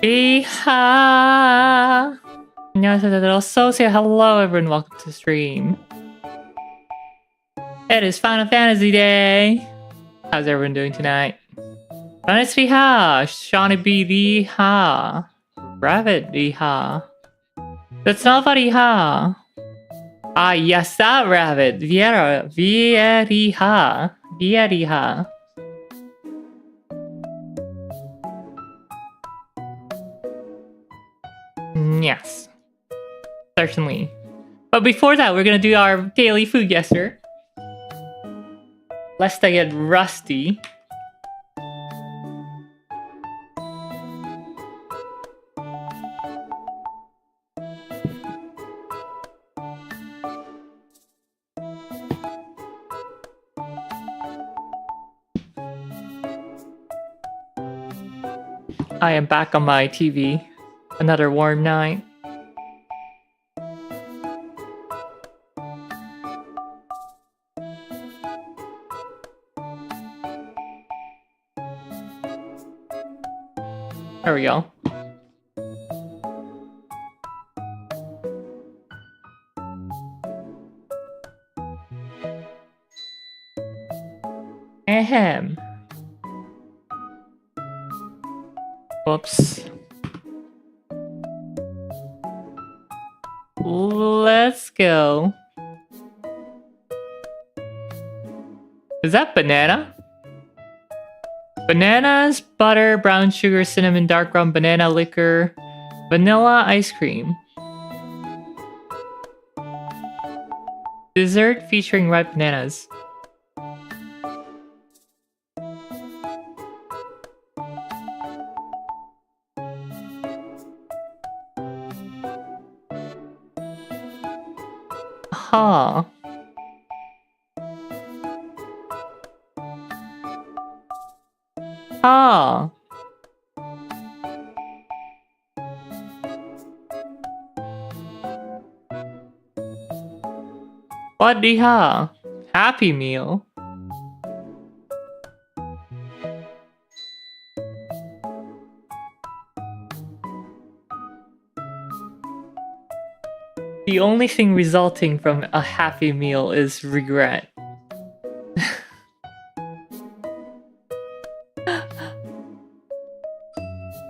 Iha! 안녕하세요. So say hello everyone, welcome to the stream. It is Final Fantasy Day! How's everyone doing tonight? Planet Iha! Shawnee B Iha! Rabbit Iha! That's not about Iha! Ah yes, that rabbit! Viera Iha! Viera. Yes. Certainly. But before that, we're gonna do our daily food guesser. Lest I get rusty. I am back on my TV. Another warm night. There we go. Ahem. Whoops. Let's go. Is that banana? Bananas, butter, brown sugar, cinnamon, dark rum, banana liquor, vanilla ice cream. Dessert featuring ripe bananas. Huh. Huh. What the hell? Happy Meal. The only thing resulting from a Happy Meal is regret.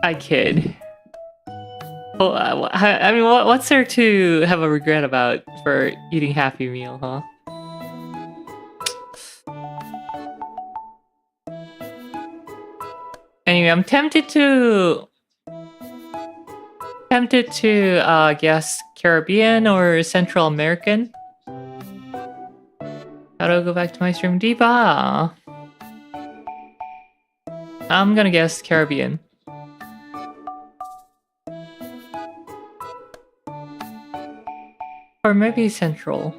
I kid. Well, I mean, what's there to have a regret about for eating Happy Meal, huh? Anyway, I'm tempted to guess Caribbean or Central American. How do I go back to my stream? Diva! I'm gonna guess Caribbean. Or maybe Central.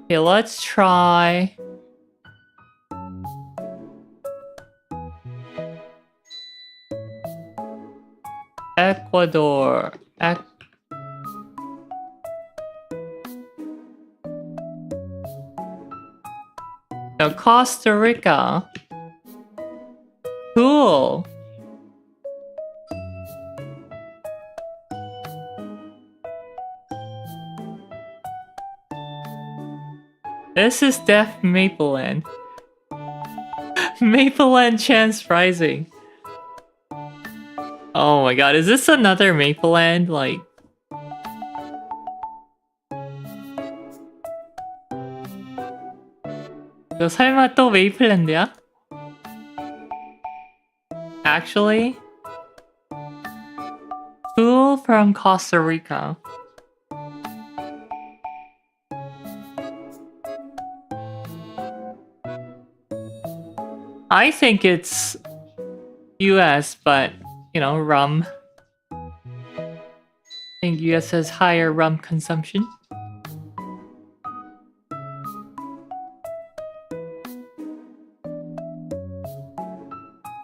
Okay, let's try... Ecuador. No, Costa Rica. Cool. This is Def Mapleland. Mapleland Chance Rising. Oh my god, is this another Mapleland? Like... 너 설마 또 메이플랜드야? Actually? Cool from Costa Rica. I think it's US, but, you know, rum. I think US has higher rum consumption.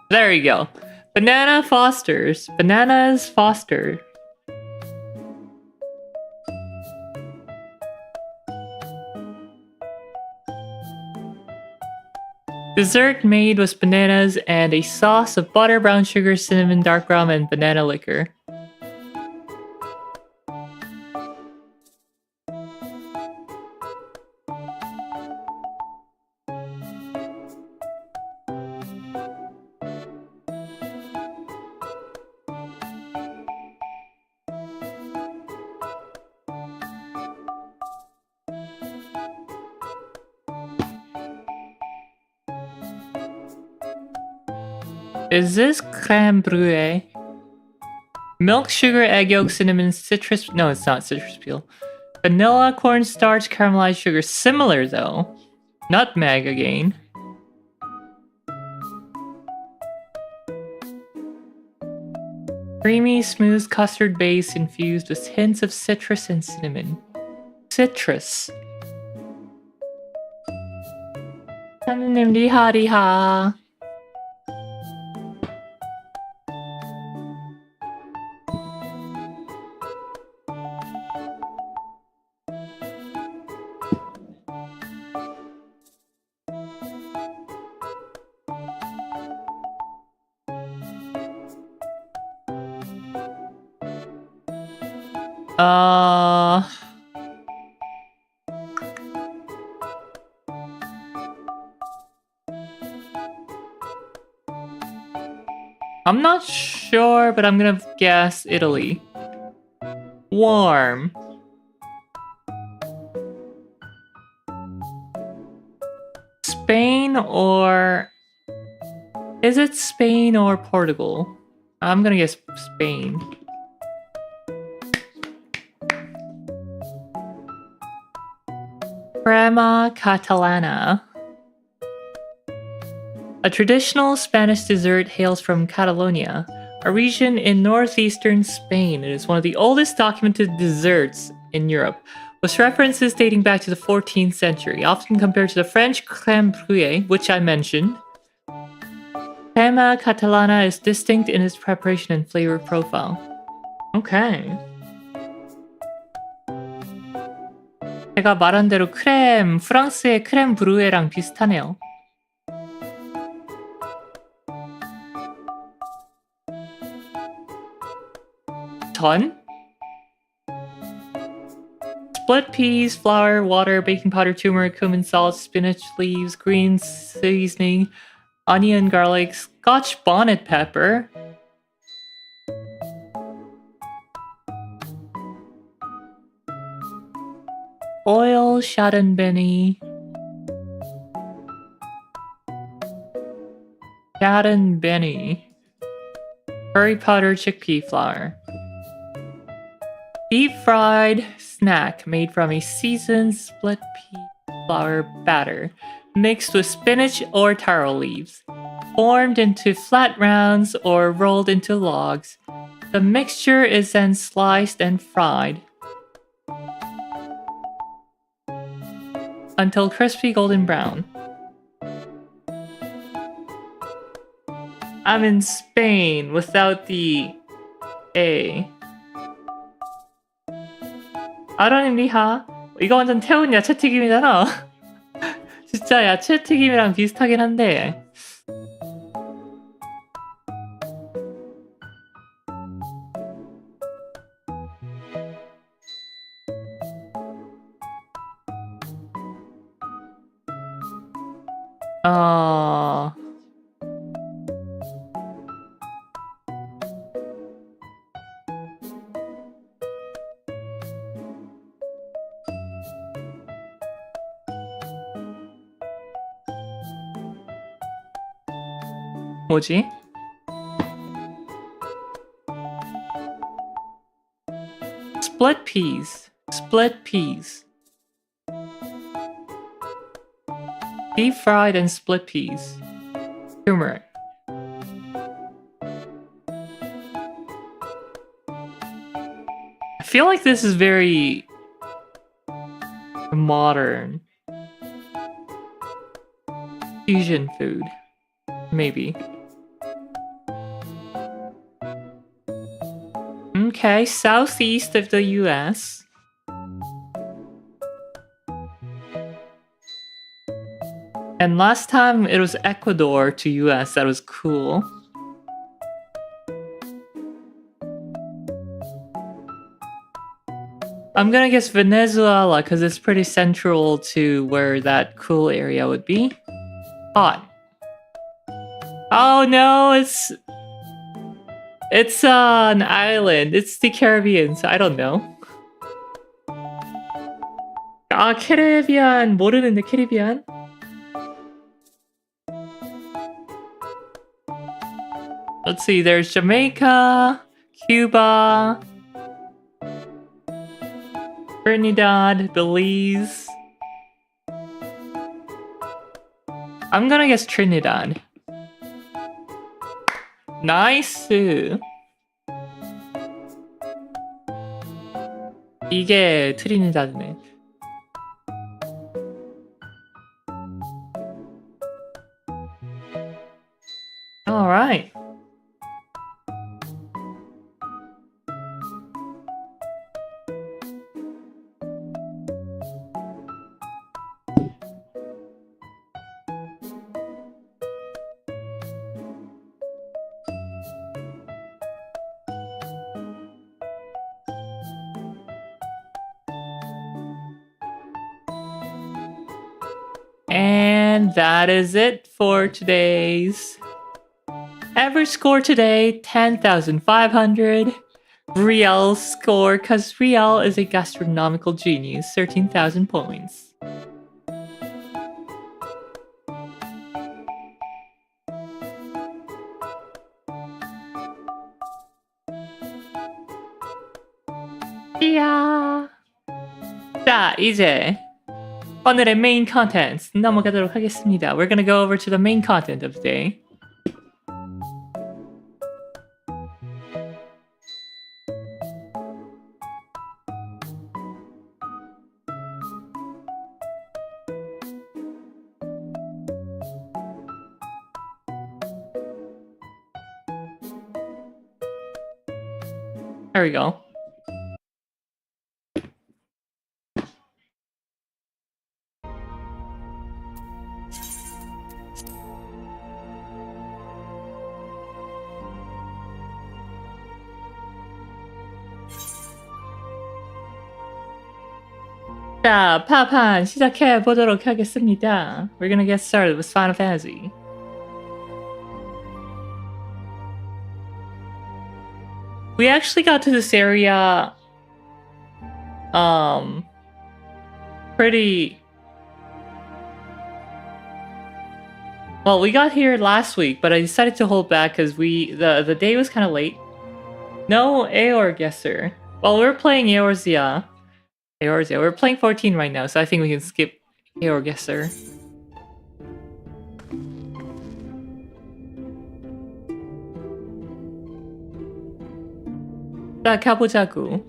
There you go. Banana Fosters. Bananas Foster. Dessert made with bananas and a sauce of butter, brown sugar, cinnamon, dark rum, and banana liquor. Is this creme brulee? Milk, sugar, egg yolk, cinnamon, citrus... No, it's not citrus peel. Vanilla, cornstarch, caramelized sugar. Similar, though. Nutmeg again. Creamy, smooth custard base infused with hints of citrus and cinnamon. Citrus. 선생님 리하 리하. I'm not sure, but I'm gonna guess Italy. Warm. Spain or... Is it Spain or Portugal? I'm gonna guess Spain. Crema Catalana. A traditional Spanish dessert hails from Catalonia, a region in northeastern Spain. It is one of the oldest documented desserts in Europe, with references dating back to the 14th century, often compared to the French crème brûlée, which I mentioned. Crema Catalana is distinct in its preparation and flavor profile. Okay. 제가 말한 대로 크렘, 프랑스의 크렘 브루에랑 비슷하네요. Ton? Split peas, flour, water, baking powder, turmeric, cumin, salt, spinach leaves, green seasoning, onion, garlic, Scotch bonnet pepper. Oil, shadanbeni. Shadanbeni. Curry powder, chickpea flour. Deep fried snack made from a seasoned split pea flour batter mixed with spinach or taro leaves, formed into flat rounds or rolled into logs. The mixture is then sliced and fried until crispy golden brown. I'm in Spain without the A. 아라님 리하. 이거 완전 태운 야채튀김이잖아. 진짜 야채튀김이랑 비슷하긴 한데. 뭐지? Split peas. Split peas. Deep fried and split peas. Turmeric. I feel like this is very modern. Fusion food. Maybe. Okay, southeast of the US. And last time it was Ecuador to US. That was cool. I'm gonna guess Venezuela because it's pretty central to where that cool area would be. Hot. Oh no, it's an island. It's the Caribbean, so I don't know. 아, 캐리비안 모르는데 캐리비안? Let's see, there's Jamaica, Cuba, Trinidad, Belize. I'm gonna guess Trinidad. Nice. 이게 트리니다드네. All right. And that is it for today's average score today, 10,500. Real score, because Real is a gastronomical genius, 13,000 points. 이야. 자, 이제 오늘의 main content 넘어가도록 하겠습니다. We're gonna go over to the main content of the day. There we go. 자, 파판 시작해 보도록 하겠습니다. We're gonna get started with Final Fantasy. We actually got to this area pretty well. We got here last week, but I decided to hold back because the day was kind of late. No Eorzea. Well, we're playing Eorzea. We're playing 14 right now, so I think we can skip Eorzea. 자, 가보자고.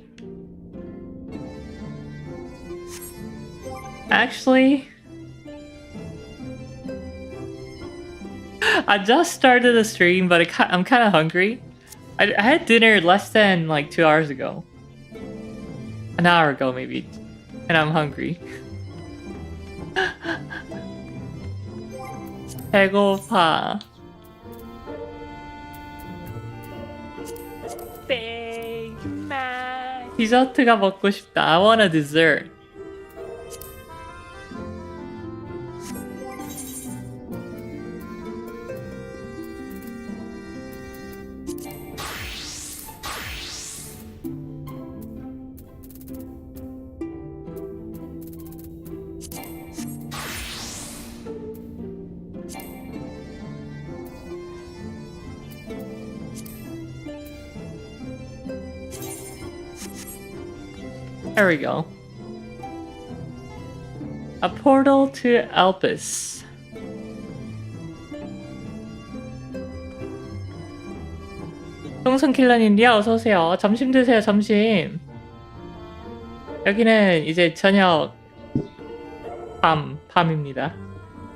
Actually, I just started the stream, but I'm kind of hungry. I had dinner less than like 2 hours ago. An hour ago, maybe. And I'm hungry. 배고파. 디저트가 먹고 싶다. I want a dessert. There we go. A portal to Elpis. 송송킬러님이야, 어서오세요. 점심 드세요, 점심. 여기는 이제 저녁 밤입니다.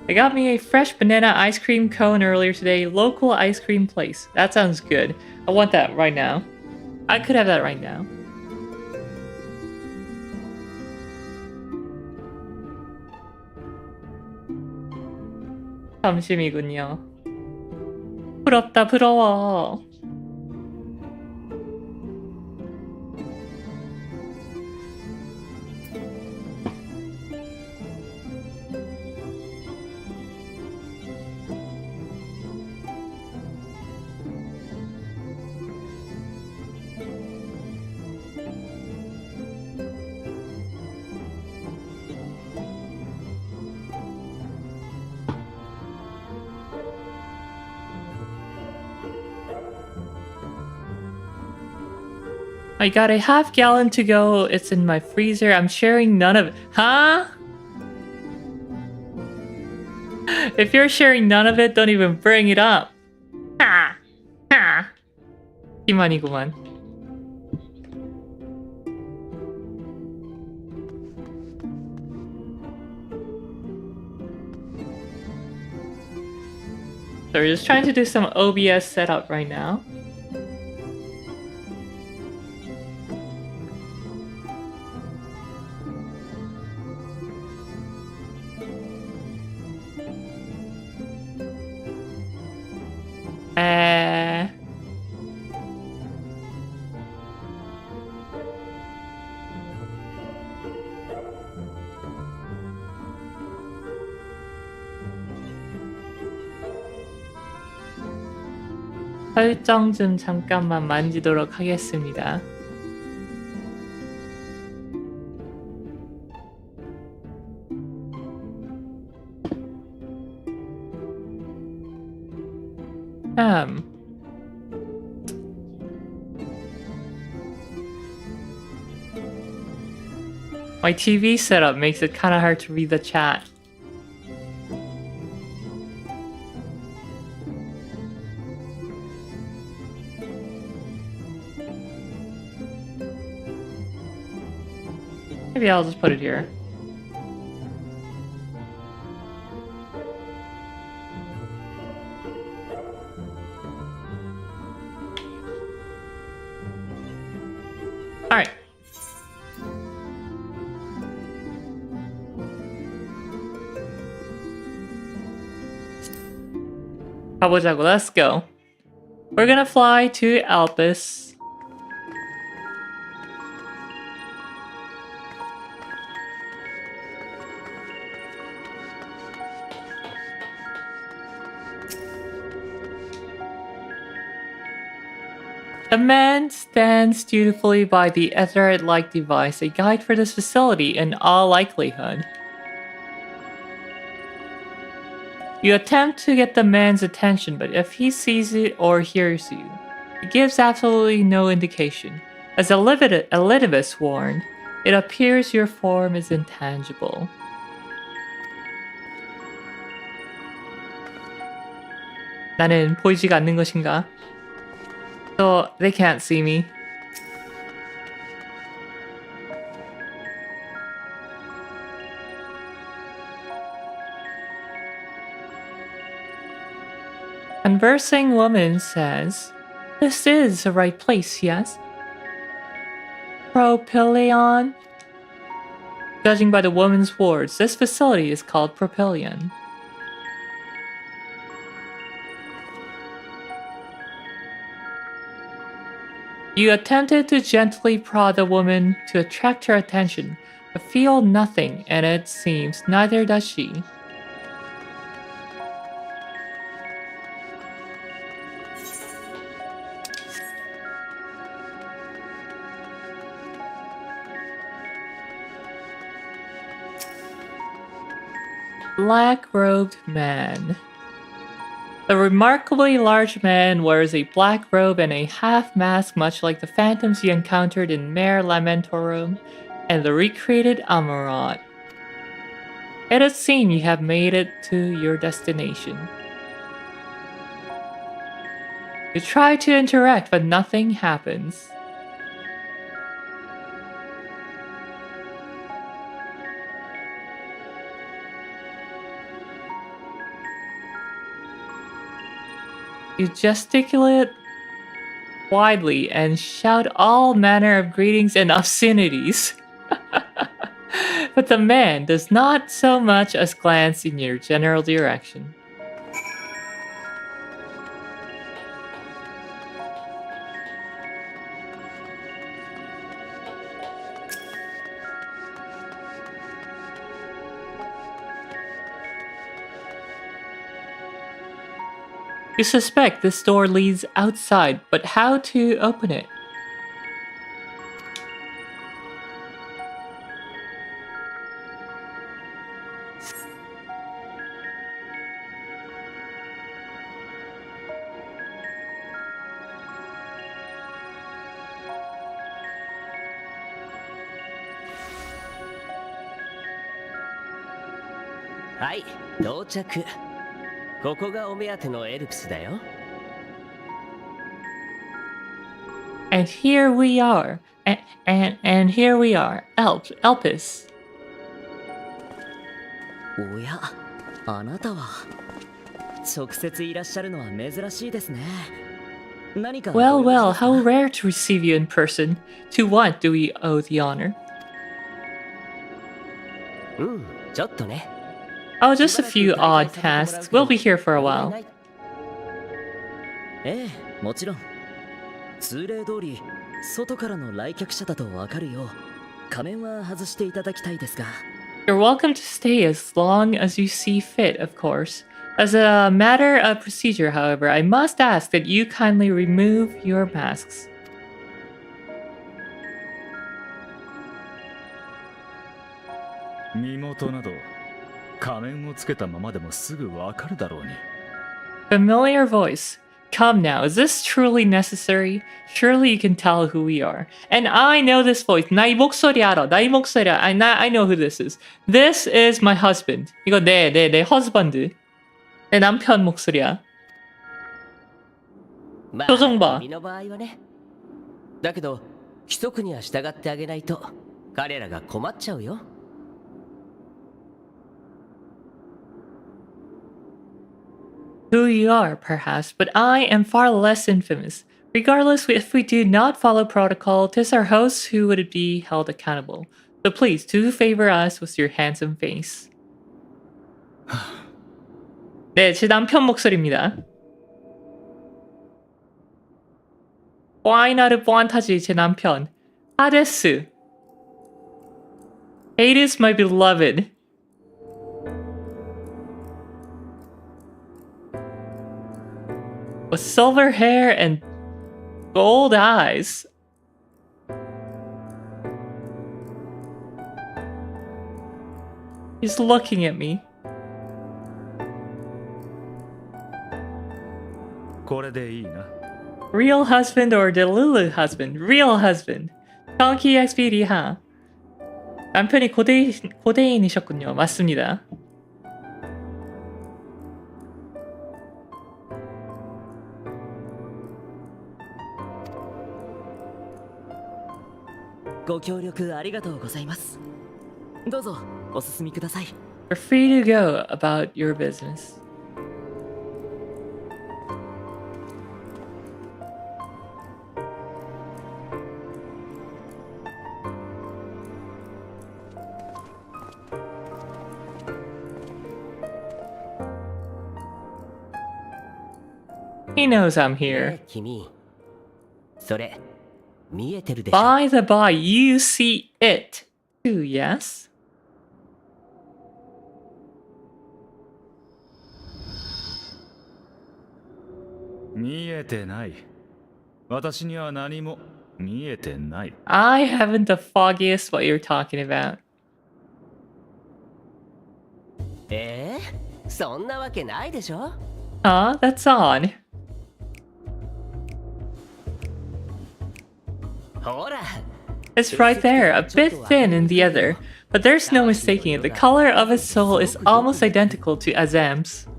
They got me a fresh banana ice cream cone earlier today. Local ice cream place. That sounds good. I want that right now. I could have that right now. 점심이군요. 부럽다 부러워. I got a half gallon to go. It's in my freezer. I'm sharing none of it. Huh? If you're sharing none of it, don't even bring it up. Ha! Ha! 희만이구만. So we're just trying to do some OBS setup right now. 설정 좀 잠깐만 만지도록 하겠습니다. My TV setup makes it kind of hard to read the chat. Maybe I'll just put it here. Alright. 가보자고, let's go. We're gonna fly to Alpes. The man stands dutifully by the Etherite-like device, a guide for this facility in all likelihood. You attempt to get the man's attention, but if he sees it or hears you, it gives absolutely no indication. As Elidibus warned, it appears your form is intangible. 나는 보이지가 않는 것인가? So they can't see me. Conversing woman says, "This is the right place, yes? Propylion?" Judging by the woman's words, this facility is called Propylion. You attempted to gently prod the woman to attract her attention, but feel nothing, and it seems neither does she. Black-robed man. The remarkably large man wears a black robe and a half-mask much like the phantoms you encountered in Mare Lamentorum and the recreated Amarant. It would seem you have made it to your destination. You try to interact, but nothing happens. You gesticulate widely and shout all manner of greetings and obscenities. But the man does not so much as glance in your general direction. You suspect this door leads outside, but how to open it? Hi, 到着。ここがお目当てのエルプスだよ。And here we are. And here we are. Elpis. おや、あなたは直接いらっしゃるのは珍しいですね。何か Well, well, how rare to receive you in person. To what do we owe the honor? ちょっとね。Oh, just a few odd tasks. We'll be here for a while. ええ、もちろん。通例通り、外からの来客者だとわかるよう、仮面は外していただきたいですが。You're welcome to stay as long as you see fit, of course. As a matter of procedure, however, I must ask that you kindly remove your masks. 身元など仮面をつけたままでもすぐわかるだろうに。 Familiar voice. Come now, is this truly necessary? Surely you can tell who we are. And I know this voice. 나이 목소리 알아. 나이 목소리 알아. I know who this is. This is my husband. 이거 내 husband. 내 남편 목소리야. 표정 봐. 君の場合はね。だけど、規則には従ってあげないと、彼らが困っちゃうよ。Who you are, perhaps, but I am far less infamous. Regardless, if we do not follow protocol, 'tis our hosts who would be held accountable. So please, do favor us with your handsome face. 네, 제 남편 목소리입니다. 와이나르 보안타지 제 남편. 하데스. Hades, my beloved. With silver hair and gold eyes. He's looking at me. これでいいな。 Real husband or Delulu husband? Real husband. 정확히 XPD하. 남편이 고대인이셨군요. 맞습니다.ご協力ありがとうございます。どうぞお進みください。You're free to go about your business. He knows I'm here. 君、それ見えてるでしょ。 By the by, you see it too, yes? 見えてない。私には何も見えてない。 I haven't the foggiest what you're talking about. そんなわけないでしょ。 Huh? That's on. ほら。 It's right there, a bit thin in the other, but there's no mistaking it. The color of his soul is almost identical to Azam's.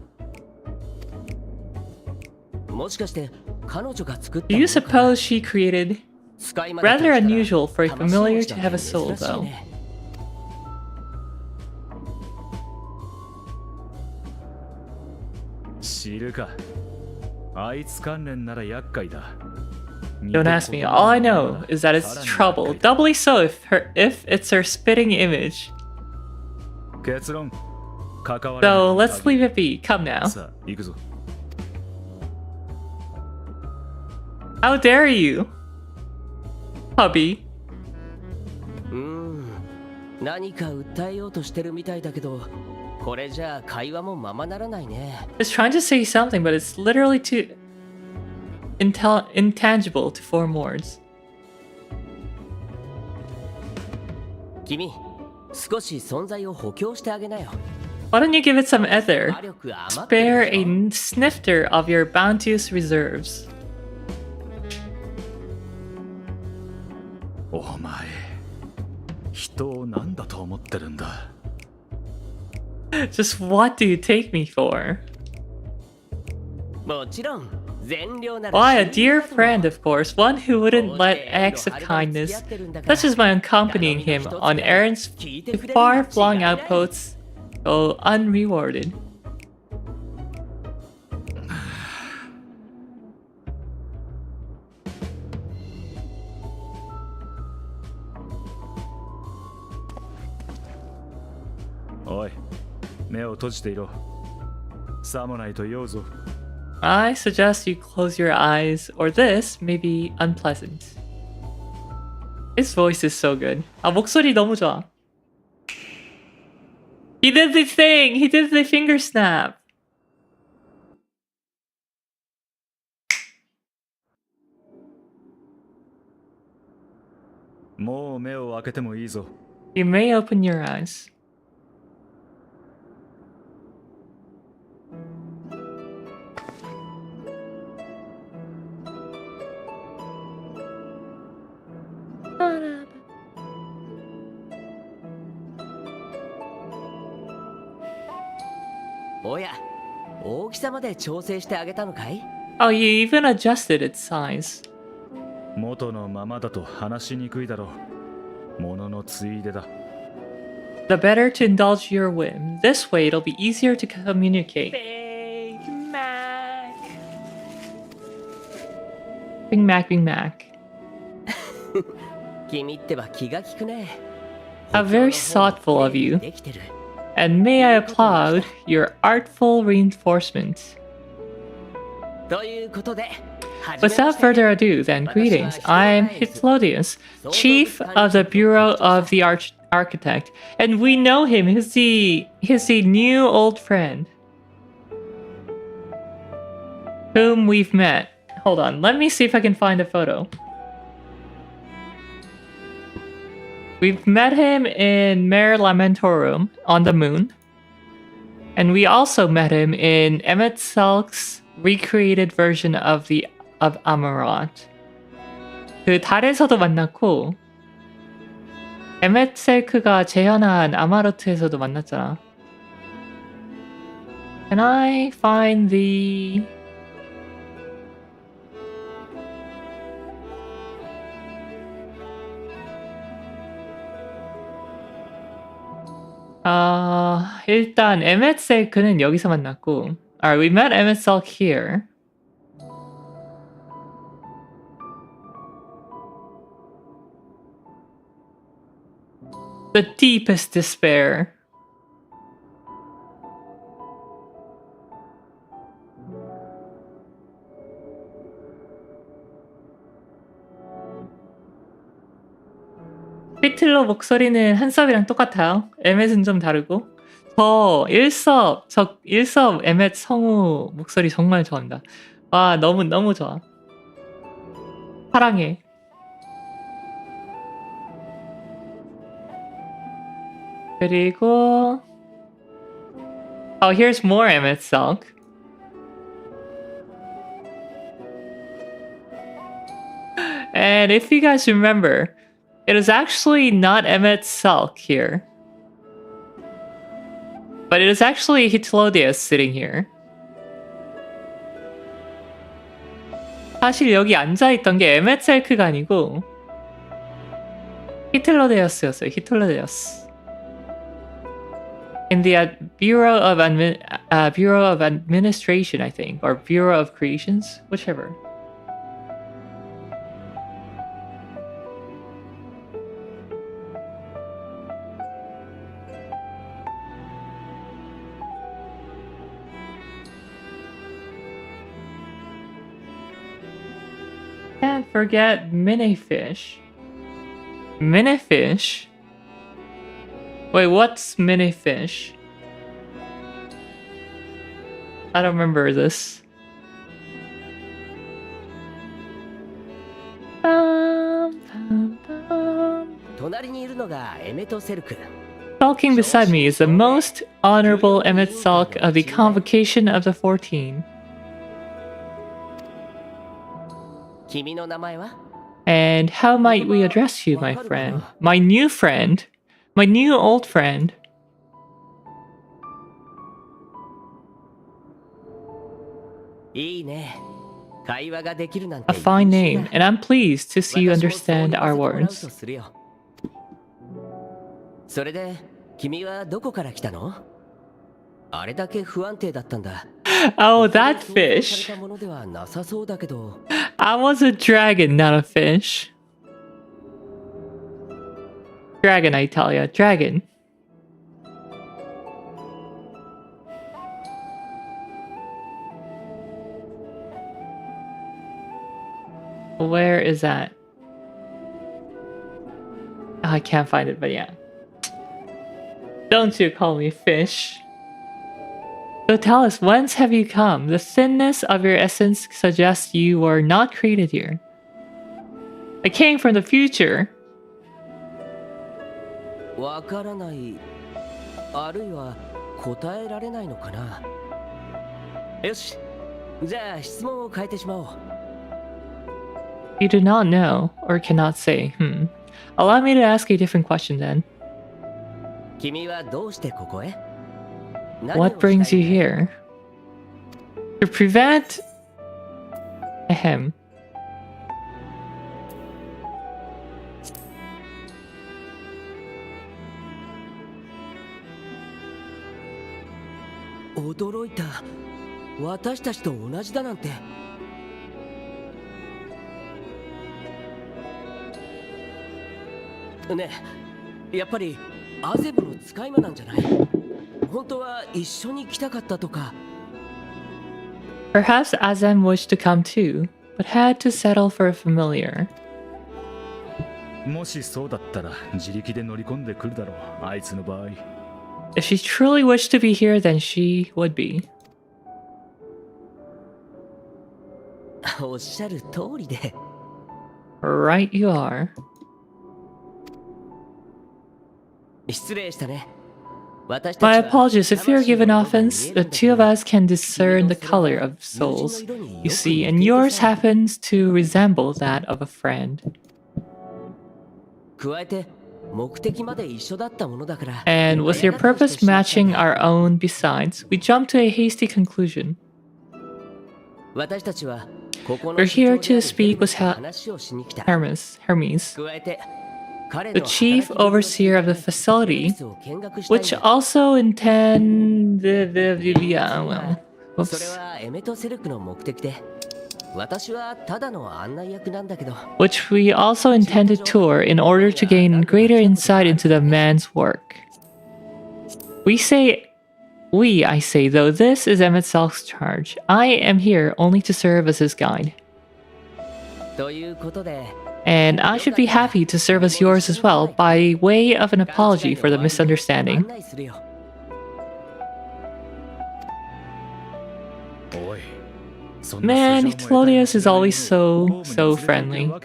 もしかして彼女が作った Do you suppose she created? 使いまで Rather たちから unusual for a 魂 familiar を to have a soul, 珍しい though. ね。知るか。あいつ関連なら厄介だ。 Don't ask me. All I know is that it's trouble. Doubly so if it's her spitting image. 結論。関わら So ない let's leave it be. Come now. さあ、行くぞ。 How dare you? Hubby. 何か訴えようとしてるみたいだけど、これじゃあ会話もままならないね。 It's trying to say something, but it's literally too intangible to form words. 君、少し存在を補強してあげなよ。 Why don't you give it some ether? 魔力余ってる Spare で a しょ snifter of your bounteous reserves. お前人を何だと思ってるんだ。 Just what do you take me for? もちろん善良なら Why, a dear friend, of course, one who wouldn't let acts of kindness, such as my accompanying him on errands to far-flung outposts, go unrewarded. おい、目を閉じていろ。さもないと酔うぞ。 I suggest you close your eyes, or this may be unpleasant. His voice is so good. 아, 목소리 너무 좋아. He did the thing! He did the finger snap! もう目を開けてもいいぞ。 You may open your eyes. Oh, おや、大きさまで調整してあげたのかい？ Oh, you even adjusted its size. 元のままだと話しにくいだろう。もののついでだ。 The better to indulge your whim. This way it'll be easier to communicate. Big Mac. Big Mac, Big Mac. 君ってば気が利くね。 How very thoughtful of you. できてる。 And may I applaud your artful reinforcement. ということで、 Without further ado, then, greetings. I am Hitlodius, chief of the Bureau of the Architect, and we know him. He's the new old friend whom we've met. Hold on, let me see if I can find a photo. We've met him in Mare Lamentorum on the moon, and we also met him in Emmett Selk's recreated version of Amarat. 그 달에서도 만났고 에멧 셀크가 재현한 아마르트에서도 만났잖아. Can I find the... 일단 에멧 셀크는 여기서 만났고. Alright, we met Emmett Selk here. The deepest despair. 피틀러 목소리는 한섭이랑 똑같아요. 에멧은 좀 다르고. 저 일섭 에멧 성우 목소리 정말 좋아한다. 와, 너무 좋아. 사랑해. 그리고 oh, here's more Emmett Selk. And if you guys remember, it is actually not Emmett Selk here. But it is actually Hitlodius sitting here. 사실 여기 앉아있던 게 에멧 셀크가 아니고 히틀러데어스였어요. 히틀러데어스. In the Bureau of Administration, I think, or Bureau of Creations, whichever. Can't forget Minifish. Minifish? Wait, what's Minifish? I don't remember this. Sulking beside me is the most honorable Emmett Sulk of the Convocation of the 14. And how might we address you, my friend? My new friend? My new old friend? A fine name, and I'm pleased to see you understand our words. Oh, that fish. I was a dragon, not a fish. Dragon, I tell ya, dragon. Where is that? Oh, I can't find it, but yeah. Don't you call me fish. So tell us, whence have you come? The thinness of your essence suggests you were not created here. I came from the future. You do not know, or cannot say. Allow me to ask a different question then. What brings you here? To prevent... Ahem. Perhaps Azem wished to come too, but had to settle for a familiar. If she truly wished to be here, then she would be. Right you are. My apologies, if you're given offense, the two of us can discern the color of souls, you see, and yours happens to resemble that of a friend. And with your purpose matching our own besides, we jump to a hasty conclusion. We're here to speak with Hermes, the chief overseer of the facility, which also which we also intend to tour in order to gain greater insight into the man's work. I say, though this is Emmett Salk's charge. I am here only to serve as his guide. And I should be happy to serve as yours as well, by way of an apology for the misunderstanding. Man, Claudius is always so friendly. What,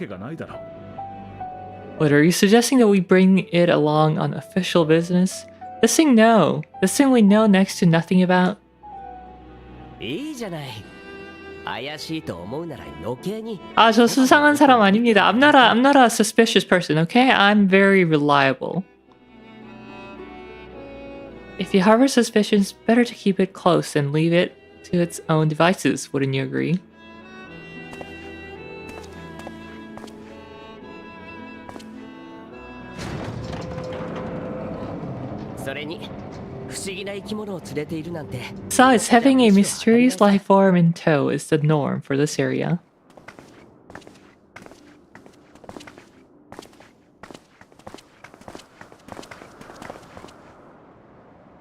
are you suggesting that we bring it along on official business? This thing we know next to nothing about? 저 수상한 사람 아닙니다. I'm not a suspicious person, okay? I'm very reliable. If you harbor suspicions, better to keep it close and leave it to its own devices, wouldn't you agree? Besides, having a mysterious life form in tow is the norm for this area.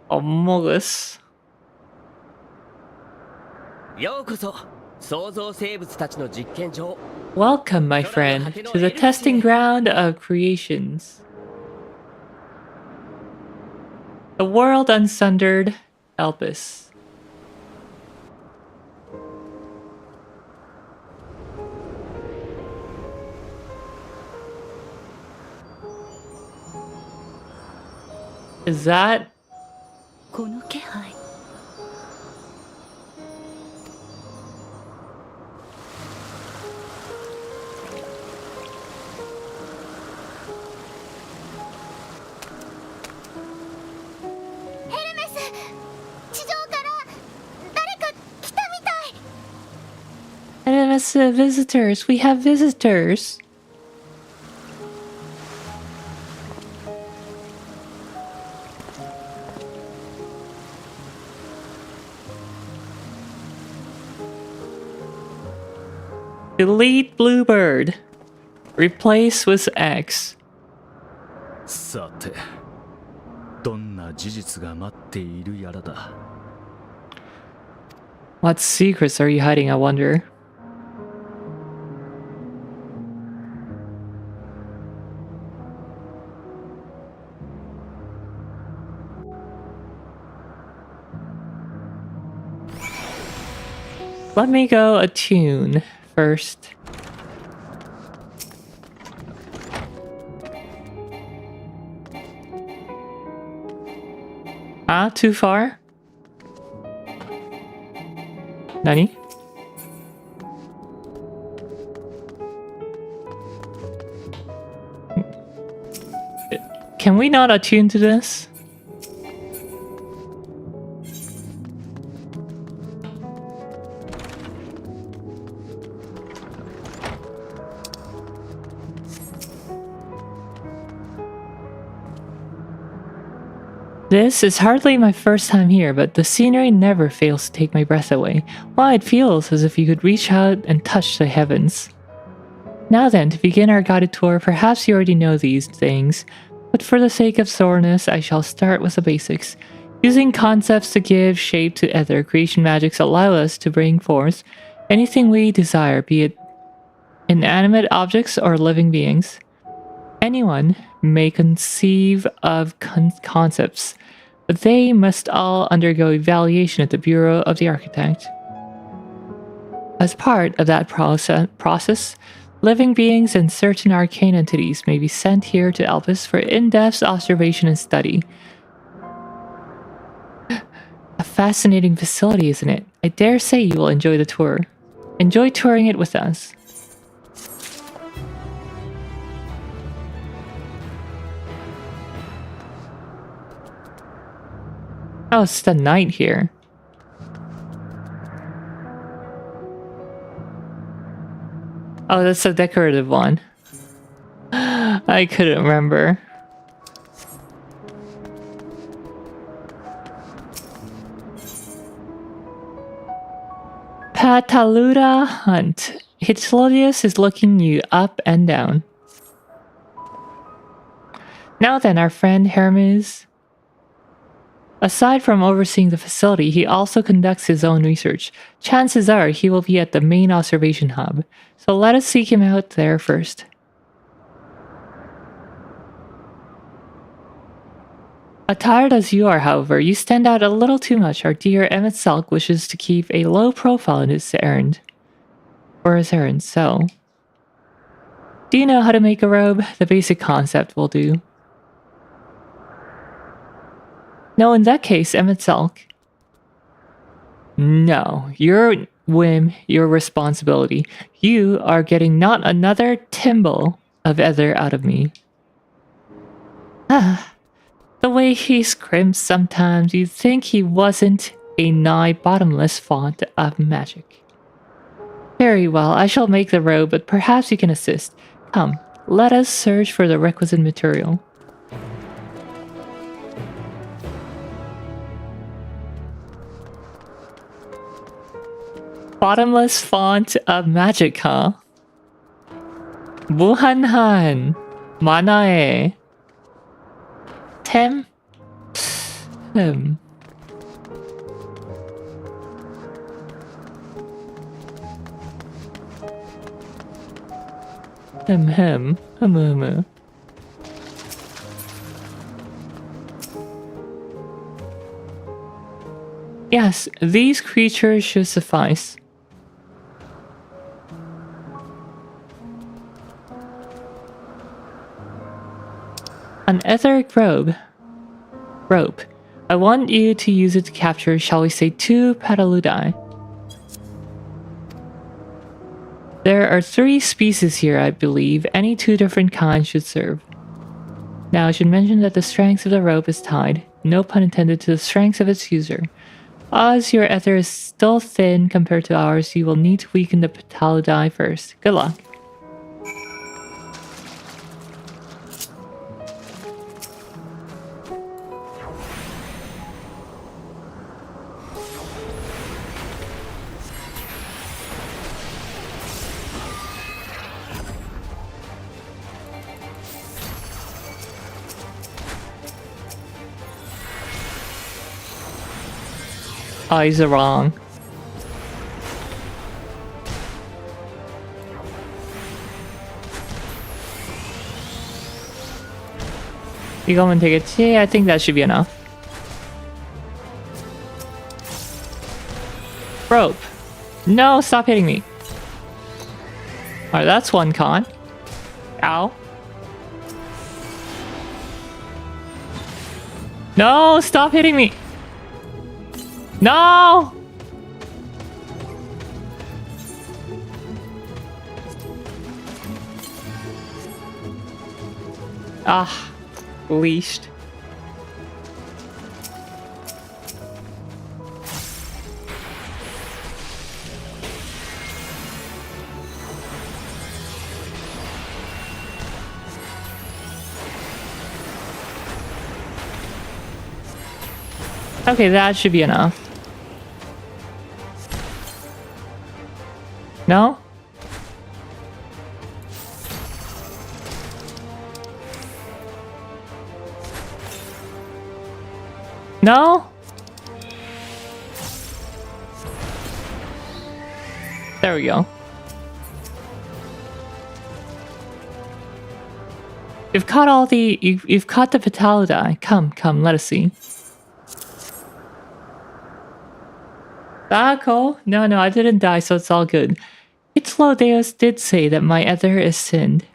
Omogus. Welcome, my friend, to the testing ground of creations. The world unsundered Elpis. Is that? この気配。NMS visitors. We have visitors. Delete Bluebird. Replace with X. さて、どんな事実が待っているやらだ。What secrets are you hiding, I wonder? Let me go attune first. Ah, too far? Nani? Can we not attune to this? This is hardly my first time here, but the scenery never fails to take my breath away. Why, it feels as if you could reach out and touch the heavens. Now then, to begin our guided tour, perhaps you already know these things, but for the sake of thoroughness, I shall start with the basics. Using concepts to give shape to ether, creation magics allow us to bring forth anything we desire, be it inanimate objects or living beings. Anyone may conceive of concepts, but they must all undergo evaluation at the Bureau of the Architect. As part of that process, living beings and certain arcane entities may be sent here to Elpis for in-depth observation and study. A fascinating facility, isn't it? I dare say you will enjoy the tour. Enjoy touring it with us. Oh, it's the night here. Oh, that's a decorative one. I couldn't remember. Pataluda Hunt. Hitchelius is looking you up and down. Now then, our friend Hermes. Aside from overseeing the facility, he also conducts his own research. Chances are he will be at the main observation hub, so let us seek him out there first. Attired as you are, however, you stand out a little too much. Our dear Emmett Selk wishes to keep a low profile in his errand. Or his errand, so... Do you know how to make a robe? The basic concept will do. No, in that case, Emmett Selk. No, your whim, your responsibility. You are getting not another timble of ether out of me. Ah, the way he scrimps sometimes, you'd think he wasn't a nigh bottomless font of magic. Very well, I shall make the robe, but perhaps you can assist. Come, let us search for the requisite material. Bottomless font of magic, huh? 무한한 만화의 템? Yes, these creatures should suffice. An etheric robe. rope. I want you to use it to capture, shall we say, 2 Pataludai. There are 3 species here, I believe. Any 2 different kinds should serve. Now, I should mention that the strength of the rope is tied, no pun intended, to the strength of its user. As your ether is still thin compared to ours, you will need to weaken the Pataludai first. Good luck. Oh, he's wrong. 이거면 되겠지? I think that should be enough. Rope. No, stop hitting me. Alright, that's one con. Ow. No, stop hitting me. No! Ah, leashed. Okay, that should be enough. No? No? There we go. You've caught all the... You've caught the Pataludai. Come, let us see. Cool. No, I didn't die, so it's all good. Deus did say that my ether is thinned.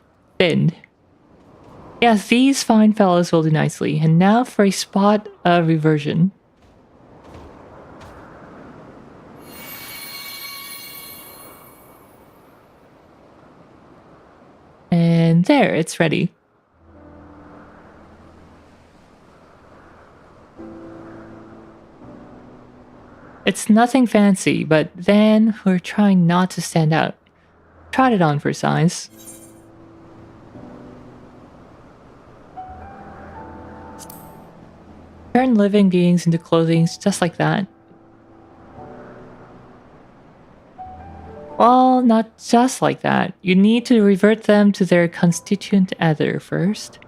Yes, these fine fellows will do nicely. And now for a spot of reversion. And there, it's ready. It's nothing fancy, but then we're trying not to stand out. Tried it on for size. Turn living beings into clothing just like that. Well, not just like that. You need to revert them to their constituent ether first.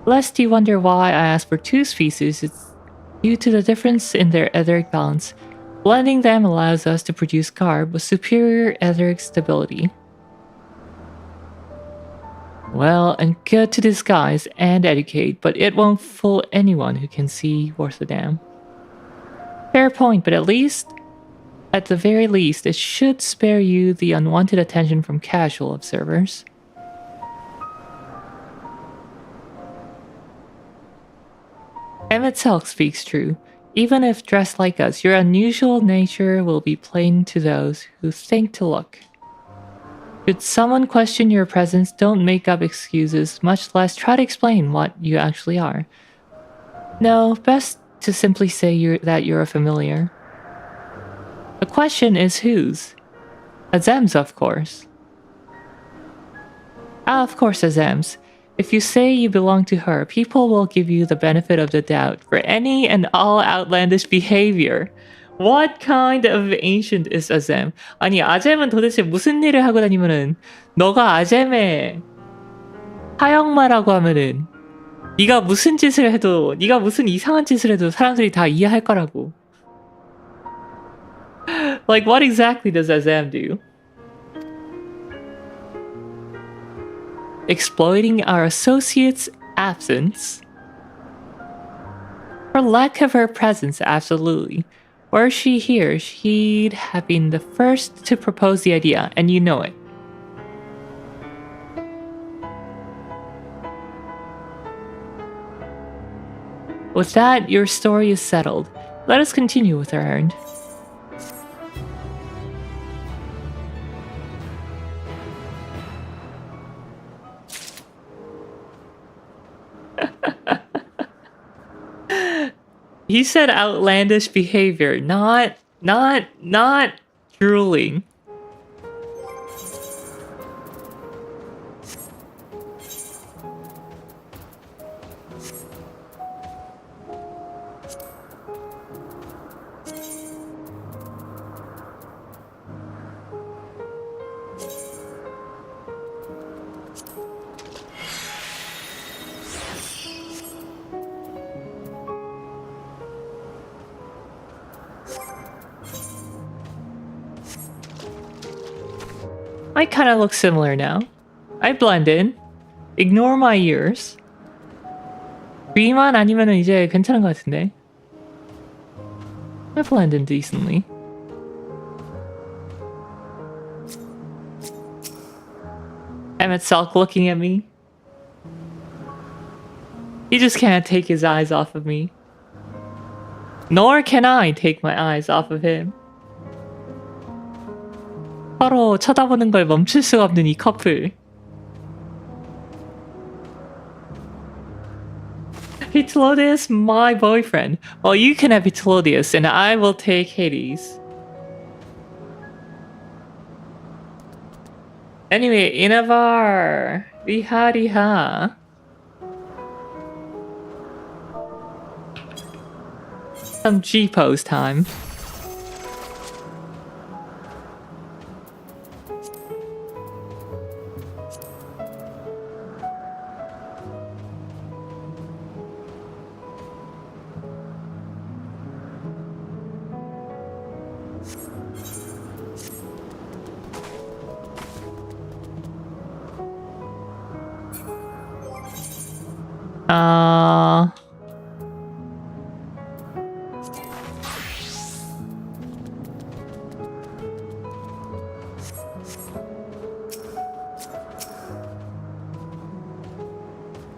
Lest you wonder why I asked for 2 species, it's due to the difference in their etheric balance. Blending them allows us to produce garb with superior etheric stability. Well and good to disguise and educate, but it won't fool anyone who can see worth a damn. Fair point, but at the very least, it should spare you the unwanted attention from casual observers. M itself speaks true. Even if dressed like us, your unusual nature will be plain to those who think to look. Should someone question your presence, don't make up excuses, much less try to explain what you actually are. No, best to simply say that you're a familiar. The question is whose? Azem's, of course. Ah, of course, Azem's. If you say you belong to her, people will give you the benefit of the doubt for any and all outlandish behavior. What kind of ancient is Azem? 아니, 아젬은 도대체 무슨 일을 하고 다니면은 너가 아젬의 하역마라고 하면은 네가 무슨 짓을 해도 네가 무슨 이상한 짓을 해도 사람들이 다 이해할 거라고. Like, what exactly does Azem do? Exploiting our associate's absence? For lack of her presence, absolutely. Were she here, she'd have been the first to propose the idea, and you know it. With that, your story is settled. Let us continue with our errand. He said outlandish behavior, not drooling. I kind of look similar now. I blend in. Ignore my ears. 귀만 아니면은 이제 괜찮은 것 같은데. I blend in decently. Emmett Salk looking at me. He just can't take his eyes off of me. Nor can I take my eyes off of him. 서로 쳐다보는 걸 멈출 수가 없는 이 커플. Betelodius, my boyfriend. Well, you can have Betelodius, and I will take Hades. Anyway, Inavar. Riha riha. Some G-pose time.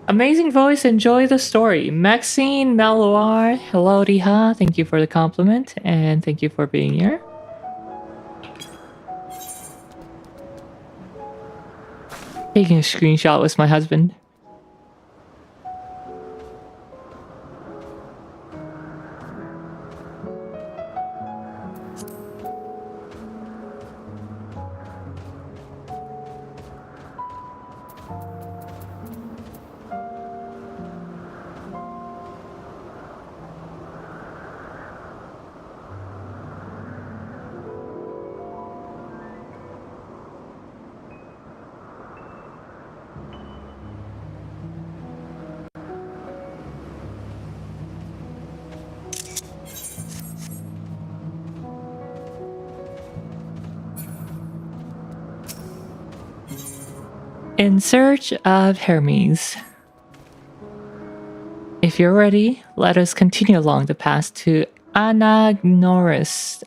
Amazing voice, enjoy the story. Maxine Maloir, hello Riha, thank you for the compliment and thank you for being here. Taking a screenshot with my husband. In search of Hermes. If you're ready, let us continue along the path to Anagnoris.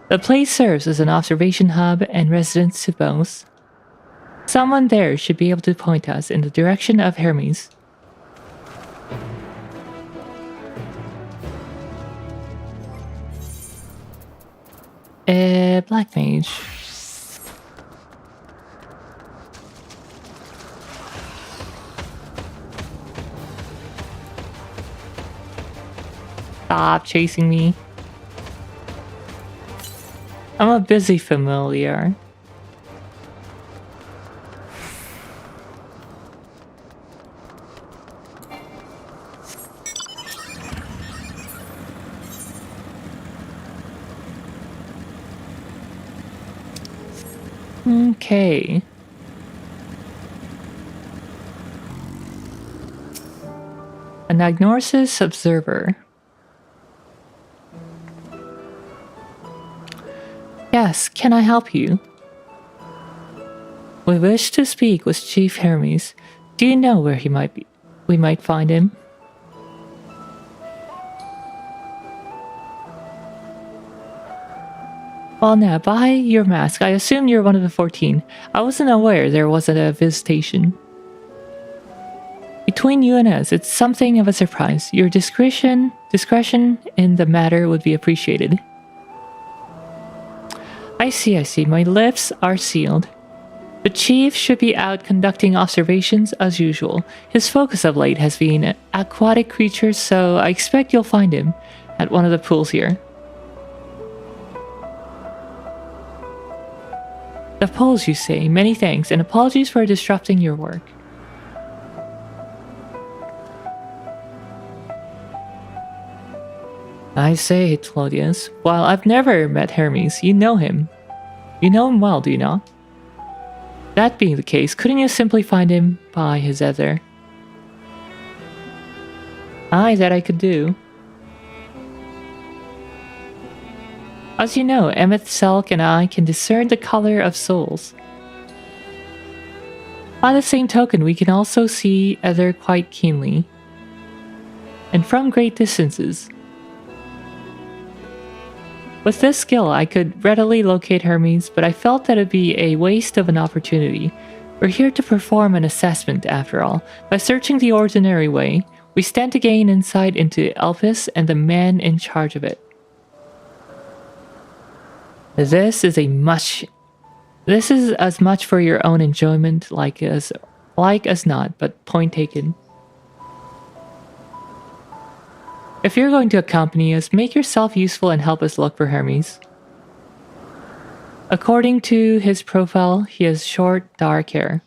The place serves as an observation hub and residence to both. Someone there should be able to point us in the direction of Hermes. Black Mage. Stop chasing me. I'm a busy familiar. Okay. Anagnosis Observer. Yes, can I help you? We wish to speak with Chief Hermes. Do you know where he might be? We might find him. Well now, by your mask, I assume you're one of the 14. I wasn't aware there wasn't a visitation. Between you and us, it's something of a surprise. Your discretion in the matter would be appreciated. I see. My lips are sealed. The chief should be out conducting observations as usual. His focus of late has been aquatic creatures, so I expect you'll find him at one of the pools here. The pools, you say? Many thanks, and apologies for disrupting your work. I say, Claudius, while I've never met Hermes, you know him. You know him well, do you not? That being the case, couldn't you simply find him by his ether? Aye, that I could do. As you know, Emmett Selk and I can discern the color of souls. By the same token, we can also see ether quite keenly, and from great distances. With this skill, I could readily locate Hermes, but I felt that it'd be a waste of an opportunity. We're here to perform an assessment, after all. By searching the ordinary way, we stand to gain insight into Elpis and the man in charge of it. This is as much for your own enjoyment like as not, but point taken. If you're going to accompany us, make yourself useful and help us look for Hermes. According to his profile, he has short, dark hair.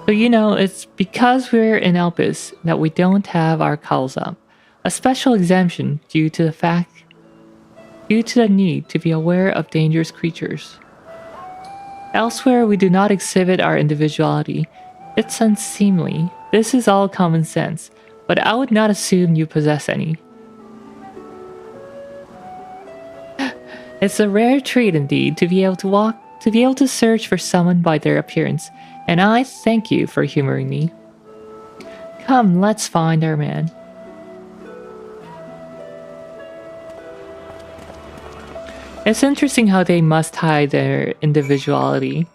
So you know, it's because we're in Elpis that we don't have our cowls up. A special exemption due to the need to be aware of dangerous creatures. Elsewhere, we do not exhibit our individuality. It's unseemly. This is all common sense, but I would not assume you possess any. It's a rare treat indeed to be able to search for someone by their appearance, and I thank you for humoring me. Come, let's find our man. It's interesting how they must hide their individuality.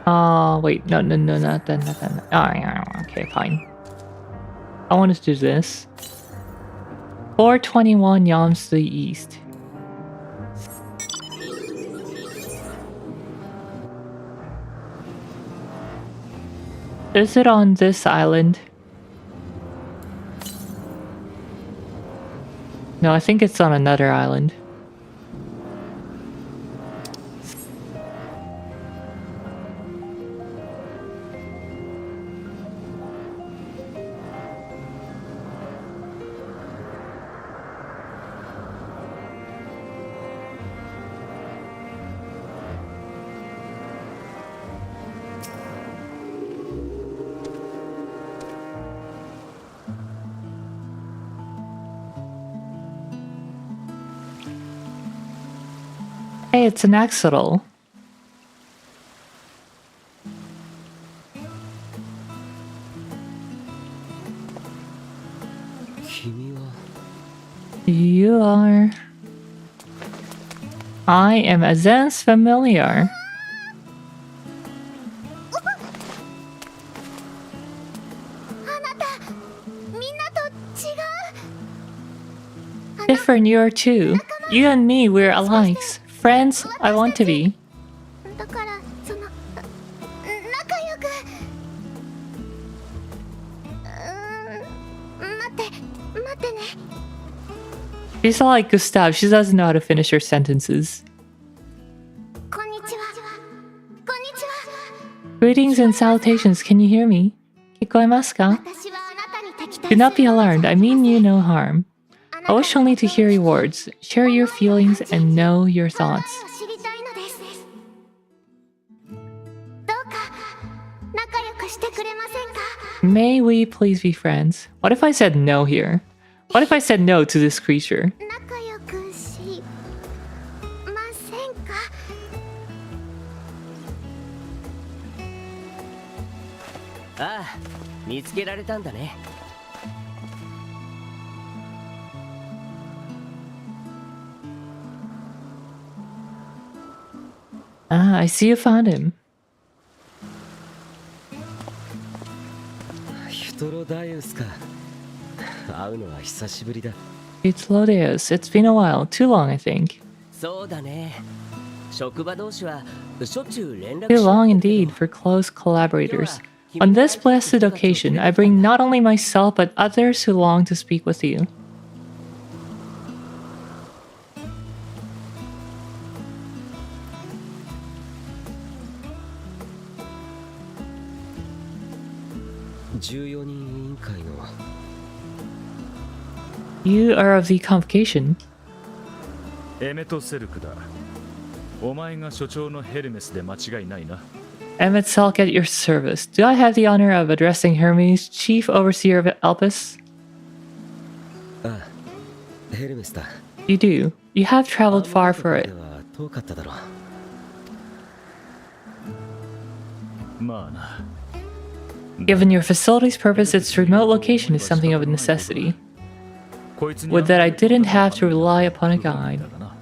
Oh, wait, no, not that. Oh, yeah, okay, fine. I want to do this. 421 yams to the east. Is it on this island? No, I think it's on another island. Hey, it's an axolotl. You are... I am Azen's familiar. Different, you are too. You and me, we're alikes. Friends, I want to be. She's not like Gustav, she doesn't know how to finish her sentences. Greetings and salutations, can you hear me? Kikoemasu ka? Do not be alarmed, I mean you no harm. I wish only to hear your words, share your feelings, and know your thoughts. May we please be friends? What if I said no here? What if I said no to this creature? 見つけられたんだね。 Ah, I see you found him. ヒトロダイウスか。会うのは久しぶりだ。 Eutlodius, it's been a while. Too long, I think. そうだね。職場同士はしょっちゅう連絡 Too し合 long ってるけ indeed ど for close collaborators. On this blessed occasion, I bring not only myself but others who long to speak with you. 14人委員会の You are of the convocation. エメトセルクだ。お前が所長のヘルメスで間違いないな。 Emmet Salk at your service. Do I have the honor of addressing Hermes, Chief Overseer of Elpis? ああ、ヘルメスだ。 You do. You have traveled far for it. では遠かっただろう。まあな。 Given your facility's purpose, its remote location is something of a necessity. こいつに Would that I didn't have to rely upon a guide. だがな。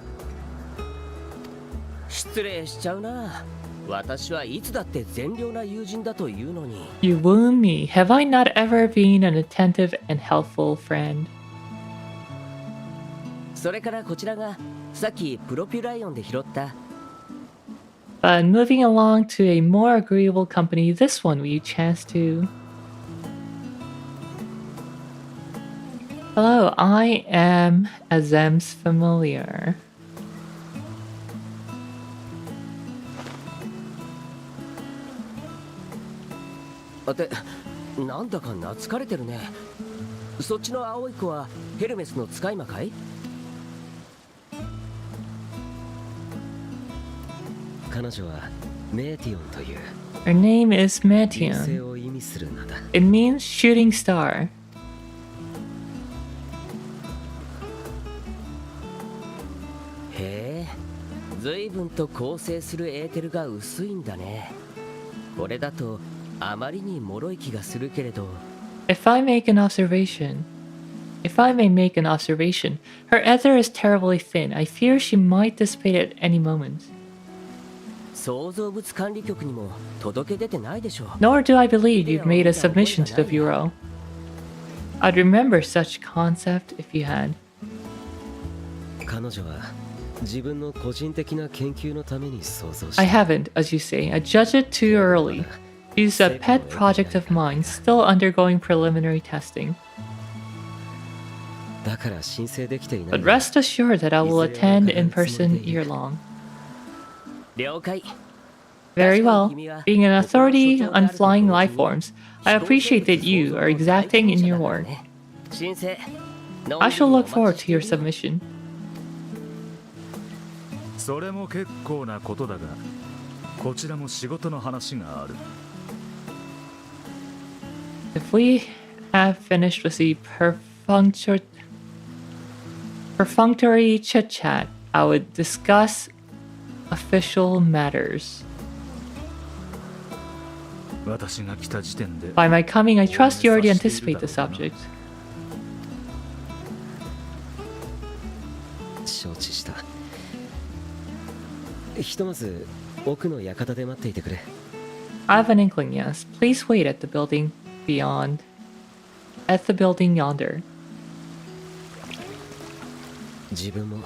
失礼しちゃうな。私はいつだって善良な友人だというのに。 You wound me. Have I not ever been an attentive and helpful friend? それからこちらがさっきプロピュライオンで拾った But moving along to a more agreeable company, this one will you chance to? Hello, I am Azem's familiar. あて、なんだか懐かれてるね。そっちの青い子はヘルメスの使い魔かい？彼女はメーティオンという Her name is 流 Metion. 星を意味する名だ。 It means shooting star. へえ、随分と構成するエーテルが薄いんだね。これだとあまりに脆い気がするけれど。 If I may make an observation, her ether is terribly thin. I fear she might dissipate at any moment. 創造物管理局にも届け出てないでしょう。 Nor do I believe you've made a submission to the Bureau. I'd remember such concept if you had. 彼女は自分の個人的な研究のために創造し I た。 haven't, as you say. I judge it too early. She's a pet project of mine, still undergoing preliminary testing. だから申請できていない But。rest assured that I will attend in person year-long. 了解。 Very well. Being an authority on flying life forms, I appreciate that you are exacting in your work. 申請 I shall look forward to your submission. それも結構なことだが、こちらも仕事の話がある。 If we have finished with the perfunctory chit-chat, I would discuss official matters. 私が来た時点で By my coming, I trust you already anticipate the subject. 承知した。ひとまず奥の館で待っていてくれ。 I have an inkling, yes. Please wait at the building beyond. At the building yonder. 自分も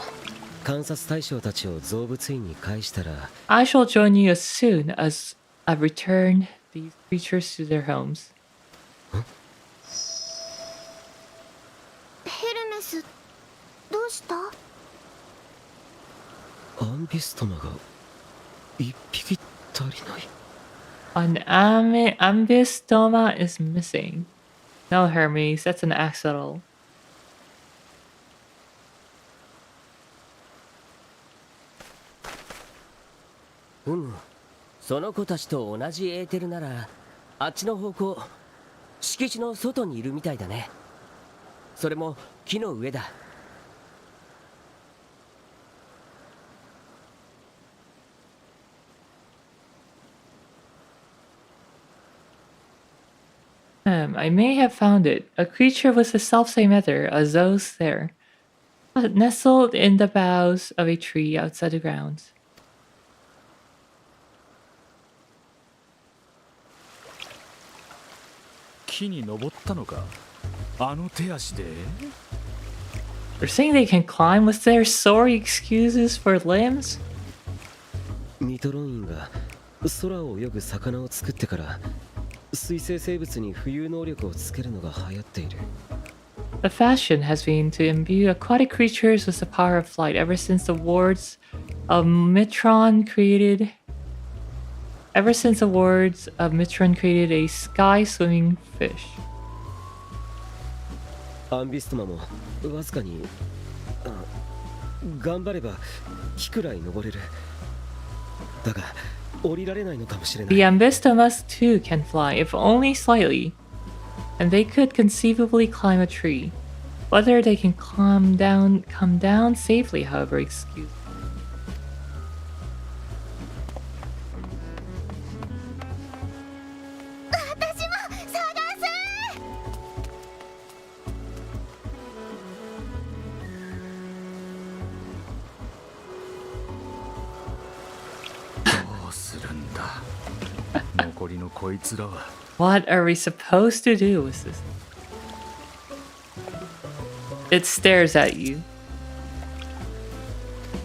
観察対象たちを造物院に返したら I shall join you as soon as I've returned these creatures to their homes. ヘルメスどうした？アンビストマが一匹足りない。 An ambystoma is missing. No, Hermes, that's an accidental. その子たちと同じエーテルならあっちの方向敷地の外にいるみたいだね。それも木の上だ。 I time, I may have found it. A creature with the selfsame ether as those there, nestled in the boughs of a tree outside the grounds. 木に登ったのかあの手足で They're saying they can climb with their sorry excuses for limbs? ミトロインが空を泳ぐ魚を作ってから水生生物に浮遊能力をつけるのが流行っている。 The fashion has been to imbue aquatic creatures with the power of flight ever since the wards of Mitron created a sky swimming fish. アンビストマもわずかに頑張れば木くらい登れる。だが降りられないのかもしれない。 The Ambistomas too can fly, if only slightly, and they could conceivably climb a tree. Whether they can come down safely, however, excuse. 私も探す。どうするんだ残りのこいつらは What are we supposed to do with this? It stares at you.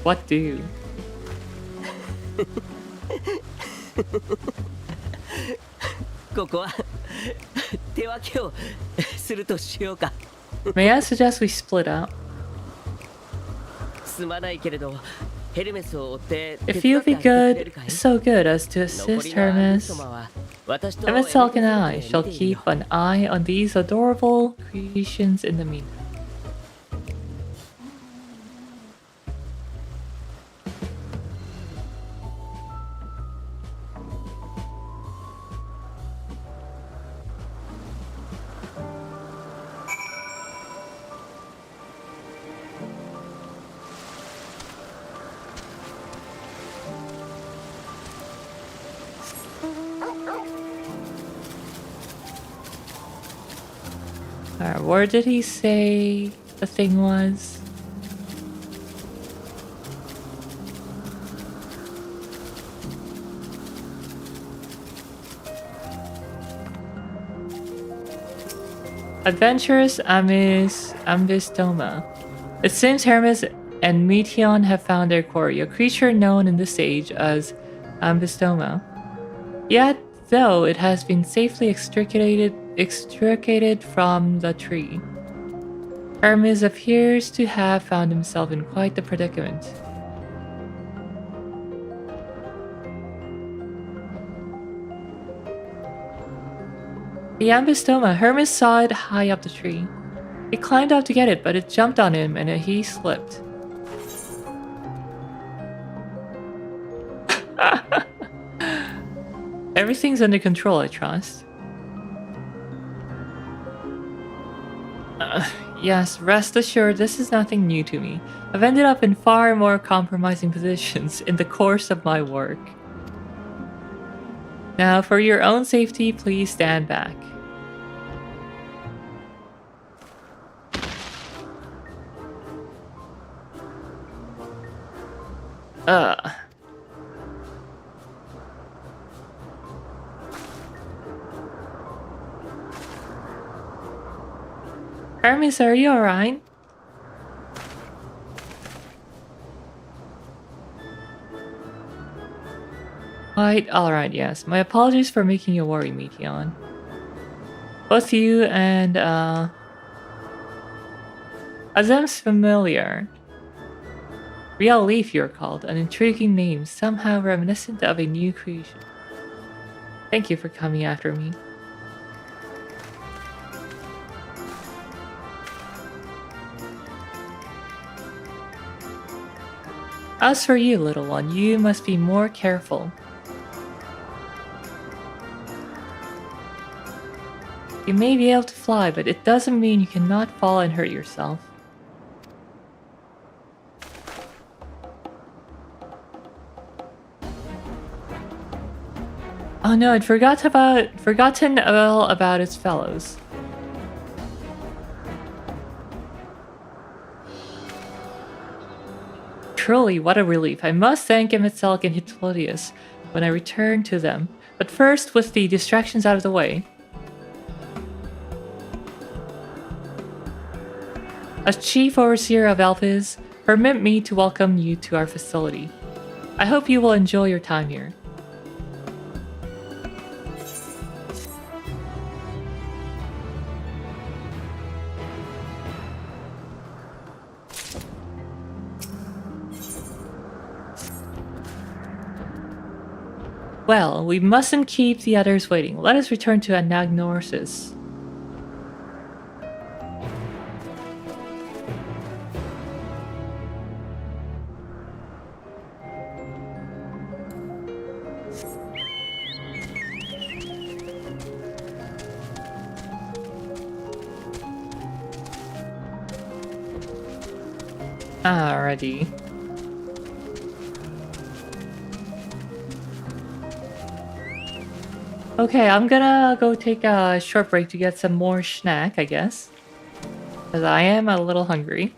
What do? ここは手分けをするとしようか。 May I suggest we split out? すまないけれどヘルメスを追って手 If 伝 you'll って be あげてくれ good, るかい？ so good as to 残 assist りのアンビス Hermes, トマは私と Hermes Salk and I エレメ shall スで見てい keep よう。 an eye on these adorable creations in the meantime. Alright, where did he say the thing was? Adventurous Ambistoma. It seems Hermes and Meteon have found their quarry, a creature known in this age as Ambistoma. Yet, though it has been safely extricated from the tree, Hermes appears to have found himself in quite the predicament. The Ambistoma, Hermes saw it high up the tree. He climbed up to get it, but it jumped on him and he slipped. Everything's under control, I trust. Yes, rest assured, this is nothing new to me. I've ended up in far more compromising positions in the course of my work. Now, for your own safety, please stand back. Hermes, are you alright? Quite alright, yes. My apologies for making you worry, Meteon. Both you and, Azem's familiar. Real Leaf, you're called, an intriguing name, somehow reminiscent of a new creation. Thank you for coming after me. As for you, little one, you must be more careful. You may be able to fly, but it doesn't mean you cannot fall and hurt yourself. Oh no, I'd forgotten all about its fellows. Truly, what a relief. I must thank Emetzelk and Hitlodius when I return to them. But first, with the distractions out of the way. As Chief Overseer of Alphys, permit me to welcome you to our facility. I hope you will enjoy your time here. Well, we mustn't keep the others waiting. Let us return to Anagnosis. Alrighty. Okay, I'm gonna go take a short break to get some more snack, I guess. Because I am a little hungry.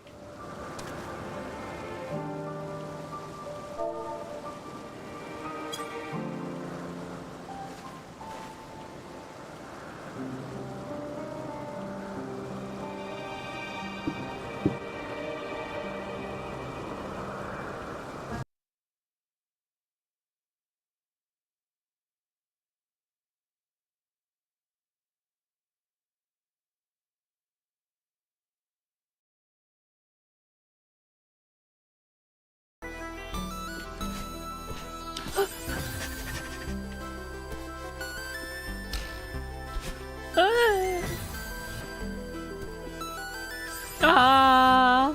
Ah.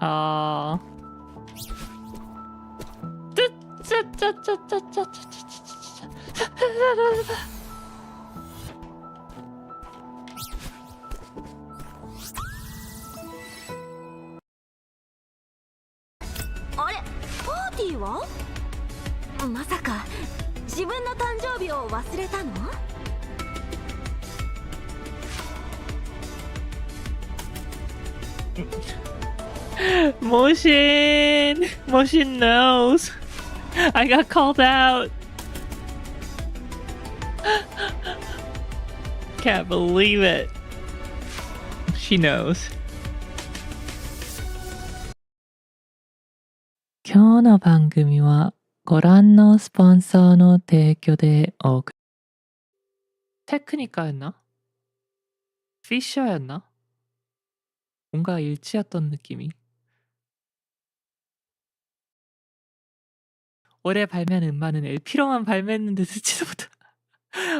Ah. Moshin knows. I got called out. Can't believe it. She knows. 今日の番組はご覧のスポンサーの提供でお送り。테크니카였나? 피셔였나? 뭔가 일치였던 느낌이. 올해 발매한 음반은 LP로만 발매했는데 듣지도 못하.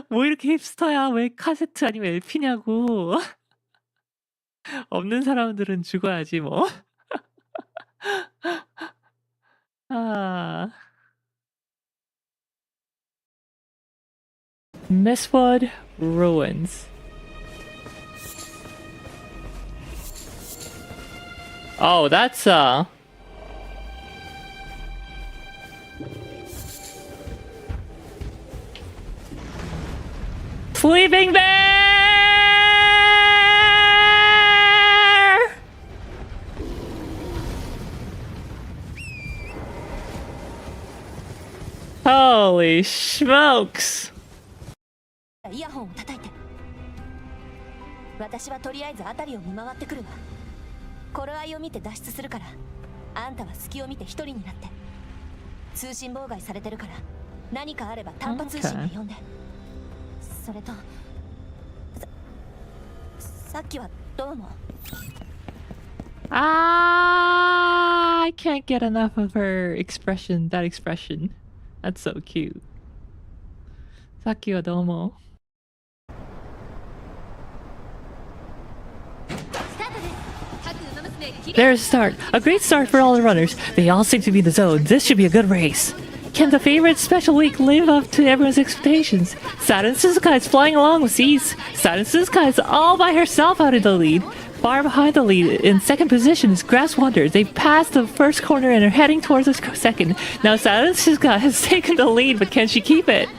뭐 이렇게 힙스터야? 왜 카세트 아니면 LP냐고. 없는 사람들은 죽어야지 뭐. 아. Mistwood Ruins. Oh, that's Sleeping Bear! Holy smokes! イヤホンを叩いて。私はとりあえず辺りを見回ってくるわ。頃合いを見て脱出するから、あんたは隙を見て一人になって。通信妨害されてるから、何かあれば単波通信で呼んで。それと、さっきはどうも。I can't get enough of her expression, that expression. That's so cute. さっきはどうも。There's a start. A great start for all the runners. They all seem to be in the zone. This should be a good race. Can the favorite special week live up to everyone's expectations? Saturn Suzuka is flying along with ease. Saturn Suzuka is all by herself out in the lead. Far behind the lead, in second position, is Grass Wonder. They've passed the first corner and are heading towards the second. Now Silence has taken the lead, but can she keep it?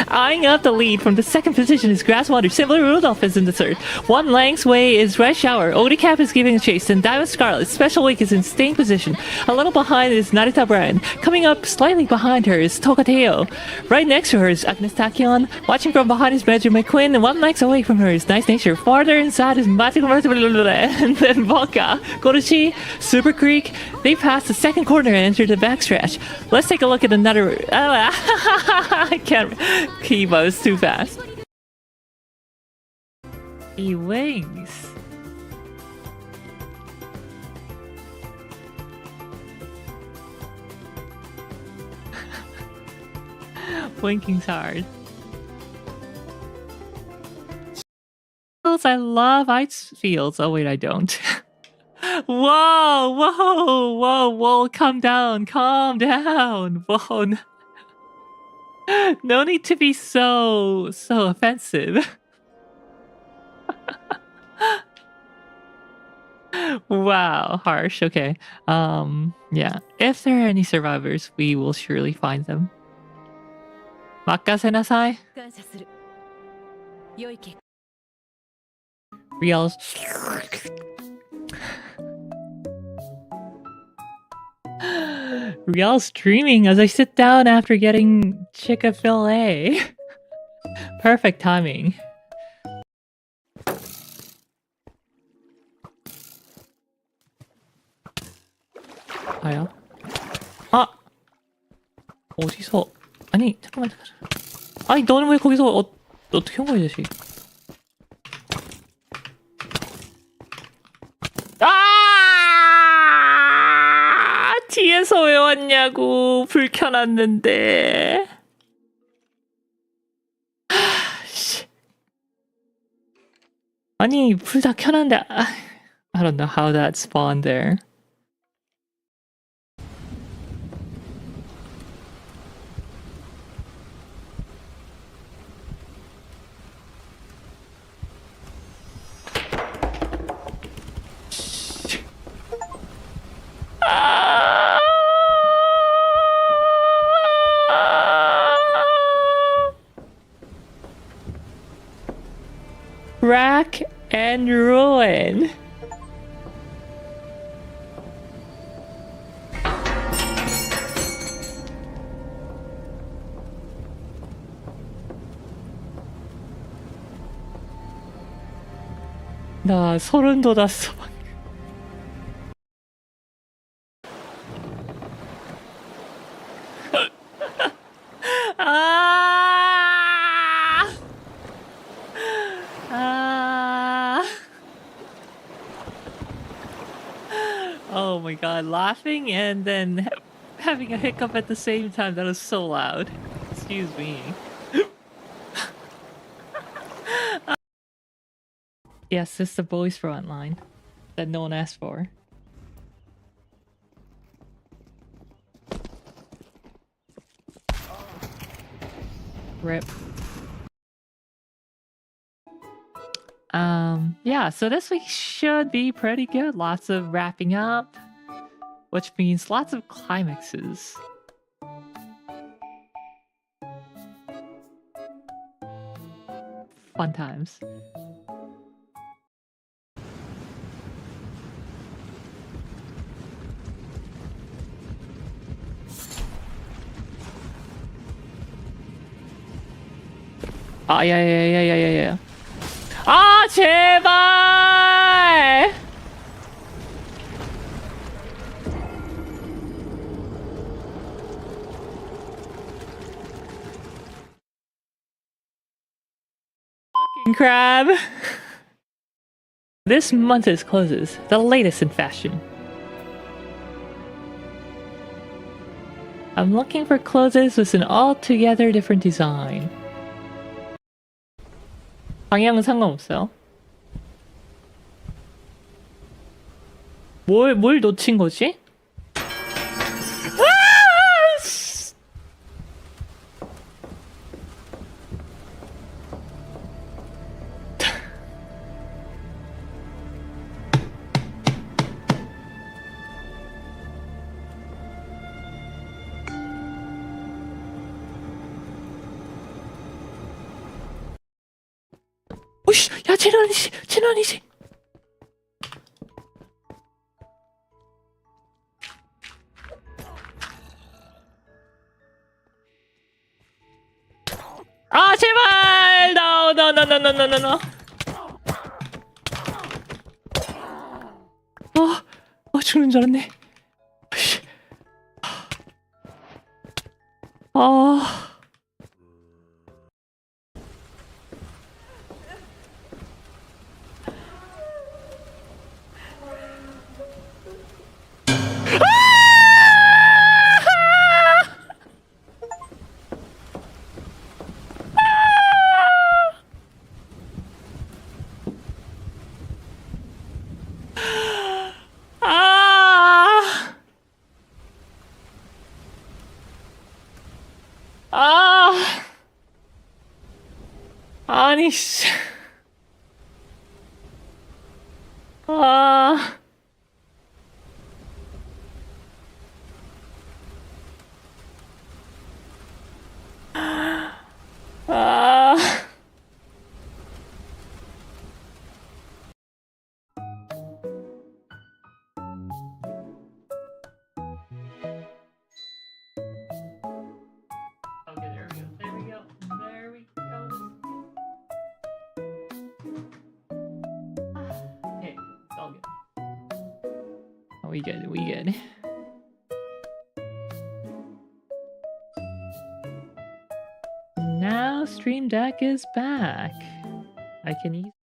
Eyeing up the lead from the second position is Grass Wonder. Simply Rudolph is in the third. One length's way is Red Shower. Odicap is giving a chase, and Diamond Scarlet. Special Week is in staying position. A little behind is Narita Brand. Coming up slightly behind her is Tokateo. Right next to her is Agnes Tachyon. Watching from behind is Major McQueen, and 1 length away from her is Nice Nature. Farther inside is Magical and then Volca, Gorushi, Super Creek. They pass the second corner and enter the backstretch. Let's take a look at another. I can't. Kiba is too fast. He wings. Winking's hard. I love ice fields. Oh wait, I don't. Whoa, whoa, whoa, whoa! Calm down, calm down. Whoa. No need to be so offensive. Wow, harsh. Okay. Yeah. If there are any survivors, we will surely find them. Makase nasai. 感謝する。良い結果。 Riel's Riel's dreaming as I sit down after getting Chick-fil-A. Perfect timing. 아야? 아! 어디서? 아니 잠깐만. 아니 너는 왜 거기서 어떻게 온 거야 이 자식? 아! 뒤에서 왜 왔냐고. 불 켜놨는데. 아니 불 다 켜놨는데. I don't know how that spawned there. Rack and ruin. 나 소름 돋았어. Oh my god, laughing and then having a hiccup at the same time. That was so loud. Excuse me. Yes, it's the boys front line that no one asked for. Rip. Yeah, so this week should be pretty good. Lots of wrapping up, which means lots of climaxes. Fun times. 아, 야야야야야야야. 아, 제발! Fucking crab. This month's clothes, the latest in fashion. I'm looking for clothes with an altogether different design. 방향은 상관없어요. 뭘 놓친 거지? 야, 진원이지, 진원이지. 아, 제발! No, no, no, no, no, no, no, no. 죽는 줄 알았네. 씨. 아니, 씨. Okay, there we go. There we go. There we go. Hey, it's all good. Oh, we good. We good. Now Stream Deck is back. I can eat.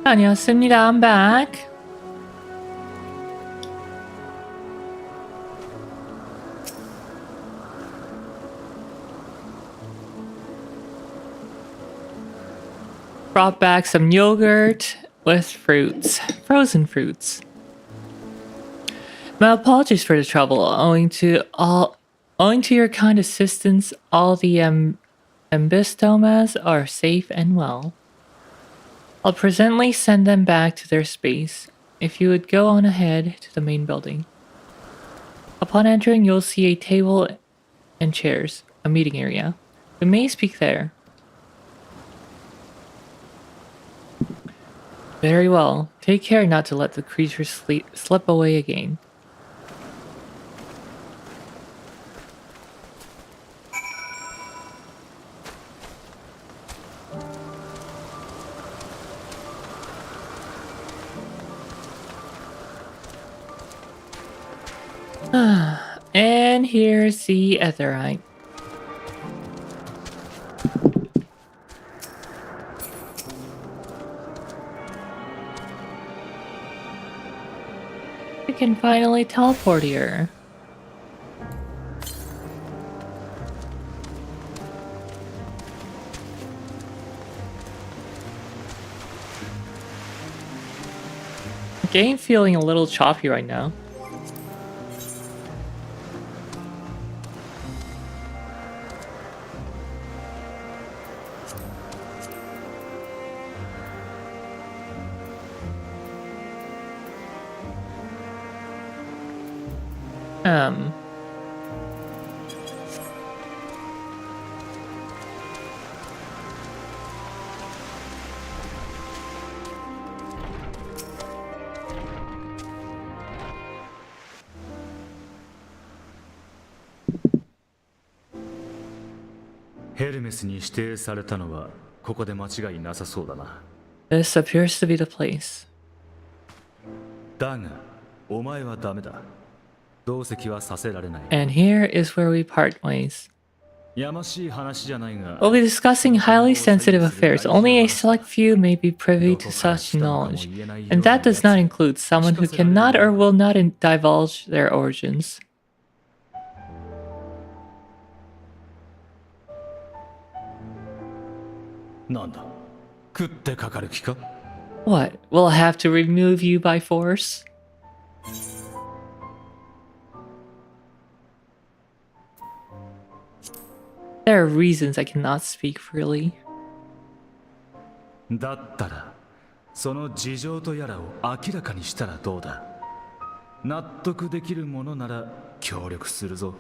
안녕하십니다. I'm back. Brought back some yogurt with fruits, frozen fruits. My apologies for the trouble. Owing to your kind assistance, all the embistomas are safe and well. I'll presently send them back to their space. If you would go on ahead to the main building. Upon entering, you'll see a table and chairs, a meeting area. We may speak there. Very well. Take care not to let the creature slip away again. And here's the Etherite. We can finally teleport here. Game feeling a little choppy right now.ヘルメスに指定されたのはここで間違いなさそうだな。This appears to be the place. だがお前はダメだ。同席はさせられない。And here is where we part ways. やましい話じゃないが。We'll be discussing highly sensitive affairs. Only a select few may be privy to such knowledge, and that does not include someone who cannot or will not divulge their origins. なんだ食ってかかる気か What? Will I have to remove you by force? There are reasons I cannot speak freely. だったらその事情とやらを明らかにしたらどうだ納得できるものなら協力するぞ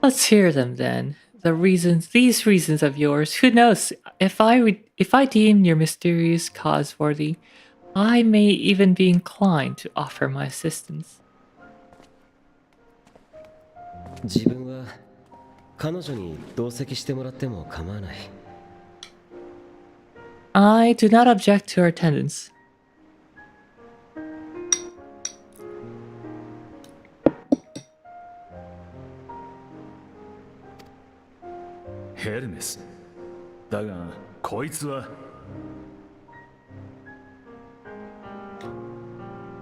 Let's hear them then. These reasons of yours. Who knows? If I deem your mysterious cause worthy, I may even be inclined to offer my assistance. 自分は彼女に同席してもらっても構わない。 I do not object to her attendance. Hermes だがこいつは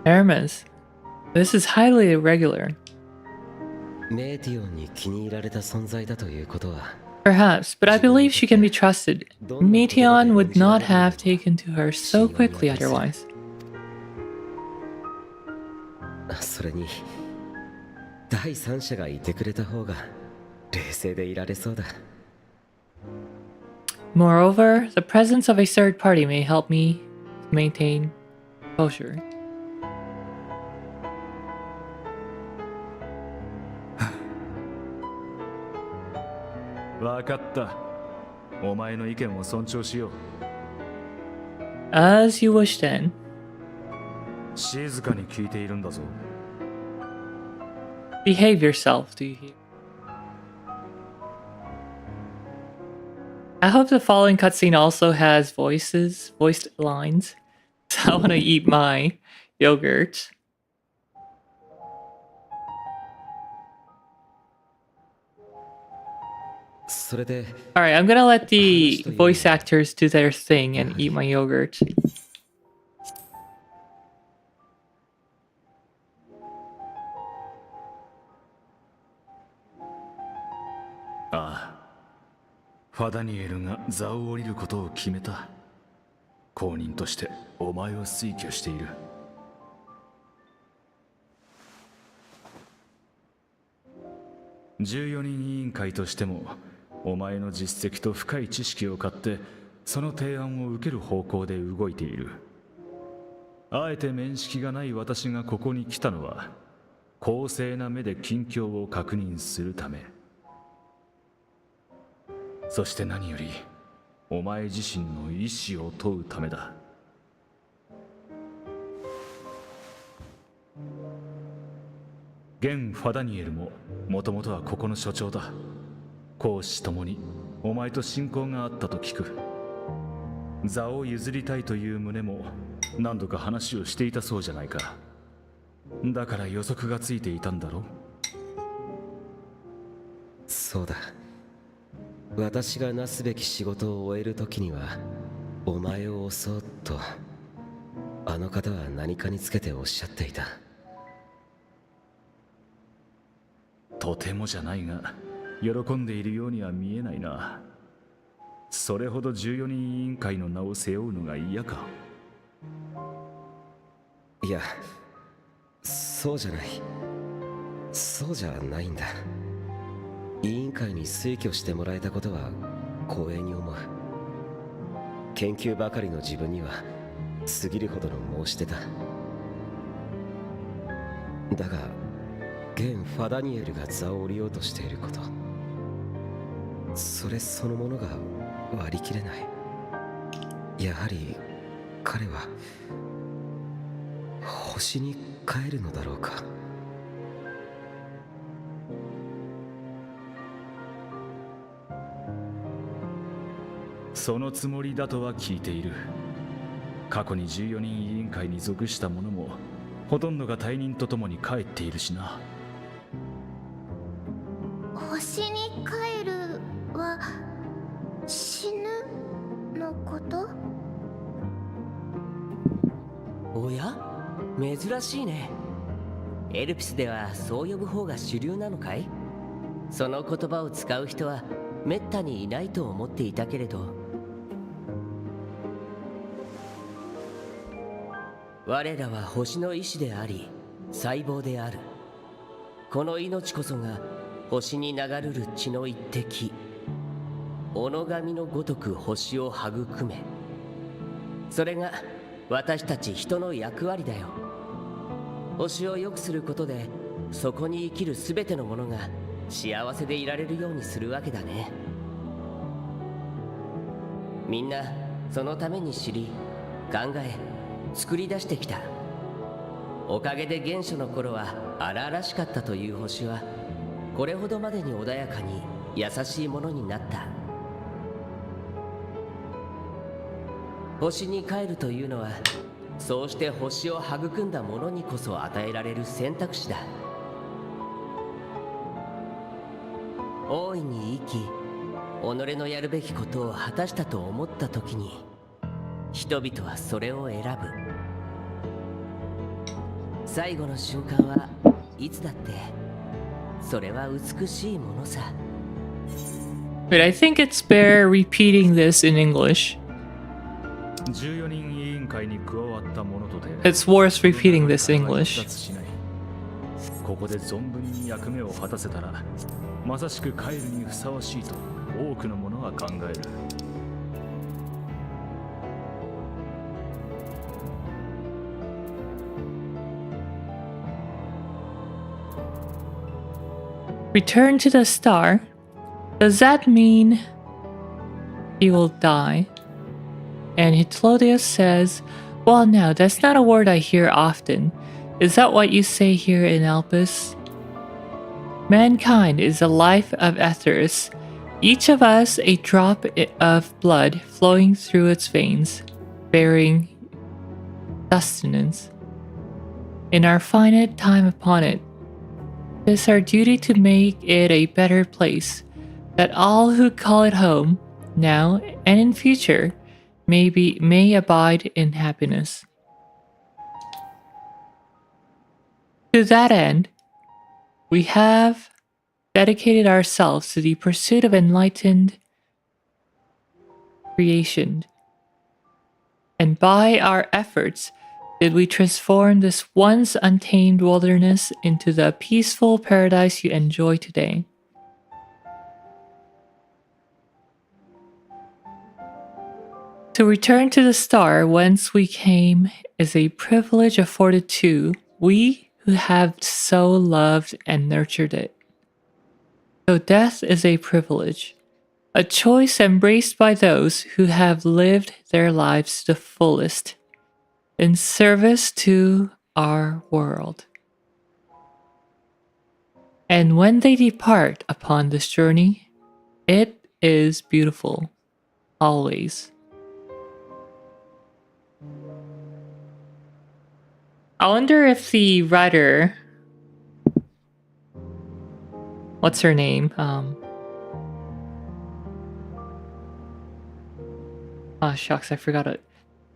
Hermes, this is highly irregular. メーティオンに気に入られた存在だということは Perhaps, but I believe she can be trusted. Meteon would not have taken to her so quickly otherwise. それに第三者がいてくれた方が冷静でいられそうだ。 Moreover, the presence of a third party may help me maintain composure. わかった。お前の意見を尊重しよう。 As you wish then. 静かに聞いているんだぞ。 Behave yourself, do you hear? I hope the following cutscene also has voiced lines. So I want to eat my yogurt. Alright, I'm gonna let the voice actors do their thing and eat my yogurt. ああ、ファダニエルが座を降りることを決めた。公認としてお前を推挙している。14人委員会としてもお前の実績と深い知識を買ってその提案を受ける方向で動いている。あえて面識がない私がここに来たのは公正な目で近況を確認するため。そして何よりお前自身の意思を問うためだ。現ファダニエルももともとはここの所長だ。公私ともにお前と親交があったと聞く。座を譲りたいという旨も何度か話をしていたそうじゃないか。だから予測がついていたんだろう。そうだ。私がなすべき仕事を終える時にはお前を襲おうとあの方は何かにつけておっしゃっていた。とてもじゃないが喜んでいるようには見えないな。それほど14人委員会の名を背負うのが嫌か。いや、そうじゃない。そうじゃないんだ。委員会に推挙してもらえたことは光栄に思う。研究ばかりの自分には過ぎるほどの申し出だ。だが現ファダニエルが座を降りようとしていること、それそのものが割り切れない。やはり彼は星に帰るのだろうか。そのつもりだとは聞いている。過去に14人委員会に属した者もほとんどが退任とともに帰っているしな。星に帰るは死ぬのこと？おや？珍しいね。エルピスではそう呼ぶ方が主流なのかい？その言葉を使う人はめったにいないと思っていたけれど、我らは星の意志であり細胞である。この命こそが星に流るる血の一滴、己神のごとく星を育め、それが私たち人の役割だよ。星を良くすることでそこに生きるすべてのものが幸せでいられるようにするわけだね。みんなそのために知り、考え、作り出してきた。おかげで原初の頃は荒々しかったという星は、これほどまでに穏やかに優しいものになった。星に帰るというのは、そうして星を育んだ者にこそ与えられる選択肢だ。大いに生き、己のやるべきことを果たしたと思った時に、人々はそれを選ぶ。最後の瞬間はいつだって、それは美しいものさ。 But I think it's better repeating this in English. 14人委員会に加わったものとて It's worth repeating this in English. ここで存分に役目を果たせたら、まさしく帰るにふさわしいと多くの者は考える。Return to the star? Does that mean he will die? And Hitlodius says, well, now, that's not a word I hear often. Is that what you say here in Elpis? Mankind is the life of ethers, each of us a drop of blood flowing through its veins, bearing sustenance. In our finite time upon it, it is our duty to make it a better place, that all who call it home, now and in future, may abide in happiness. To that end, we have dedicated ourselves to the pursuit of enlightened creation, and by our efforts did we transform this once untamed wilderness into the peaceful paradise you enjoy today. To return to the star whence we came is a privilege afforded to we who have so loved and nurtured it. So death is a privilege, a choice embraced by those who have lived their lives to the fullest, in service to our world. And when they depart upon this journey, it is beautiful, always. I wonder if the writer, what's her name? Oh shucks, I forgot it.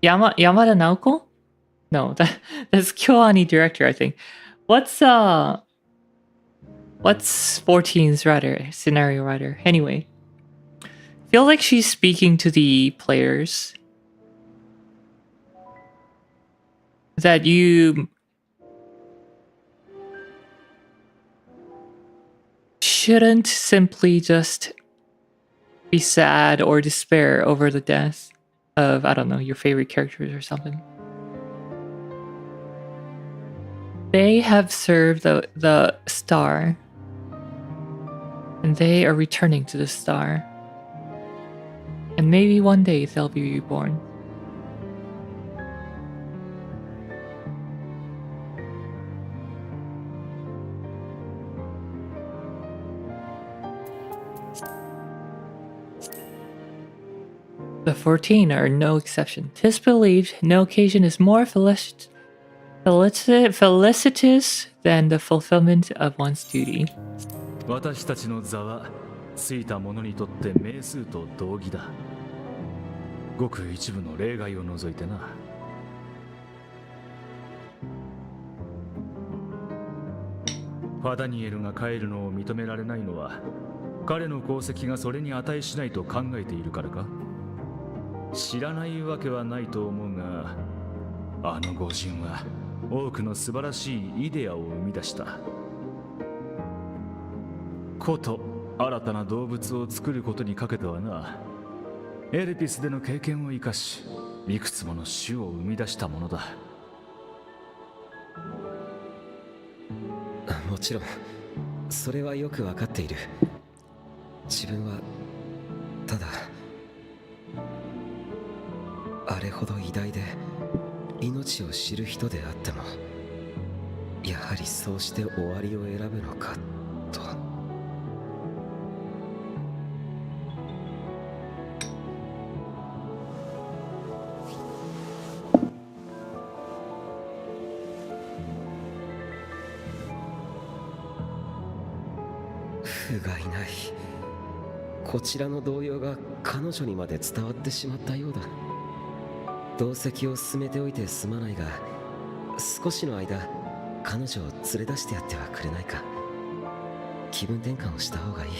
Yamada Naoko? No, that's Kyoani director, I think. What's 14's writer, scenario writer? Anyway, feel like she's speaking to the players. That you shouldn't simply just be sad or despair over the death of, I don't know, your favorite characters or something. They have served the star, and they are returning to the star. And maybe one day they'll be reborn. The 14 are no exception. 'Tis believed no occasion is more felicitous than the fulfillment of one's duty. 私たちの座はついた者にとって名数と同義だ。ごく一部の例外を除いてな。ファダニエルが帰るのを認められないのは、彼の功績がそれに値しないと考えているからか？知らないわけはないと思うが、あの御人は多くの素晴らしいイデアを生み出した。こと新たな動物を作ることにかけてはな、エルピスでの経験を生かし、いくつもの種を生み出したものだ。もちろんそれはよくわかっている。自分はただあれほど偉大で命を知る人であっても、やはりそうして終わりを選ぶのかと。不甲斐ない。こちらの動揺が彼女にまで伝わってしまったようだ。同席を進めておいてすまないが、少しの間彼女を連れ出してやってはくれないか。気分転換をした方がいい。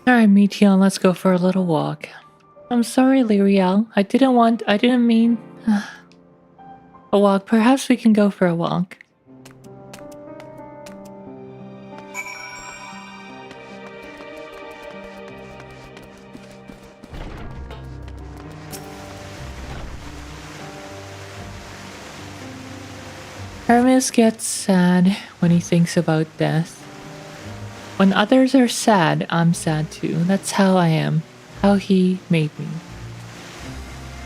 Alright, Meteon, let's go for a little walk. I'm sorry, Lyriel. I didn't mean... a walk. Perhaps we can go for a walk. Hermes gets sad when he thinks about death. When others are sad, I'm sad too. That's how I am. How he made me.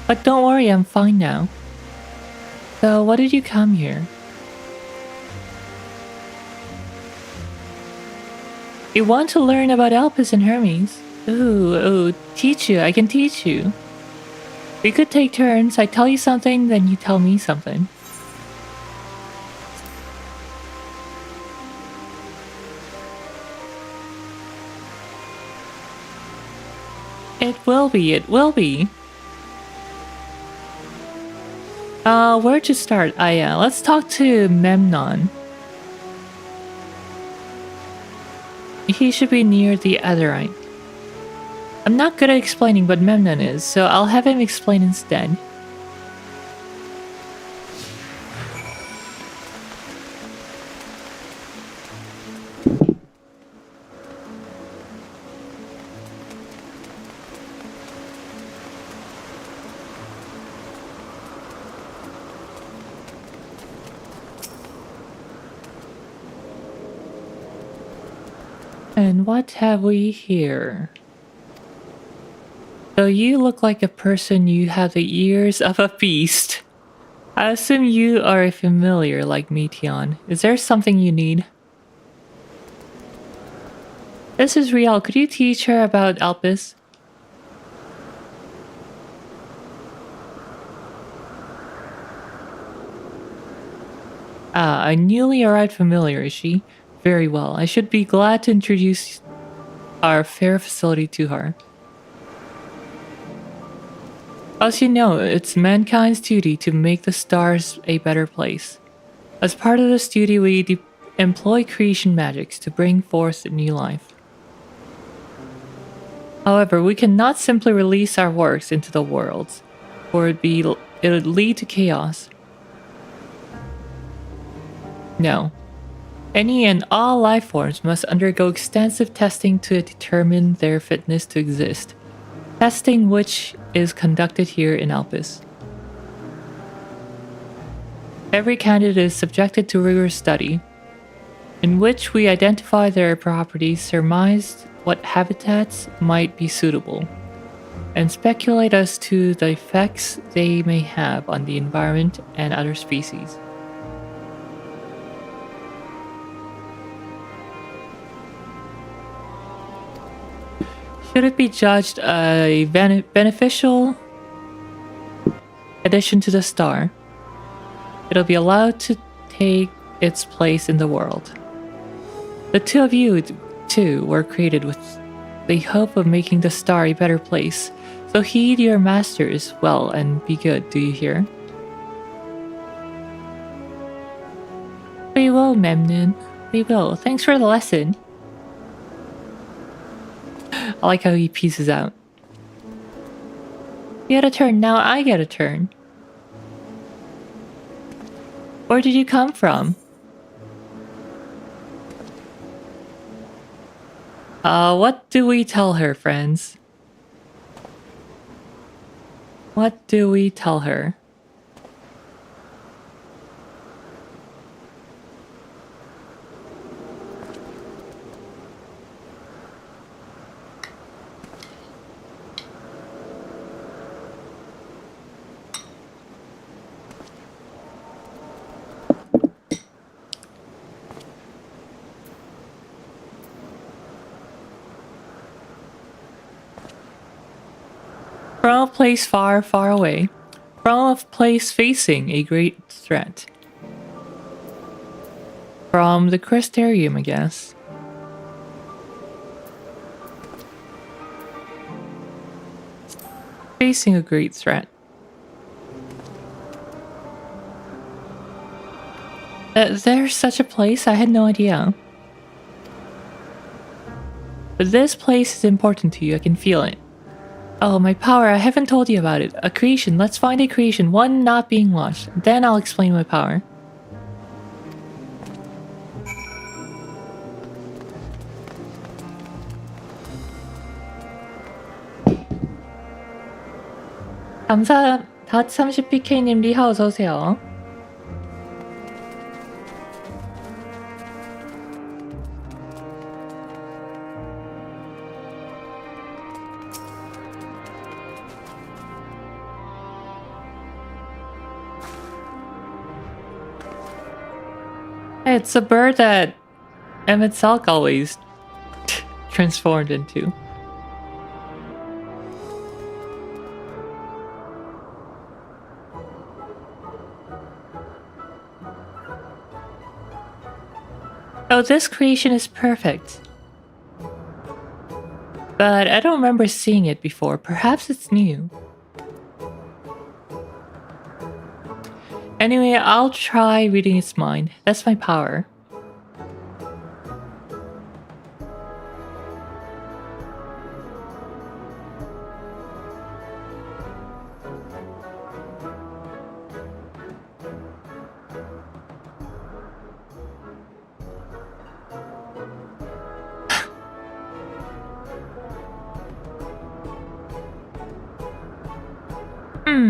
But don't worry, I'm fine now. So, what did you come here? You want to learn about Elpis and Hermes? Ooh, teach you. I can teach you. We could take turns. I tell you something, then you tell me something. It will be. Where to start? Yeah, let's talk to Memnon. He should be near the Otherite. I'm not good at explaining, but Memnon is, so I'll have him explain instead. And what have we here? So you look like a person. You have the ears of a beast. I assume you are a familiar like Meteon. Is there something you need? This is Riel. Could you teach her about Elpis? Ah, a newly arrived familiar, is she? Very well. I should be glad to introduce our fair facility to her. As you know, it's mankind's duty to make the stars a better place. As part of this duty, we employ creation magics to bring forth new life. However, we cannot simply release our works into the worlds, or it would lead to chaos. No. Any and all life forms must undergo extensive testing to determine their fitness to exist. Testing which is conducted here in Elpis. Every candidate is subjected to rigorous study, in which we identify their properties, surmise what habitats might be suitable, and speculate as to the effects they may have on the environment and other species. Should it be judged a beneficial addition to the star, it'll be allowed to take its place in the world. The two of you, too, were created with the hope of making the star a better place. So heed your masters well and be good, do you hear? We will, Memnon. We will. Thanks for the lesson. I like how he pieces out. You get a turn, now I get a turn. Where did you come from? What do we tell her, friends? What do we tell her? From a place far, far away. From a place facing a great threat. From the Crystarium, I guess. Facing a great threat. There's such a place? I had no idea. But this place is important to you, I can feel it. Oh, my power, I haven't told you about it. A creation, let's find a creation, one not being lost. Then I'll explain my power. 감사, 닷30PK님 리하 어서오세요. It's a bird that Emmett Salk always transformed into. Oh, this creation is perfect. But I don't remember seeing it before. Perhaps it's new. Anyway, I'll try reading its mind. That's my power.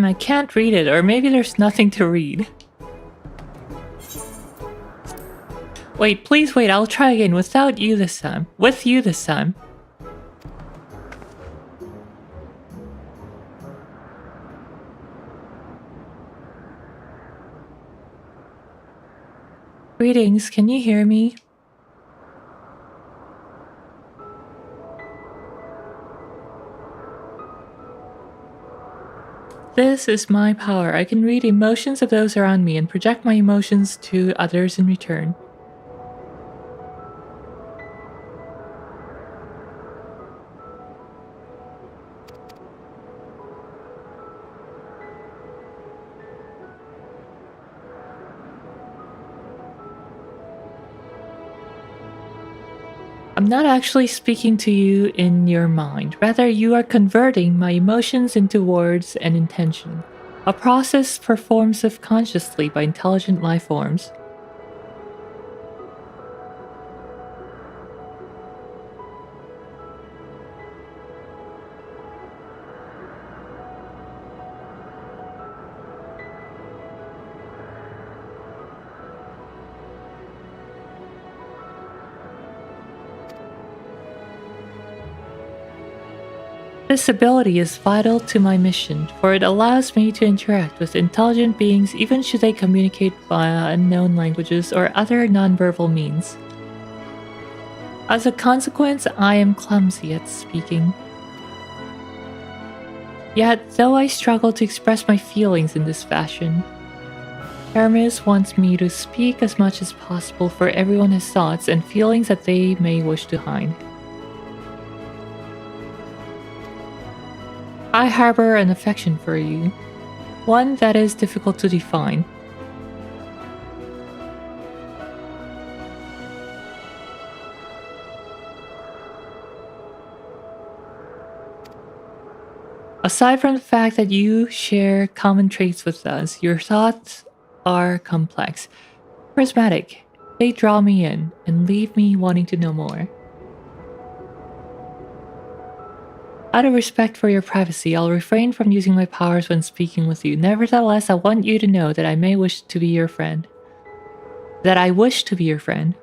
I can't read it, or maybe there's nothing to read. Wait, please wait, I'll try again without you this time. With you this time. Greetings, can you hear me? This is my power. I can read emotions of those around me and project my emotions to others in return. I'm not actually speaking to you in your mind. Rather, you are converting my emotions into words and intention. A process performed subconsciously by intelligent life forms. This ability is vital to my mission, for it allows me to interact with intelligent beings even should they communicate via unknown languages or other nonverbal means. As a consequence, I am clumsy at speaking. Yet, though I struggle to express my feelings in this fashion, Hermes wants me to speak as much as possible, for everyone has thoughts and feelings that they may wish to hide. I harbor an affection for you, one that is difficult to define. Aside from the fact that you share common traits with us, your thoughts are complex, prismatic. They draw me in and leave me wanting to know more. Out of respect for your privacy, I'll refrain from using my powers when speaking with you. Nevertheless, I want you to know that I may wish to be your friend. That I wish to be your friend.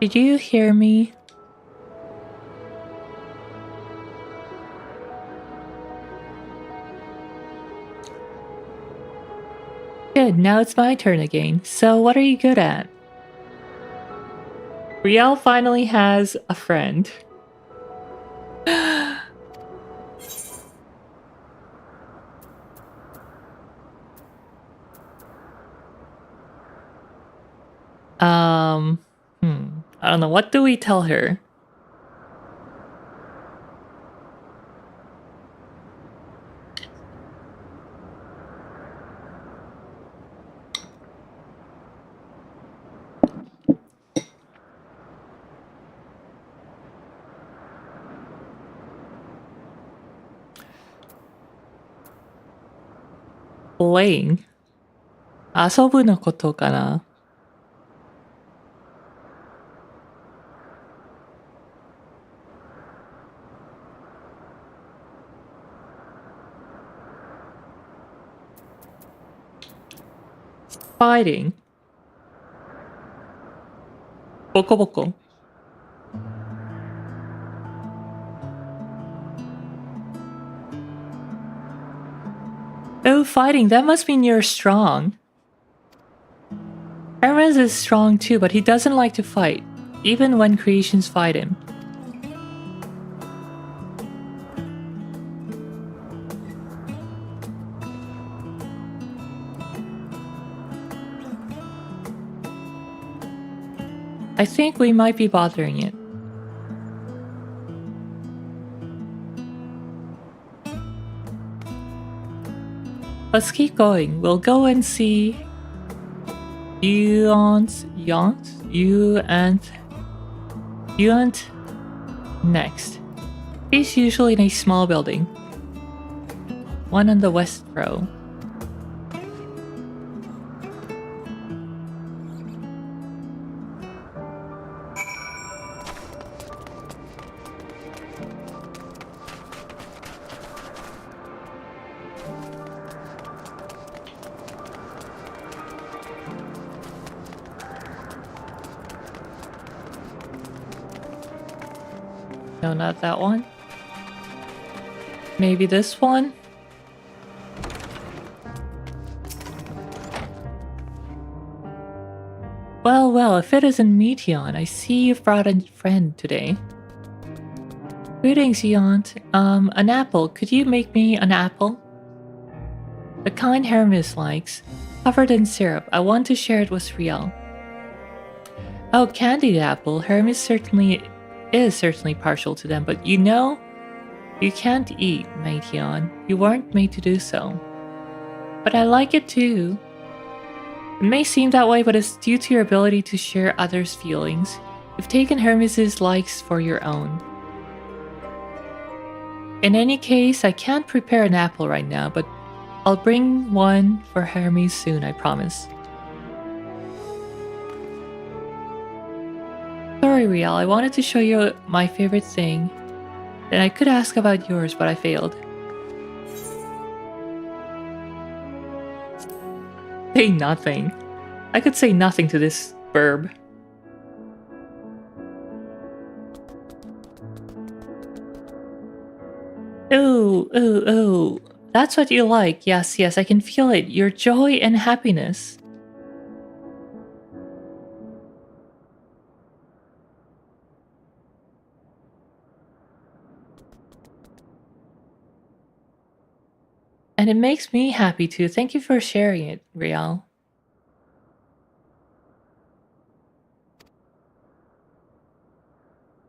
Did you hear me? Good, now it's my turn again. So what are you good at? Riel finally has a friend. I don't know. What do we tell her? Playing? 遊ぶのことかな? Fighting? ボコボコ? Oh, fighting, that must mean you're strong. Hermes is strong too, but he doesn't like to fight, even when creations fight him. I think we might be bothering it. Let's keep going. We'll go and see Yuant next. He's usually in a small building. One on the west row. No, not that one. Maybe this one? Well, if it isn't Meteon, I see you've brought a friend today. Greetings, Yont. An apple. Could you make me an apple? The kind Hermes likes. Covered in syrup. I want to share it with Riel. Oh, candied apple. Hermes is certainly partial to them, but you know, you can't eat, Meteon. You weren't made to do so. But I like it too. It may seem that way, but it's due to your ability to share others' feelings. You've taken Hermes' likes for your own. In any case, I can't prepare an apple right now, but I'll bring one for Hermes soon, I promise. Sorry, Riel, I wanted to show you my favorite thing. And I could ask about yours, but I failed. Say nothing. I could say nothing to this burb. Ooh. That's what you like. Yes, I can feel it. Your joy and happiness. And it makes me happy too. Thank you for sharing it, Riel.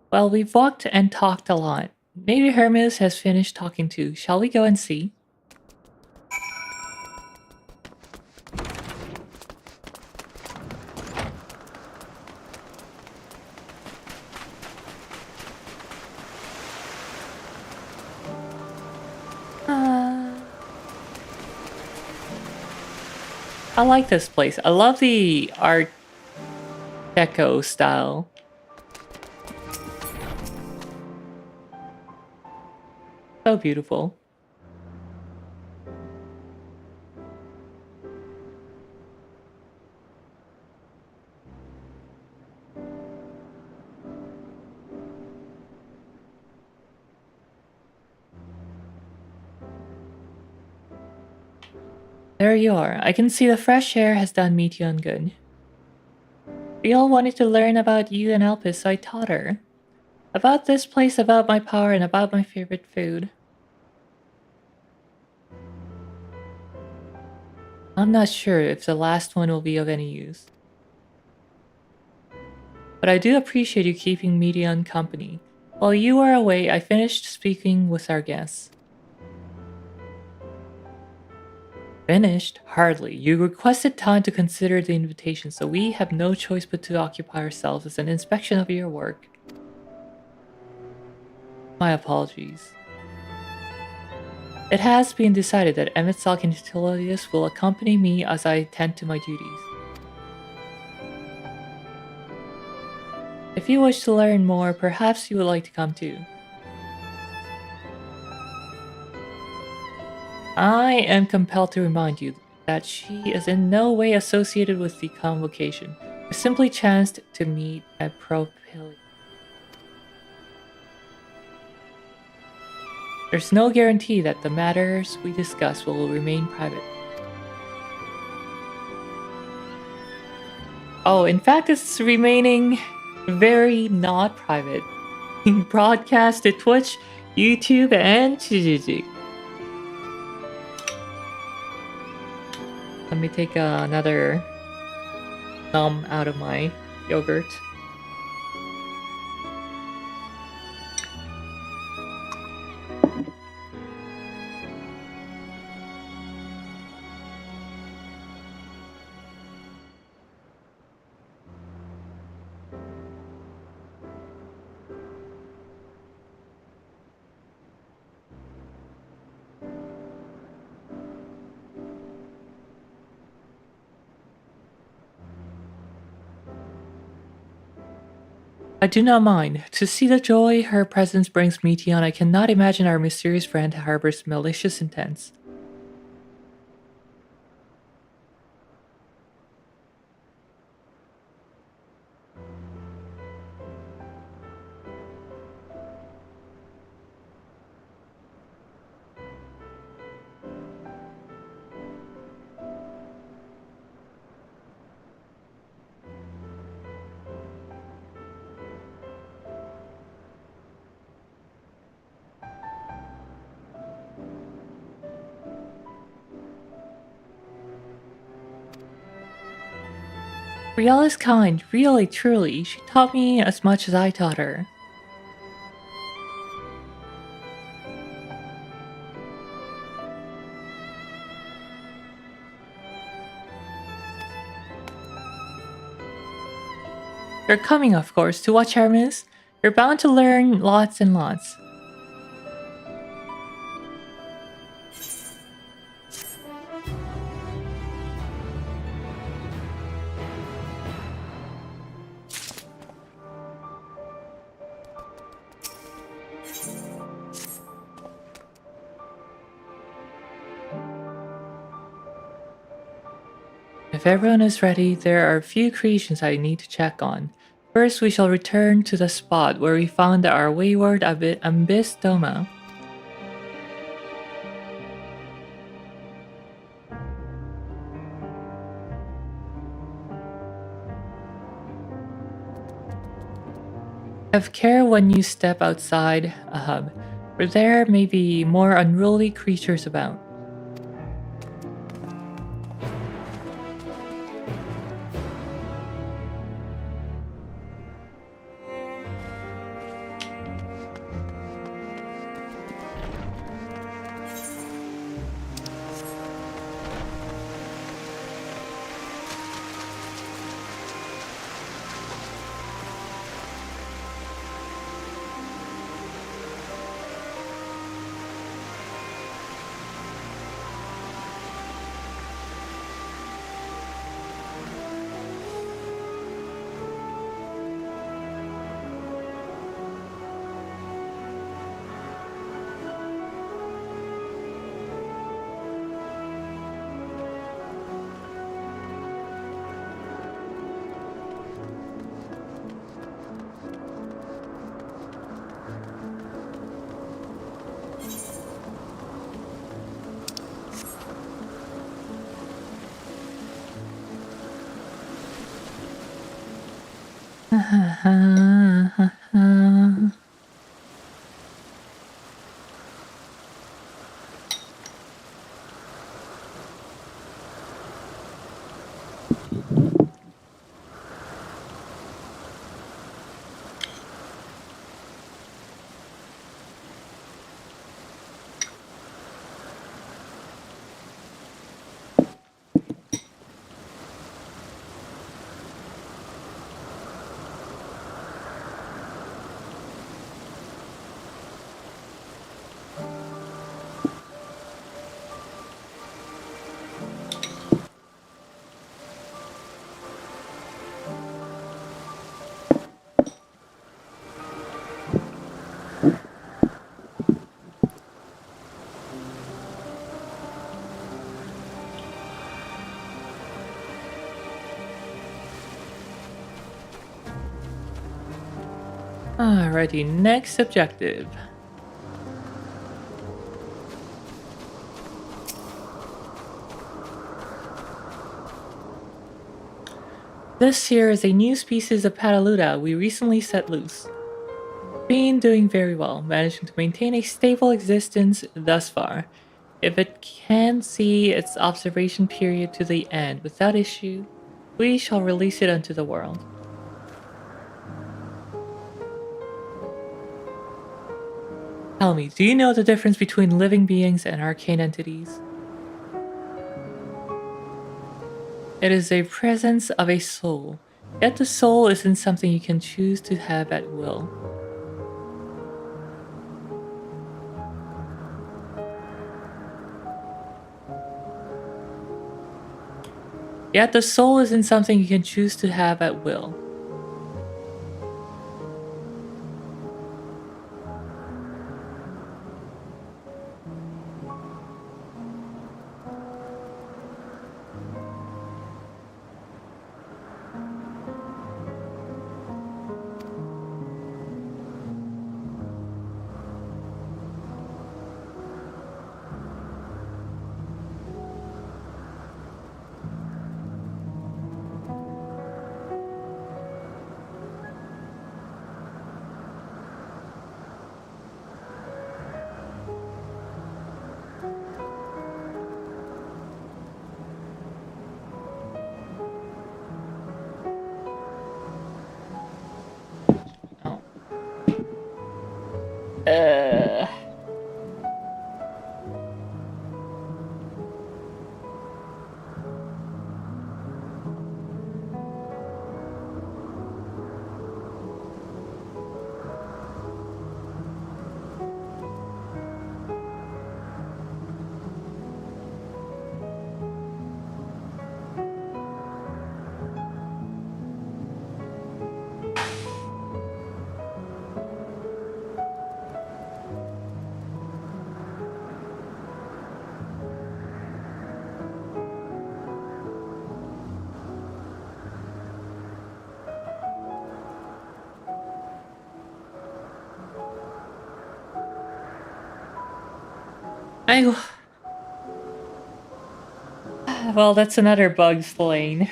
Well, we've walked and talked a lot. Maybe Hermes has finished talking too. Shall we go and see? I like this place. I love the Art Deco style. So beautiful. There you are. I can see the fresh air has done Meteon good. We all wanted to learn about you and Elpis, so I taught her. About this place, about my power, and about my favorite food. I'm not sure if the last one will be of any use. But I do appreciate you keeping Meteon company. While you were away, I finished speaking with our guests. Finished? Hardly. You requested time to consider the invitation, so we have no choice but to occupy ourselves with an inspection of your work. My apologies. It has been decided that Emetsalk and Tilius will accompany me as I tend to my duties. If you wish to learn more, perhaps you would like to come too. I am compelled to remind you that she is in no way associated with the convocation. We simply chanced to meet at Propylia. There's no guarantee that the matters we discuss will remain private. Oh, in fact, it's remaining very not private. Being broadcast to Twitch, YouTube, and Kijiji. Let me take another numb out of my yogurt. I do not mind. To see the joy her presence brings Meteon, I cannot imagine our mysterious friend harbors malicious intents. Riel is kind, really, truly. She taught me as much as I taught her. You're coming, of course, to watch Hermes. You're bound to learn lots and lots. If everyone is ready, there are a few creations I need to check on. First, we shall return to the spot where we found our wayward Abyss Doma. Have care when you step outside a hub, for there may be more unruly creatures about. Alrighty, next objective. This here is a new species of Pataluda we recently set loose. Been doing very well, managing to maintain a stable existence thus far. If it can see its observation period to the end without issue, we shall release it unto the world. Tell me, do you know the difference between living beings and arcane entities? It is a presence of a soul, yet the soul isn't something you can choose to have at will. Yet the soul isn't something you can choose to have at will. Uh... Well, that's another bug slain.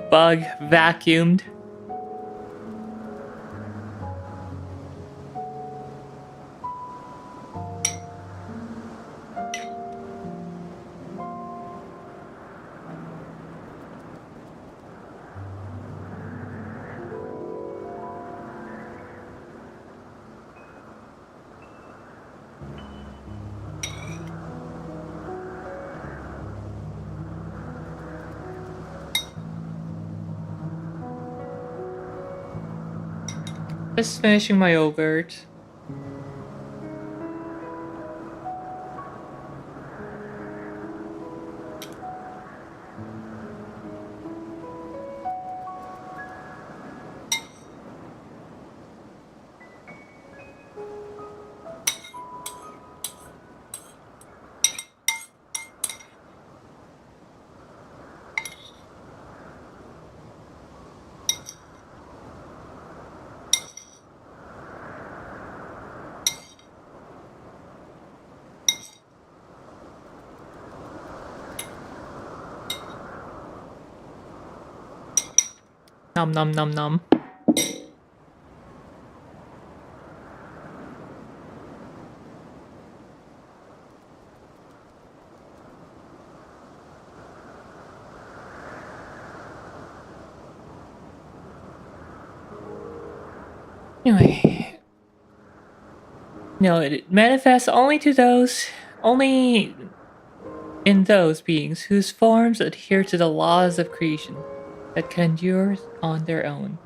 Bug vacuumed. Just finishing my yogurt. Nom nom nom nom. Anyway. No, it manifests only in those beings whose forms adhere to the laws of creation that can endure on their own.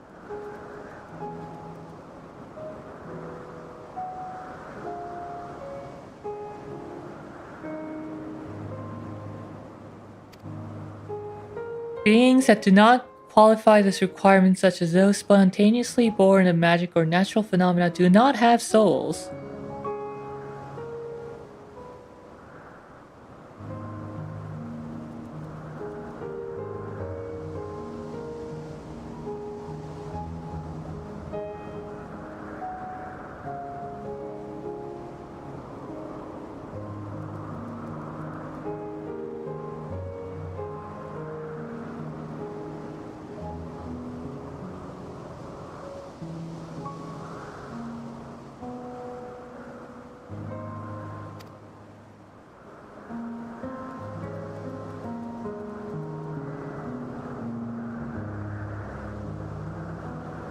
Beings that do not qualify this requirement, such as those spontaneously born of magic or natural phenomena, do not have souls.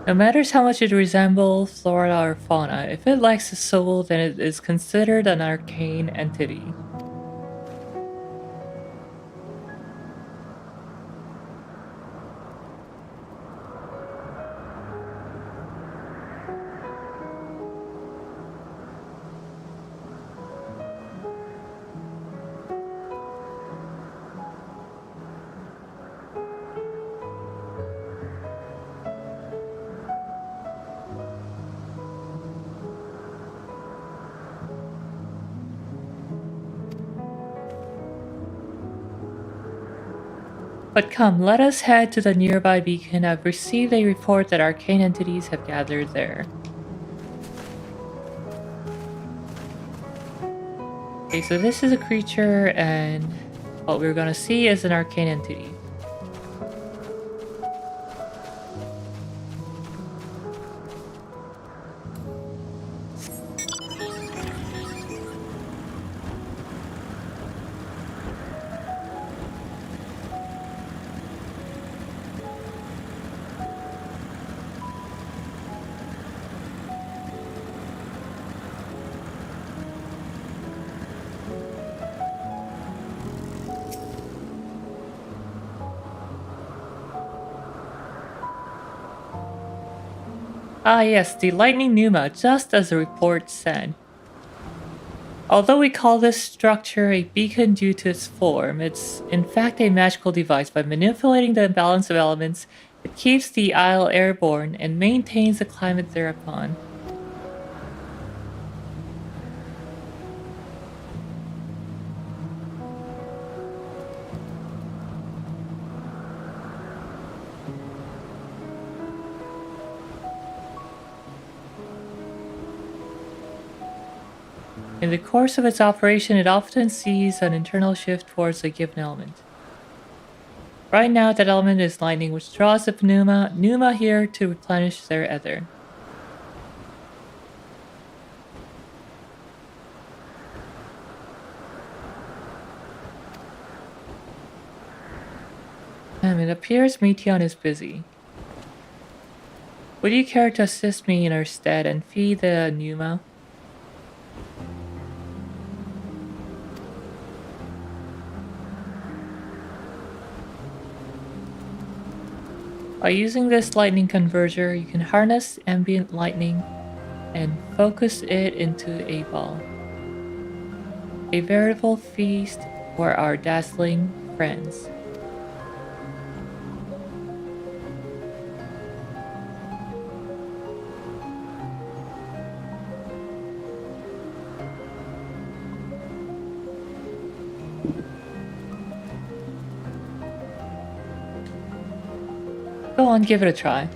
No matter how much it resembles flora or fauna, if it lacks a soul, then it is considered an arcane entity. But come, let us head to the nearby beacon. I've received a report that arcane entities have gathered there. Okay, so this is a creature, and what we're gonna see is an arcane entity. Ah yes, the lightning pneuma, just as the report said. Although we call this structure a beacon due to its form, it's in fact a magical device. By manipulating the imbalance of elements, it keeps the isle airborne and maintains the climate thereupon. In the course of its operation, it often sees an internal shift towards a given element. Right now, that element is lightning, which draws the pneuma here to replenish their ether. It appears Meteon is busy. Would you care to assist me in her stead and feed the pneuma? By using this lightning converter, you can harness ambient lightning and focus it into a ball. A veritable feast for our dazzling friends. Go on, give it a try.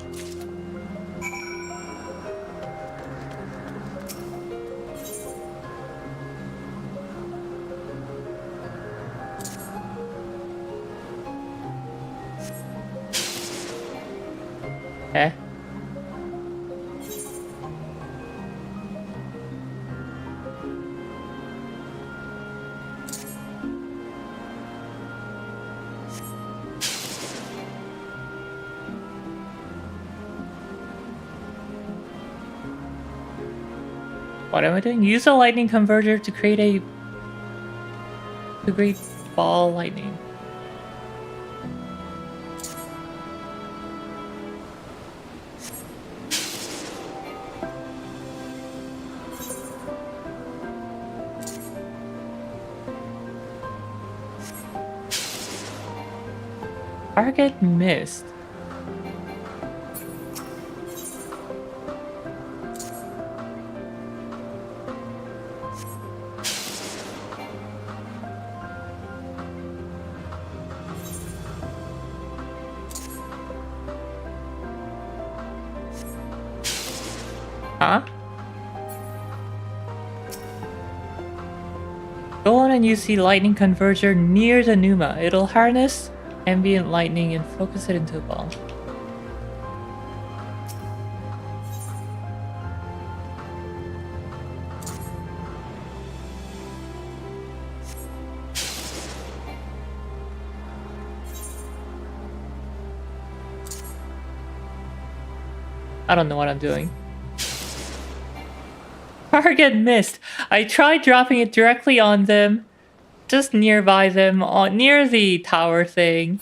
Eh? What am I doing? Use a lightning converter to create ball lightning. Target missed. Huh? Go on and use the lightning converter near the Numa. It'll harness ambient lightning and focus it into a ball. I don't know what I'm doing. Target missed. I tried dropping it directly on them, just nearby them, near the tower thing.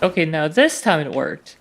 Okay, now this time it worked.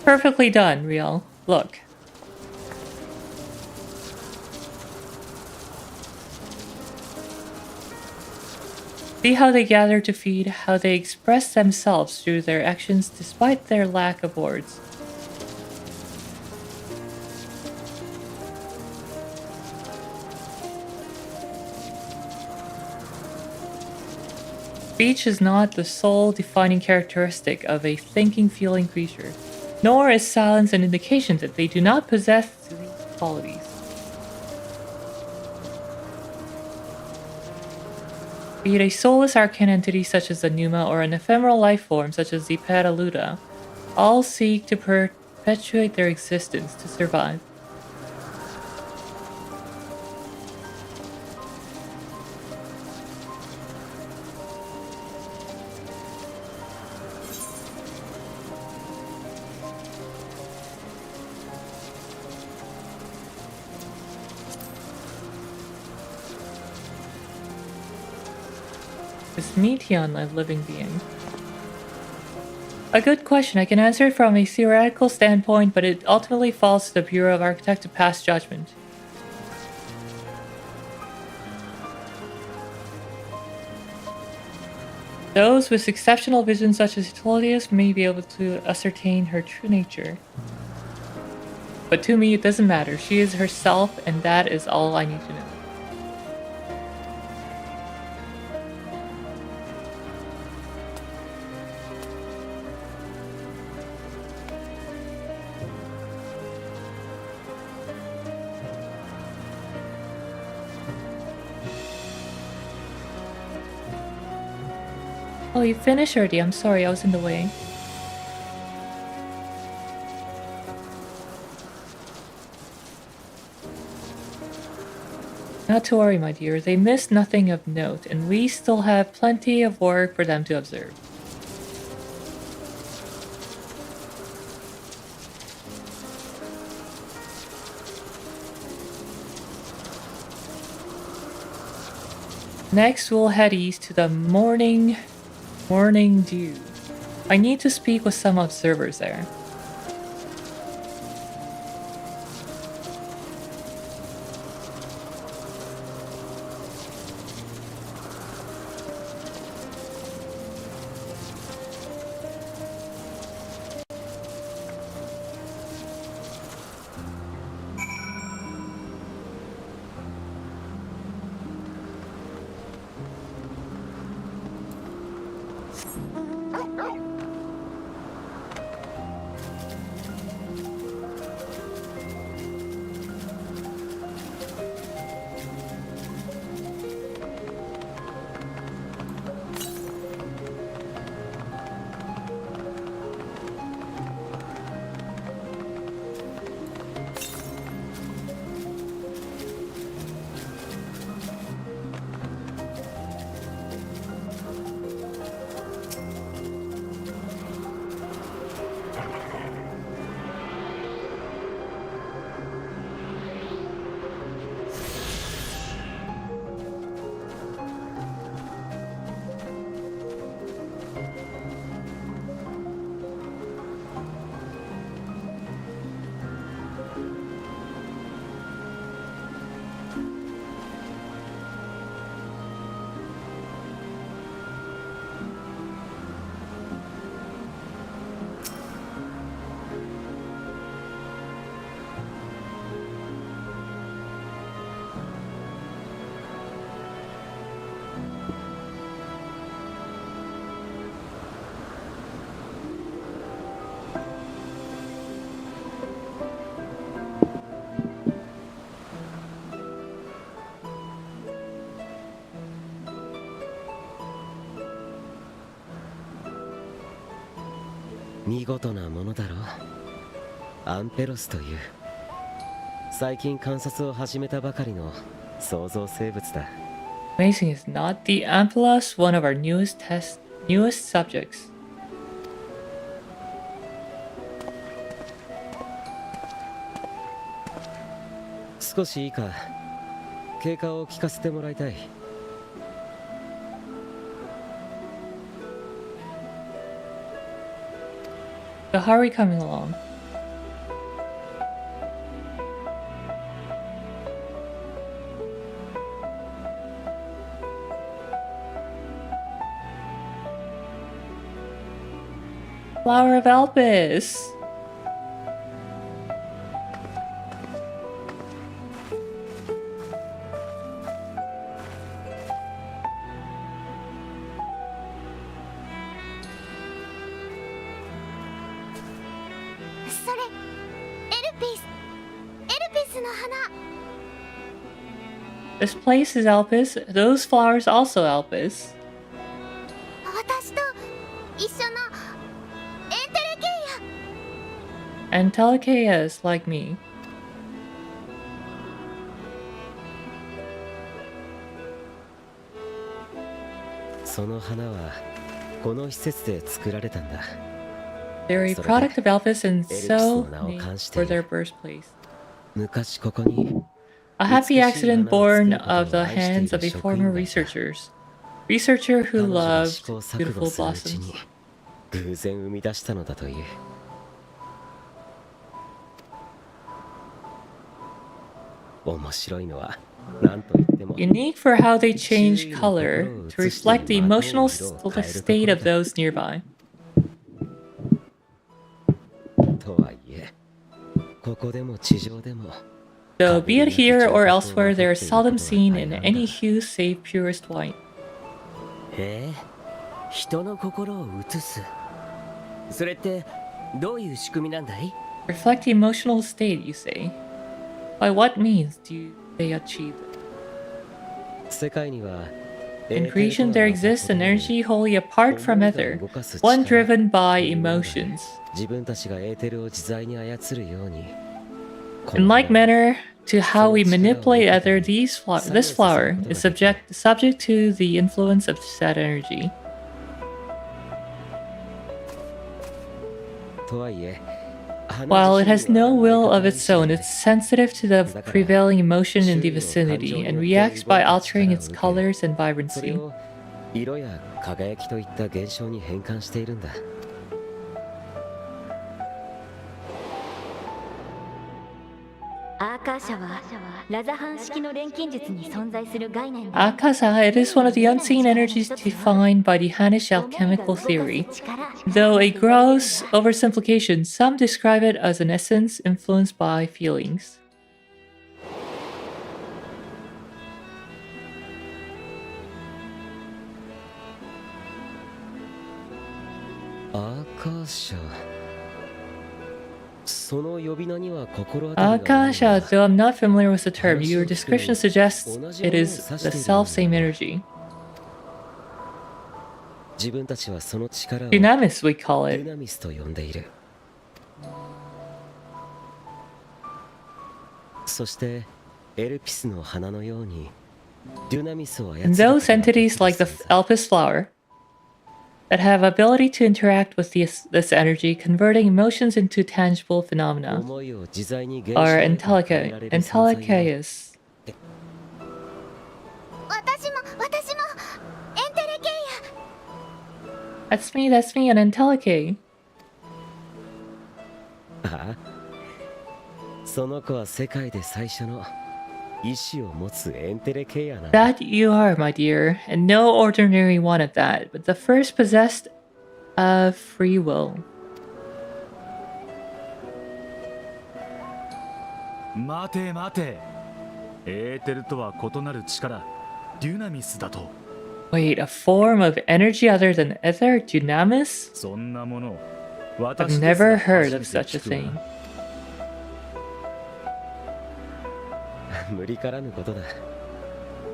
Perfectly done, Real. Look. See how they gather to feed, how they express themselves through their actions despite their lack of words. Speech is not the sole defining characteristic of a thinking, feeling creature. Nor is silence an indication that they do not possess these qualities. Be it a soulless arcane entity such as the Numa or an ephemeral life form such as the Petaluda, all seek to perpetuate their existence to survive. Is Meteon a living being? A good question. I can answer it from a theoretical standpoint, but it ultimately falls to the Bureau of Architect to pass judgment. Those with exceptional vision such as Tolius may be able to ascertain her true nature. But to me, it doesn't matter. She is herself, and that is all I need to know. Oh, you finished already. I'm sorry, I was in the way. Not to worry, my dear. They missed nothing of note, and we still have plenty of work for them to observe. Next, we'll head east to the Morning Dew. I need to speak with some observers there. 見事なものだろう。アンペロスという最近観察を始めたばかりの創造生物だ。 Amazing, is not the Ampelus one of our newest subjects? 少しいいか、経過を聞かせてもらいたい。So how are we coming along? Flower of Elpis! This place is Elpis. Those flowers also Elpis. 私と一緒のエンテレケイヤ。 And Telekea is like me. その花はこの施設で作られたんだ。 They're a product of Elpis and so named for their birthplace. 昔ここに A happy accident born of the hands of a former researcher who loved beautiful blossoms. 偶然生み出したのだという。面白いのは何と言っても Unique for how they change color to reflect the emotional state of those nearby. とはいえ、ここでも地上でも Though be it here or elsewhere, they are seldom seen in any hue save purest white. 人の心を映す。それってどういう仕組みなんだい？ Reflect the emotional state, you say. By what means do they achieve it? 世界には In creation there exists an energy wholly apart from ether, one driven by emotions. 自分たちがエーテルを自在に操るように。 In like manner to how we manipulate ether, this flower is subject to the influence of said energy. とはいえ、 While it has no will of its own, it's sensitive to the prevailing emotion in the vicinity and reacts by altering its colors and それ vibrancy. を色や輝きといった現象に変換しているんだ。 アーカー社はラザハン式の錬金術に存在する概念で Akaza, it is one of the unseen energies defined by the Hanish alchemical theory. Though a gross oversimplification, some describe it as an essence influenced by feelings. アーカーシャ、その呼び名には心当たりがない Akasha, が though I'm not familiar with the term, your description suggests it is the self-same energy. 自分たちはその力を Dunamis, we call デュ it. ナミスと呼んでいる。そしてエルピスの花のようにデュナミスを操る And those entities like the Elpis flower that have ability to interact with this energy, converting emotions into tangible phenomena, 思いを自在に現象 are へと変えられる存在よ。 Entelikeus. 私もエンテレケイ That's me, an Entelike. ああ、その子は世界で最初の意志を持つエンテレケイアな。 That you are, my dear, and no ordinary one at that, but the first possessed of free will. 待て待て、エーテルとは異なる力、デュナミスだと。 Wait, a form of energy other than ether? Dunamis? そんなもの I've never heard of such a thing. 無理からぬことだ。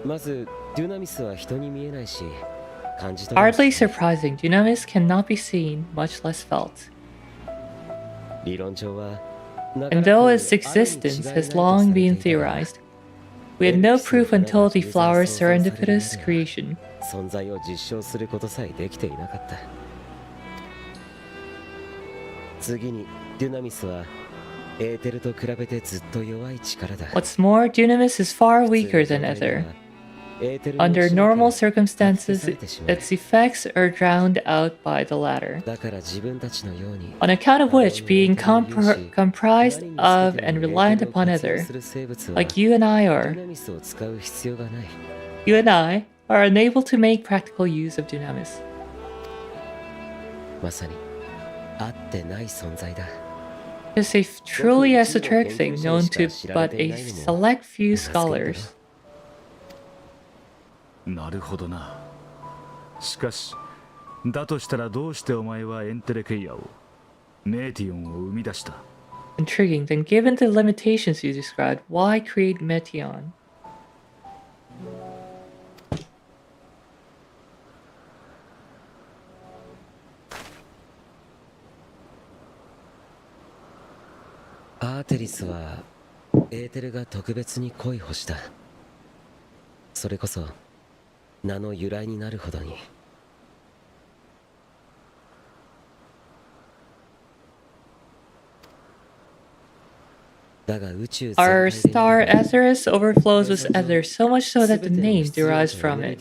まずデュナミスは人に見えないし感じ取れない Hardly し surprising, Dunamis cannot be seen, much less felt. 理論上は長ら And く though あ its るに existence 違いない has と long されて been いたが theorized, we had no proof until the flower's serendipitous creation. 存在を実証することさえできていなかった。次にデュナミスはエーテルと比べてずっと弱い力だ。 What's more, Dunamis is far weaker than ether. Under normal circumstances, its effects are drowned out by the latter. だから自分たちのように On account of which, being comprised of and reliant upon ether, like you and I デ are, ュナミスを使う必要がない。 you and I are unable to make practical use of Dunamis. まさにあってない存在だ。 It's a truly esoteric thing known to but a select few scholars. なるほどな。しかしだとしたらどうしてお前はエンテレケイアをメーティオンを生み出した？ Intriguing, then given the limitations you described, why create Meteon?「アーテリスはエーテルが特別に濃い星だ。それこそ名の由来になるほどに。だが宇宙全 Our 体で見 star れば Aetherius overflows with ether so much so that the name derives from it.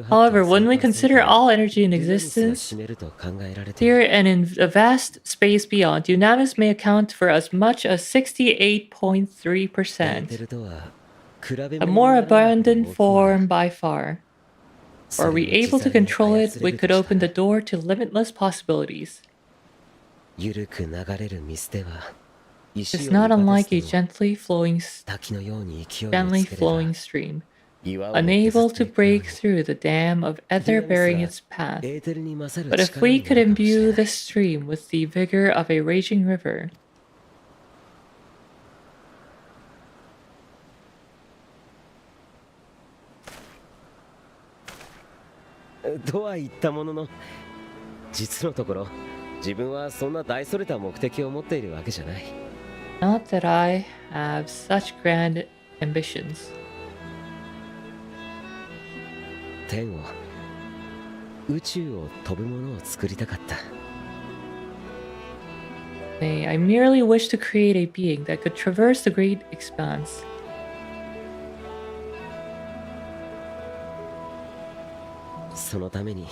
However, when we consider all energy in existence, here and in the vast space beyond, Dunamis may account for as much as 68.3%, a more abundant form by far. Were we able to control it, we could open the door to limitless possibilities. 緩く流れる水では It's not unlike a gently flowing 滝のように勢いを gently つければ flowing stream, 岩を unable 削 to っていくように break through the dam of ether bearing its path. エーテルに勝る But if 力 we にな could るかもしれ imbue ない this stream with the vigor of a raging river, とは言ったものの実のところ自分はそんな大それた目的を持っているわけじゃない。 not that I have such grand ambitions. 天を宇宙を飛ぶものを作りたかった。 Nay, I merely wish to create a being that could traverse the great expanse. そのために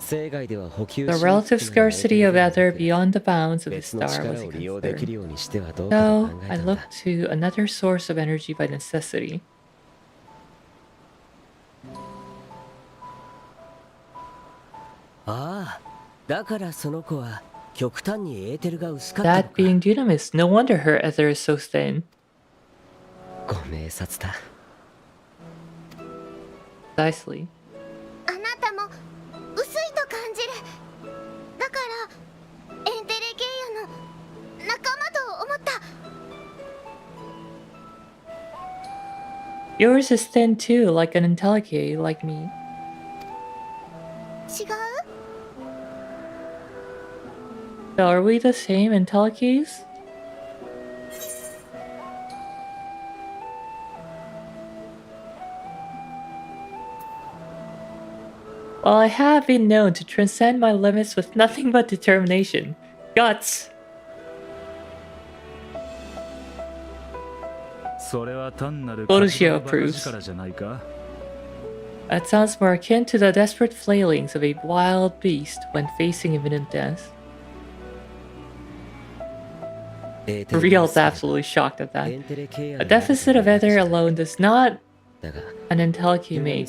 生涯では補給 The しにくくなる relative scarcity of エーテ ether ル beyond the bounds of the 別の star 力 was a を利用できる concern. ようにしてはどうかと So 考え I たんだ。 looked to another source of energy by necessity. ああ、だからその子は極端にエーテルが薄かったの That か。 being Dunamis, no wonder her ether is so thin. ご明察だ。 Precisely. あなたも薄いと感じる。だから Yours is thin too, like an Entelechy, like me. 違う？ So are we the same Entelechy's? Well, I have been known to transcend my limits with nothing but determination. Guts! それは単なる Fully-narrated バカ力じゃないか？ That sounds more akin to the desperate flailings of a wild beast when facing imminent death. Real's absolutely shocked at that. A deficit of ether alone does not an Entelechy make.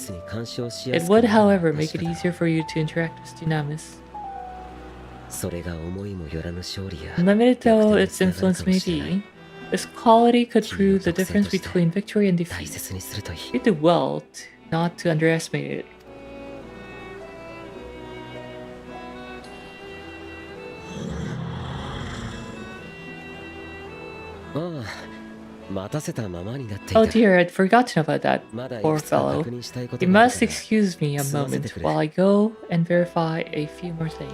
It would, however, make it easier for you to interact with Dynamis. Limited though its influence may be, this quality could prove the difference between victory and defeat. You do well not to underestimate it. Oh dear, I'd forgotten about that poor fellow. You must excuse me a moment while I go and verify a few more things.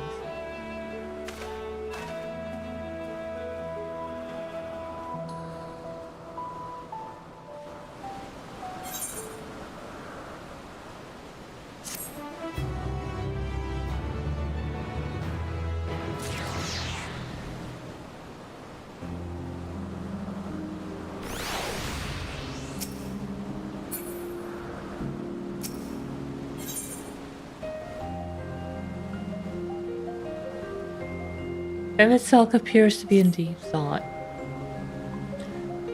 Itself appears to be in deep thought.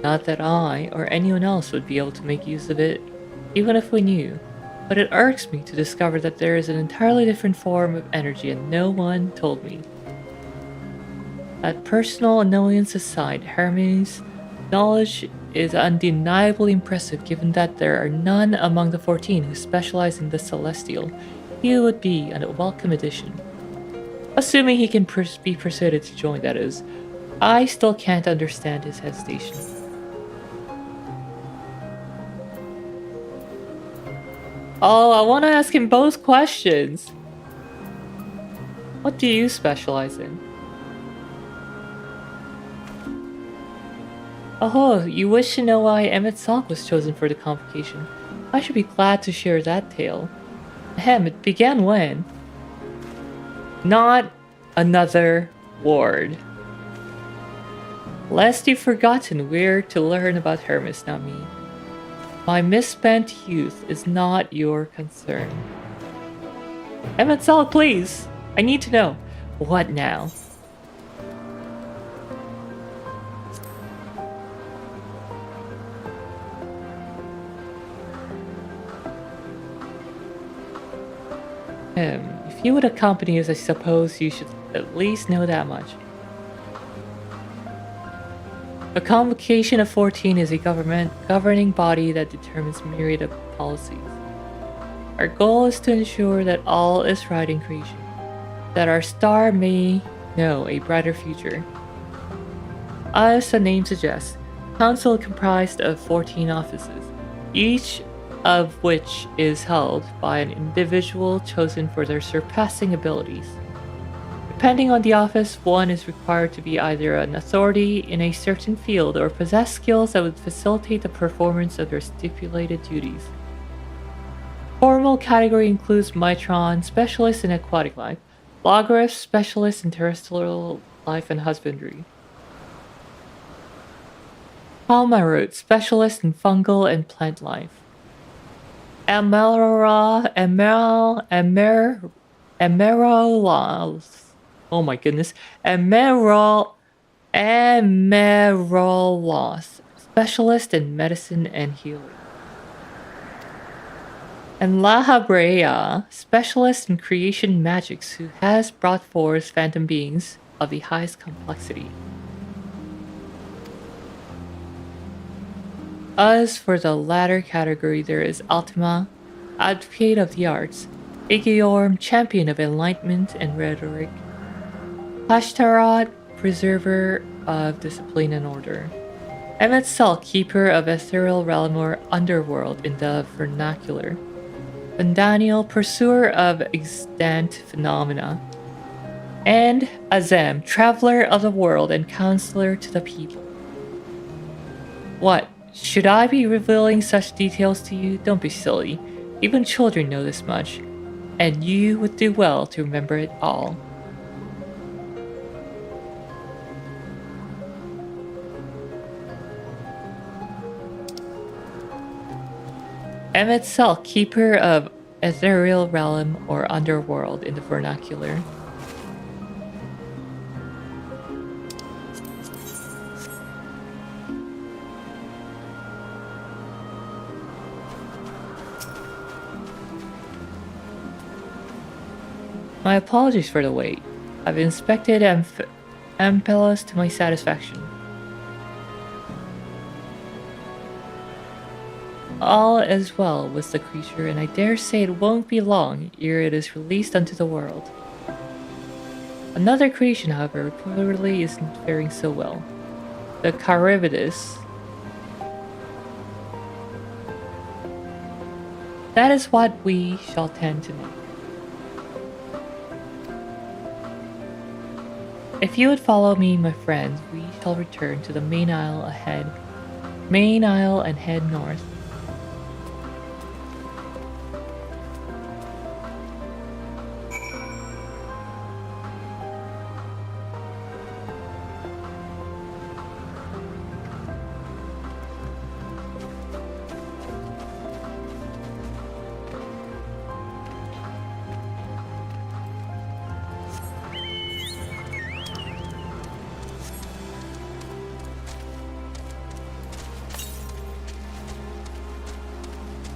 Not that I or anyone else would be able to make use of it, even if we knew, but it irks me to discover that there is an entirely different form of energy and no one told me. That personal annoyance aside, Hermes' knowledge is undeniably impressive given that there are none among the 14 who specialize in the celestial. He would be a welcome addition. Assuming he can be persuaded to join, that is. I still can't understand his hesitation. Oh, I want to ask him both questions. What do you specialize in? Oh, you wish to know why Emmett Salk was chosen for the convocation. I should be glad to share that tale. Ahem, it began when? Not another ward. Lest you've forgotten where to learn about Hermes, not me. My misspent youth is not your concern. Emmett Salk, please! I need to know. What now? If you would accompany us, I suppose you should at least know that much. A convocation of 14 is a governing body that determines myriad of policies. Our goal is to ensure that all is right in creation, that our star may know a brighter future. As the name suggests, Council is comprised of 14 offices, each of which is held by an individual chosen for their surpassing abilities. Depending on the office, one is required to be either an authority in a certain field or possess skills that would facilitate the performance of their stipulated duties. Formal category includes Mitron, specialist in aquatic life, Logorith, specialist in terrestrial life and husbandry, Palmarot, specialist in fungal and plant life, Emerolas. Oh my goodness. Emerolas. Specialist in medicine and healing. And Lahabrea, specialist in creation magics who has brought forth phantom beings of the highest complexity. As for the latter category, there is Ultima, advocate of the arts, Igeorm, champion of enlightenment and rhetoric, Hashtaroth, preserver of discipline and order, Emmet Salt, keeper of ethereal realm or underworld in the vernacular. Daniel, pursuer of extant phenomena. And Azem, traveler of the world and counselor to the people. What? Should I be revealing such details to you? Don't be silly. Even children know this much. And you would do well to remember it all. Emmet Salt, keeper of ethereal realm or underworld in the vernacular. My apologies for the wait. I've inspected Ampelus to my satisfaction. All is well with the creature, and I dare say it won't be long ere it is released unto the world. Another creation, however, reportedly isn't faring so well. The Charybdis. That is what we shall tend to make. If you would follow me, my friends, we shall return to the main isle and head north.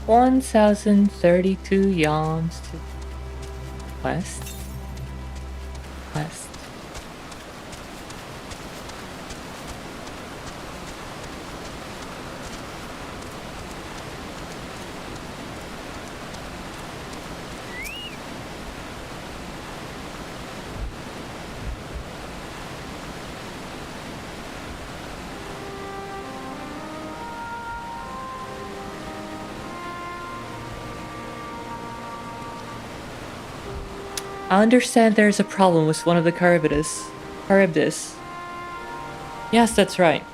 $1,032 yawns to west. I understand there's a problem with one of the Charybdis. Yes, that's right.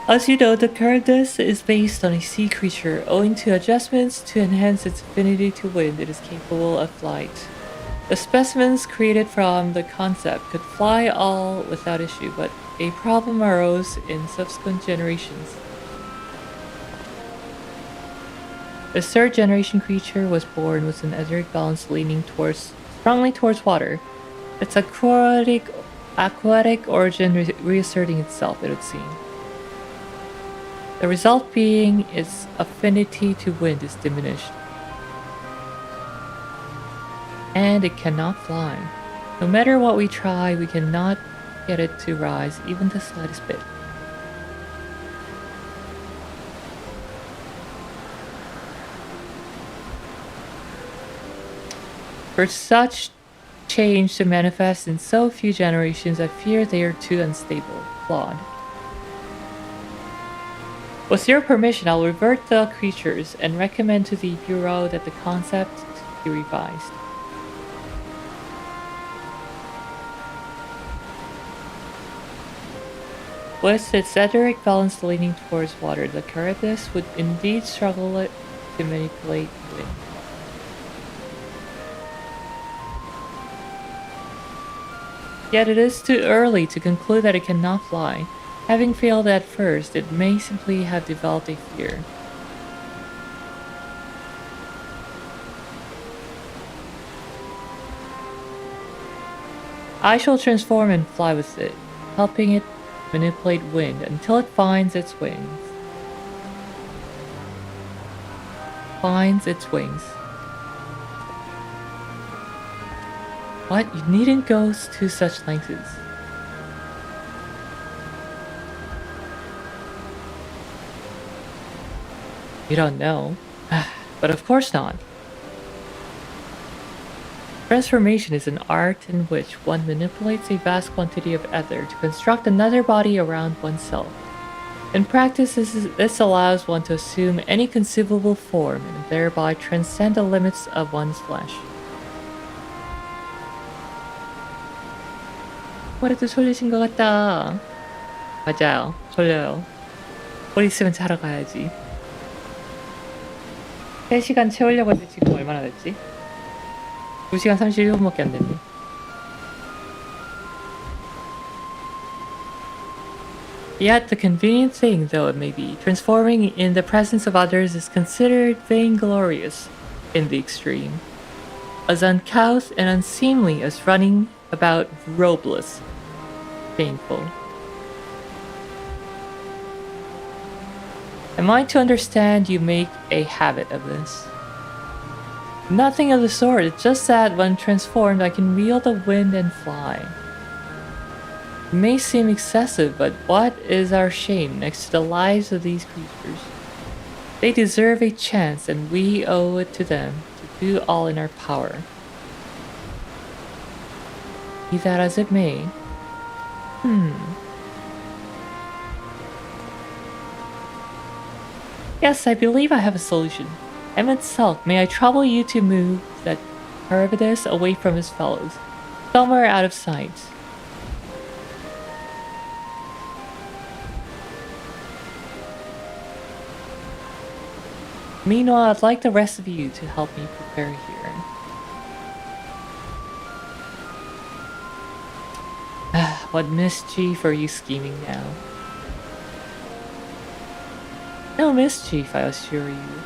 As you know, the Charybdis is based on a sea creature. Owing to adjustments to enhance its affinity to wind, it is capable of flight. The specimens created from the concept could fly all without issue, but a problem arose in subsequent generations. The third generation creature was born with an etheric balance leaning strongly towards water. Its aquatic origin reasserting itself, it would seem. The result being its affinity to wind is diminished. And it cannot fly. No matter what we try, we cannot get it to rise even the slightest bit. For such change to manifest in so few generations, I fear they are too unstable, flawed. With your permission, I'll revert the creatures and recommend to the Bureau that the concept be revised. With its etheric balance leaning towards water, the Charybdis would indeed struggle to manipulate wind. Yet it is too early to conclude that it cannot fly. Having failed at first, it may simply have developed a fear. I shall transform and fly with it, helping it manipulate wind until it finds its wings. What? You needn't go to such lengths. You don't know. But of course not. Transformation is an art in which one manipulates a vast quantity of ether to construct another body around oneself. In practice, this allows one to assume any conceivable form and thereby transcend the limits of one's flesh. 머리도 졸리신 것 같다. 맞아요. 졸려요. 곧 있으면 자러 가야지. 3시간 채우려고 했는데 지금 얼마나 됐지? 2시간 31분밖에 안 됐네. Yet the convenient thing, though it may be, transforming in the presence of others is considered vainglorious in the extreme. As uncouth and unseemly as running about robeless. Painful. Am I to understand you make a habit of this? Nothing of the sort, it's just that when transformed I can wield the wind and fly. It may seem excessive, but what is our shame next to the lives of these creatures? They deserve a chance and we owe it to them to do all in our power. Be that as it may. Yes, I believe I have a solution. Emmett Selk, may I trouble you to move that Charybdis away from his fellows, somewhere out of sight. Meanwhile, I'd like the rest of you to help me prepare here. What mischief are you scheming now? No mischief, I assure you.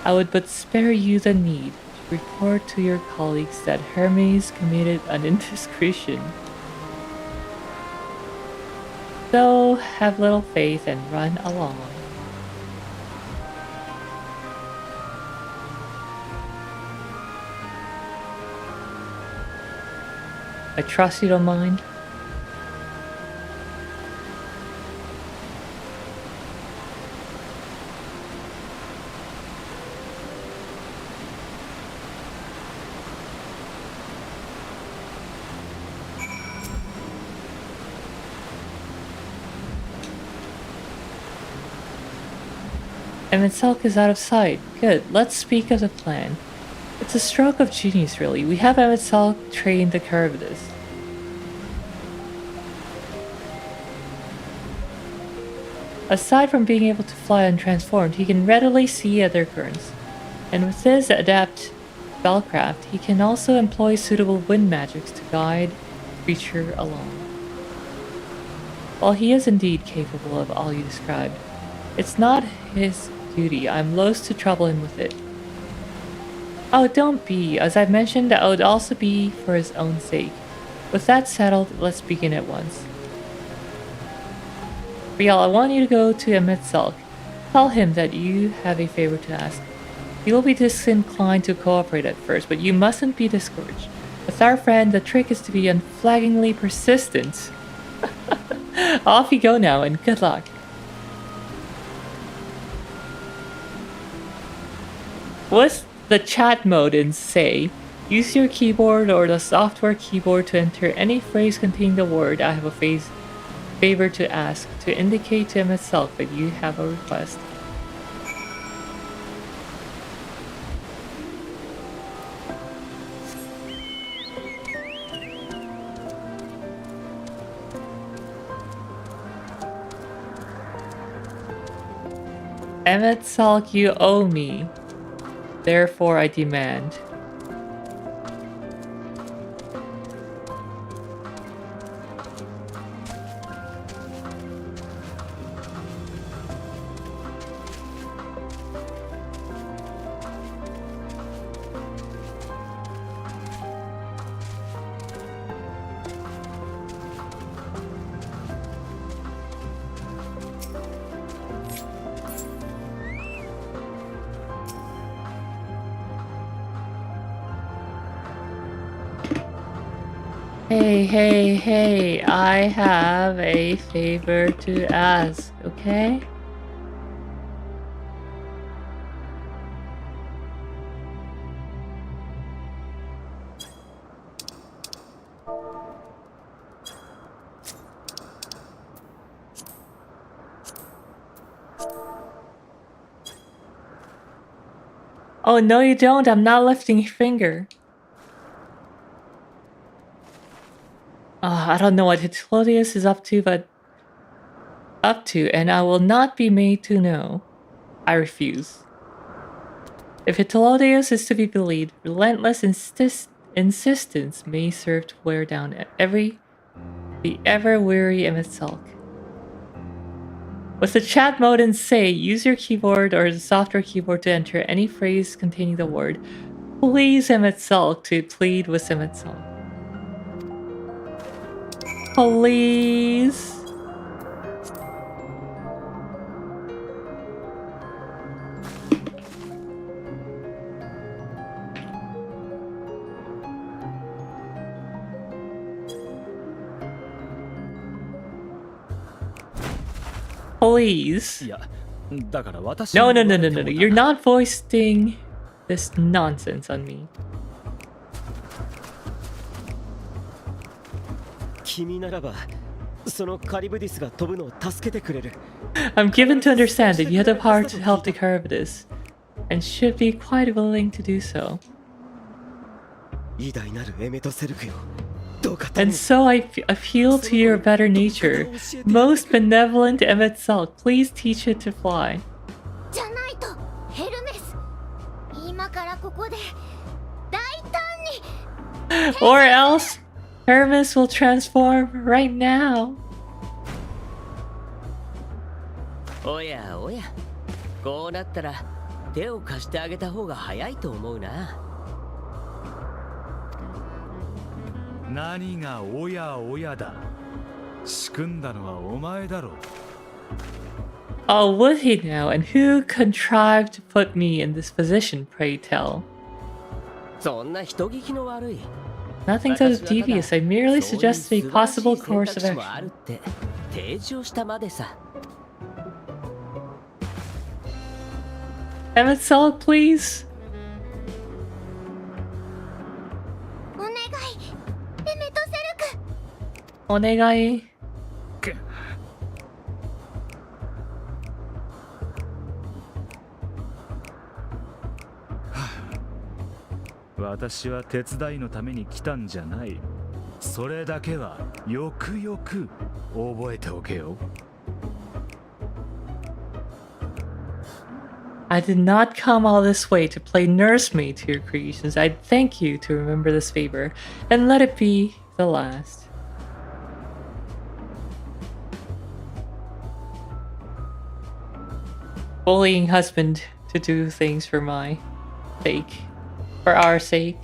I would but spare you the need to report to your colleagues that Hermes committed an indiscretion. So, have little faith and run along. I trust you don't mind. Emmett Selk is out of sight. Good, let's speak of the plan. It's a stroke of genius, really. We have Emmett Selk train the Charybdis. Aside from being able to fly untransformed, he can readily see other currents. And with his adept spellcraft, he can also employ suitable wind magics to guide the creature along. While he is indeed capable of all you described, it's not his duty. I'm loath to trouble him with it. Oh, don't be. As I mentioned, that would also be for his own sake. With that settled, let's begin at once. Riel, I want you to go to Emmett Selk. Tell him that you have a favor to ask. He will be disinclined to cooperate at first, but you mustn't be discouraged. With our friend, the trick is to be unflaggingly persistent. Off you go now, and good luck. What's the chat mode in Say? Use your keyboard or the software keyboard to enter any phrase containing the word I have a favor to ask to indicate to him itself that you have a request. Emmett Selk, you owe me. Therefore, I demand. Hey, I have a favor to ask, okay? Oh, no you don't. I'm not lifting a finger. I don't know what Hitlodius is up to, and I will not be made to know. I refuse. If Hitlodius is to be believed, relentless insistence may serve to wear down the ever-weary Emetzelk. With the chat mode in Say, use your keyboard or the software keyboard to enter any phrase containing the word "Please Emetzelk" to plead with Emetzelk. Please. Please. いやだから私 No, に no, 言 no, わ no, れ no, て no. も You're な not foisting this nonsense on me. 君ならばそのカリブディスが飛ぶのを助けてくれる。 I'm given to understand that you have the power to help the Caribdis, and should be quite willing to do so. 偉大なるエメトセルクよ。どうか頼 And む。 so I appeal to your better nature. Most benevolent Emetzelk, please teach it to fly. じゃないとヘルメス、今からここで大胆に Or else, Hermes will transform right now. おやおや、こうなったら手を貸してあげた方が早いと思うな。何がおやおやだ。仕組んだのはお前だろう。 Oh, would he now? And who contrived to put me in this position, pray tell? そんな人聞きの悪い。 Nothing so devious, I merely suggested a possible course of そういう素晴らしい選択肢もある action. って提示をしたまでさ。 Emetzelk, please? お願いエメトセルク。 Onegai. 私は手伝いのために来たんじゃない。それだけはよくよく覚えておけよ。 I did not come all this way to play nursemaid to your creations. I thank you to remember this favor, and let it be the last. Bullying husband to do things for my sake. For our sake.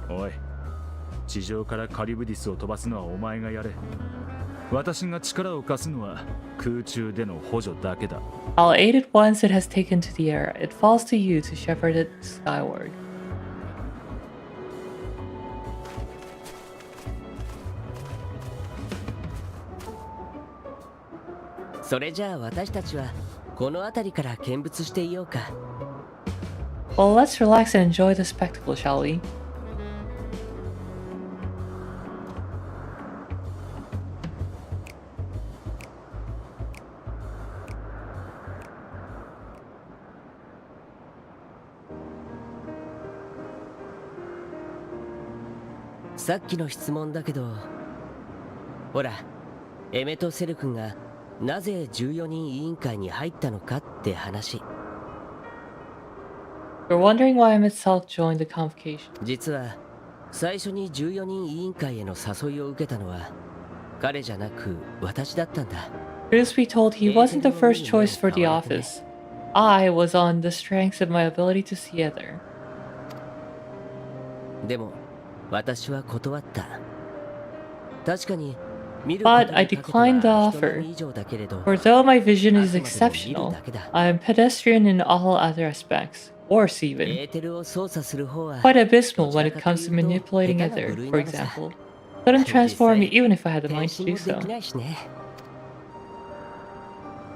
おい、地上からカリブディスを飛ばすのはお前がやれ。私が力を貸すのは空中での補助だけだ。 I'll aid it once it has taken to the air. It falls to you to shepherd it skyward. それじゃあ私たちはこの辺りから見物していようか。 Well, let's relax and enjoy the spectacle, shall we?「さっきの質問だけど、ほら、エメトセル君がなぜ14人委員会に入ったのかって話。 You're wondering why Emetzelk joined the convocation. 実は最初に14人委員会への誘いを受けたのは彼じゃなく私だったんだ。 Truth be told, he wasn't the first choice for the office. I was on the strength of my ability to see other. でも私は断った。確かに見る But I declined the offer. 以上だけれど、 For though my vision is exceptional, I am pedestrian in all other aspects. Worse even. エーテルを操作する方は Quite abysmal when it comes to manipulating other, for example. Couldn't transform me even if I had the mind to do 転身も so. できないしね。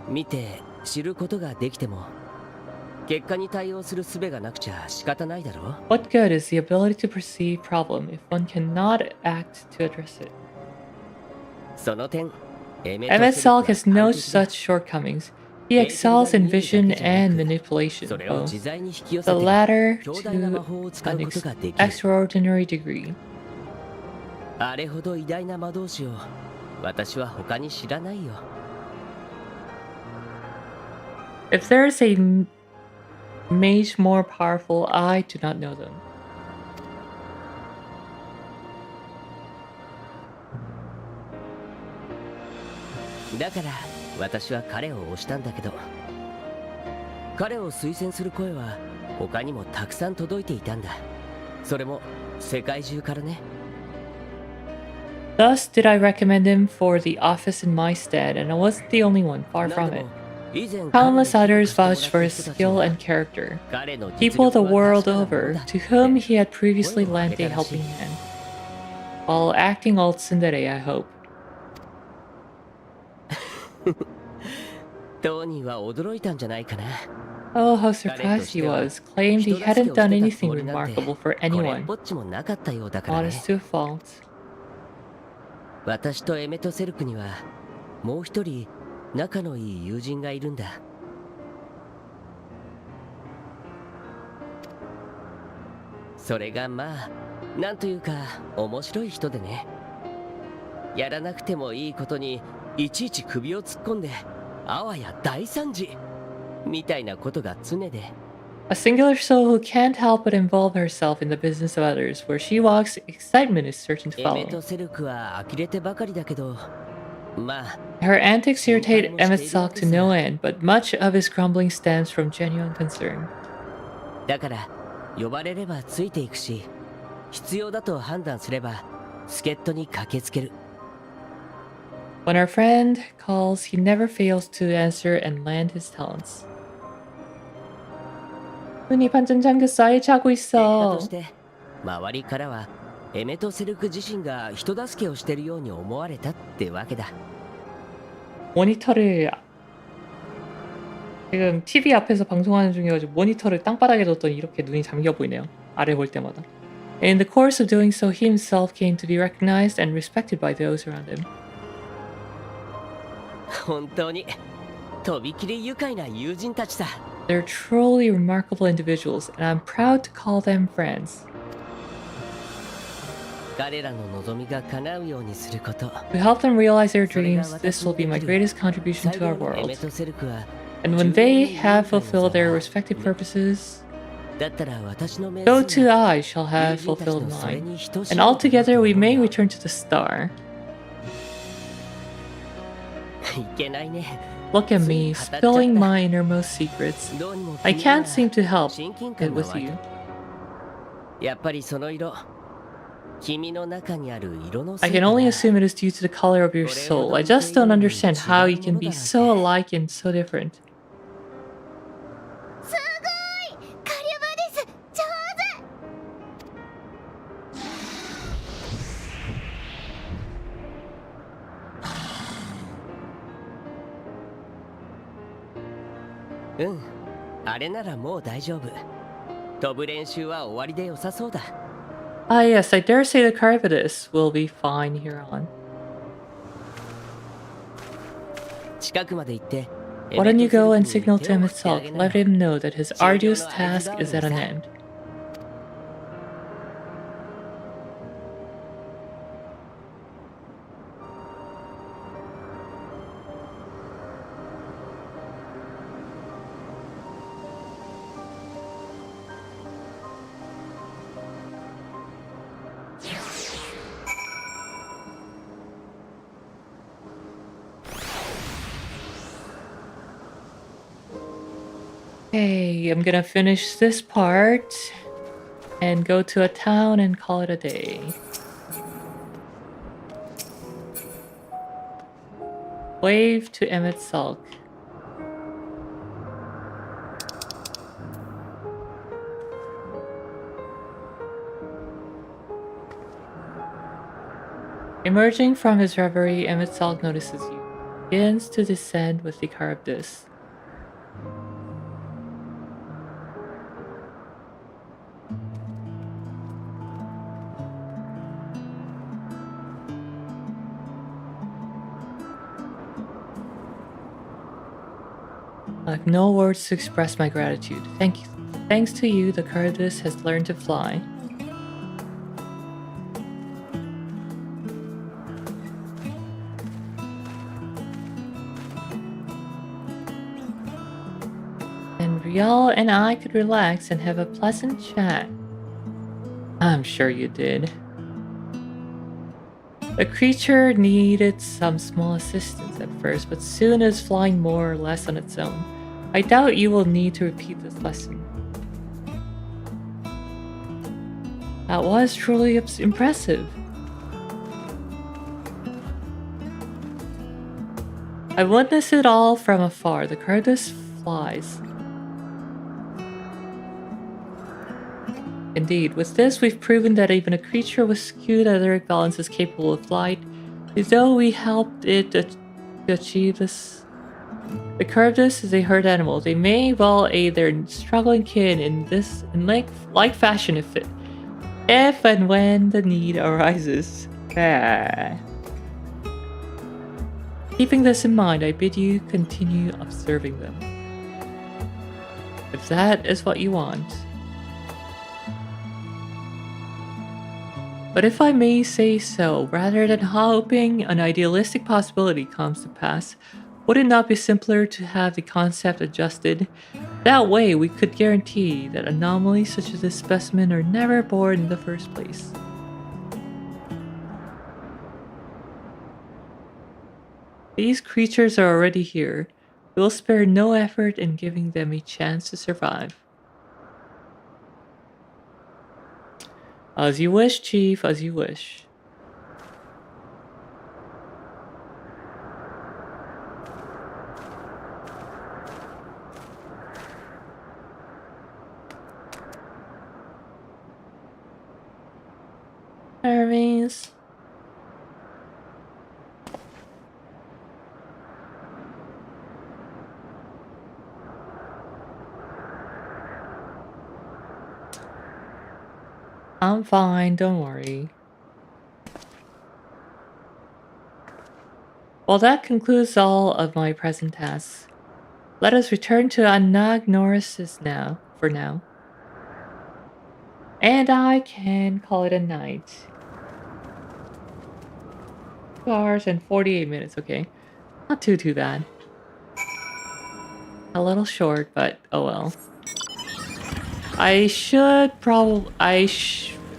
見て知ることができても結果に対応する術がなくちゃ仕方ないだろう。 What good is the ability to perceive problem if one cannot act to address it? その点 Emmett Salk has no such shortcomings. He excels in vision and manipulation, それを both 自在に引き寄 the せて latter 強 to 大な魔法を使う an ことができる extraordinary degree. あれほど偉大な魔導士を私は他に知らないよ If there is a mage more powerful, I do not know them. だから私は彼を推したんだけど彼を推薦する声は他にもたくさん届いていたんだそれも世界中からね Thus did I recommend him for the office in my stead, and I wasn't the only one, far from it. Countless others vouched for his skill and character. People the world over, to whom he had previously lent a helping hand. While acting all tsundere, I hope. 当人は驚いたんじゃないかな Oh, how surprised he was, claimed he hadn't done anything remarkable for これっ anyone. ぽっちもなかったようだからね Modest to a fault. 私とエメトセルクにはもう一人仲のいい友人がいるんだそれがまあなんというか面白い人でねやらなくてもいいことにいちいち首を突っ込んであわや大惨事みたいなことが常で A singular soul who can't help but involve herself in the business of others. Where she walks, excitement is certain to エメ follow. トセルクは呆れてばかりだけどまあ Her antics irritate Emmett Salk to no end, but much of his grumbling stems from genuine concern. だから呼ばれればついていくし必要だと判断すれば助っ人に駆けつける When our friend calls, he never fails to answer and lend his talents. 눈이 반쯤 잠겼어. 자고 結果 있어. として周りからはエメトセルク自身が人助けをしてるように思われたってわけだ 모니터를 지금 TV 앞에서 방송하는 중이어가지고 모니터를 땅바닥에 뒀더니 이렇게 눈이 잠겨 보이네요. 아래 볼 때마다. In the course of doing so, he himself came to be recognized and respected by those around him. 本当にとびきり愉快な友人たちさ They're truly remarkable individuals, and I'm proud to call them friends. 彼らの望みが叶うようにすること To help them realize their dreams, this will be my greatest contribution 最 to our 後のエメ world. トセルクは And when they have fulfilled their respective purposes, だったら私の命 so 数 too が I shall have 友人たち fulfilled のそれ mine. に等しい And altogether we may return to the star. いけないね Look at me, spilling my innermost secrets. どうにも I can't seem to help 親近 it 感が with 湧い you. たやっぱりその色君の中にある色の I can only assume it is due to the color of your soul. I just don't understand how you can be so alike and so different. すごいカリュバです上うんあれならもう大丈夫飛ぶ練習は終わりで良さそうだ Ah yes, I dare say the Caribidus will be fine here on. 近くまで行って Why don't you go and signal to him 手を振ってあげ itself, な let him know that his arduous task is at an end. Okay, I'm gonna finish this part and go to a town and call it a day. Wave to Emmett Salk. Emerging from his reverie, Emmett Salk notices you. Begins to descend with the Caribdis. I have no words to express my gratitude. Thanks to you, the Cardus has learned to fly. And Rial and I could relax and have a pleasant chat. I'm sure you did. The creature needed some small assistance at first, but soon is flying more or less on its own. I doubt you will need to repeat this lesson. That was truly impressive. I witnessed it all from afar. The Cardus flies. Indeed, with this we've proven that even a creature with skewed athletic balance is capable of flight. Though we helped it to achieve this. The Cardus is a herd animal. They may well aid their struggling kin in like fashion if and when the need arises. Keeping this in mind, I bid you continue observing them. If that is what you want. But if I may say so, rather than hoping an idealistic possibility comes to pass, would it not be simpler to have the concept adjusted? That way, we could guarantee that anomalies such as this specimen are never born in the first place. These creatures are already here. We'll spare no effort in giving them a chance to survive. As you wish, Chief, as you wish. Hermes. I'm fine, don't worry. Well, that concludes all of my present tasks. Let us return to Anagnoris for now. And I can call it a night. 2 hours and 48 minutes, okay. Not too bad. A little short, but oh well.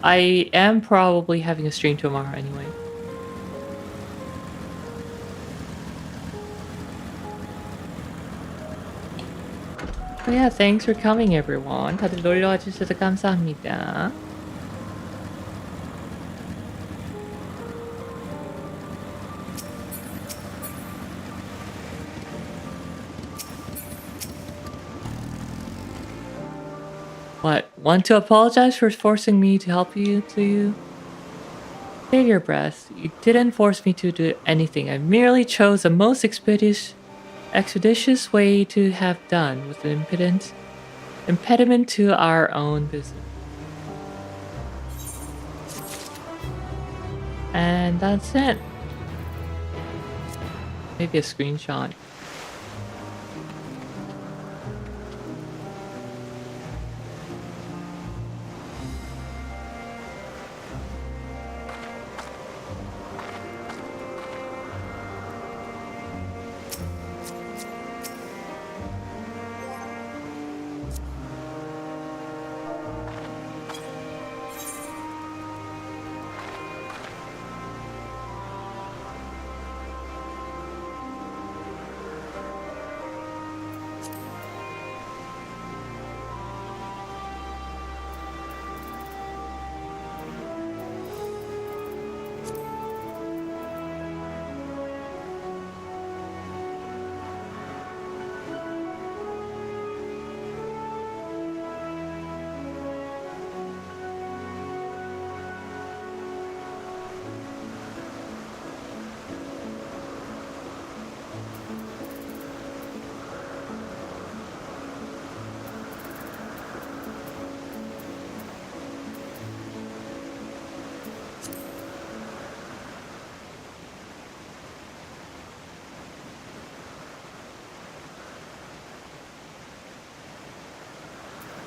I am probably having a stream tomorrow anyway. So yeah, thanks for coming everyone. 다들 놀러 와주셔서 감사합니다. What? Want to apologize for forcing me to help you? Save your breath. You didn't force me to do anything. I merely chose the most expeditious way to have done with an impediment to our own business. And that's it. Maybe a screenshot.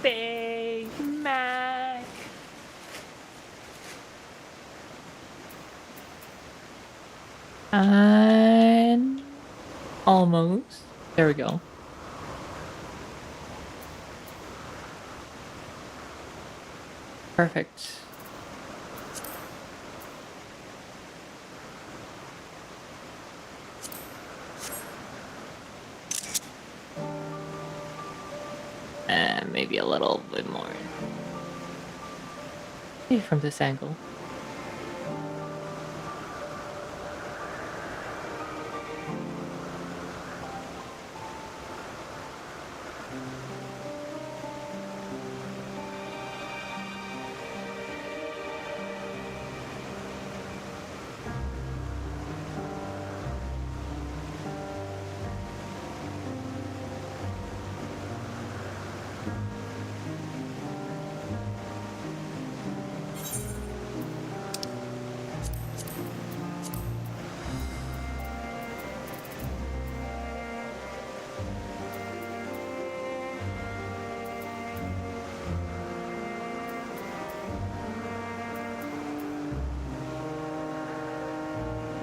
Big Mac. And almost. There we go. Perfect. And maybe a little bit more. Maybe from this angle.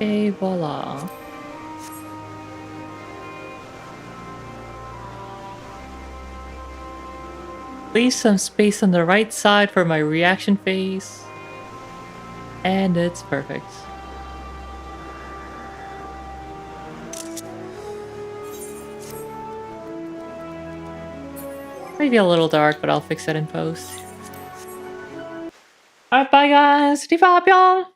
Okay, voila. Leave some space on the right side for my reaction phase. And it's perfect. Maybe a little dark, but I'll fix that in post. Alright, bye guys! 地方pyong!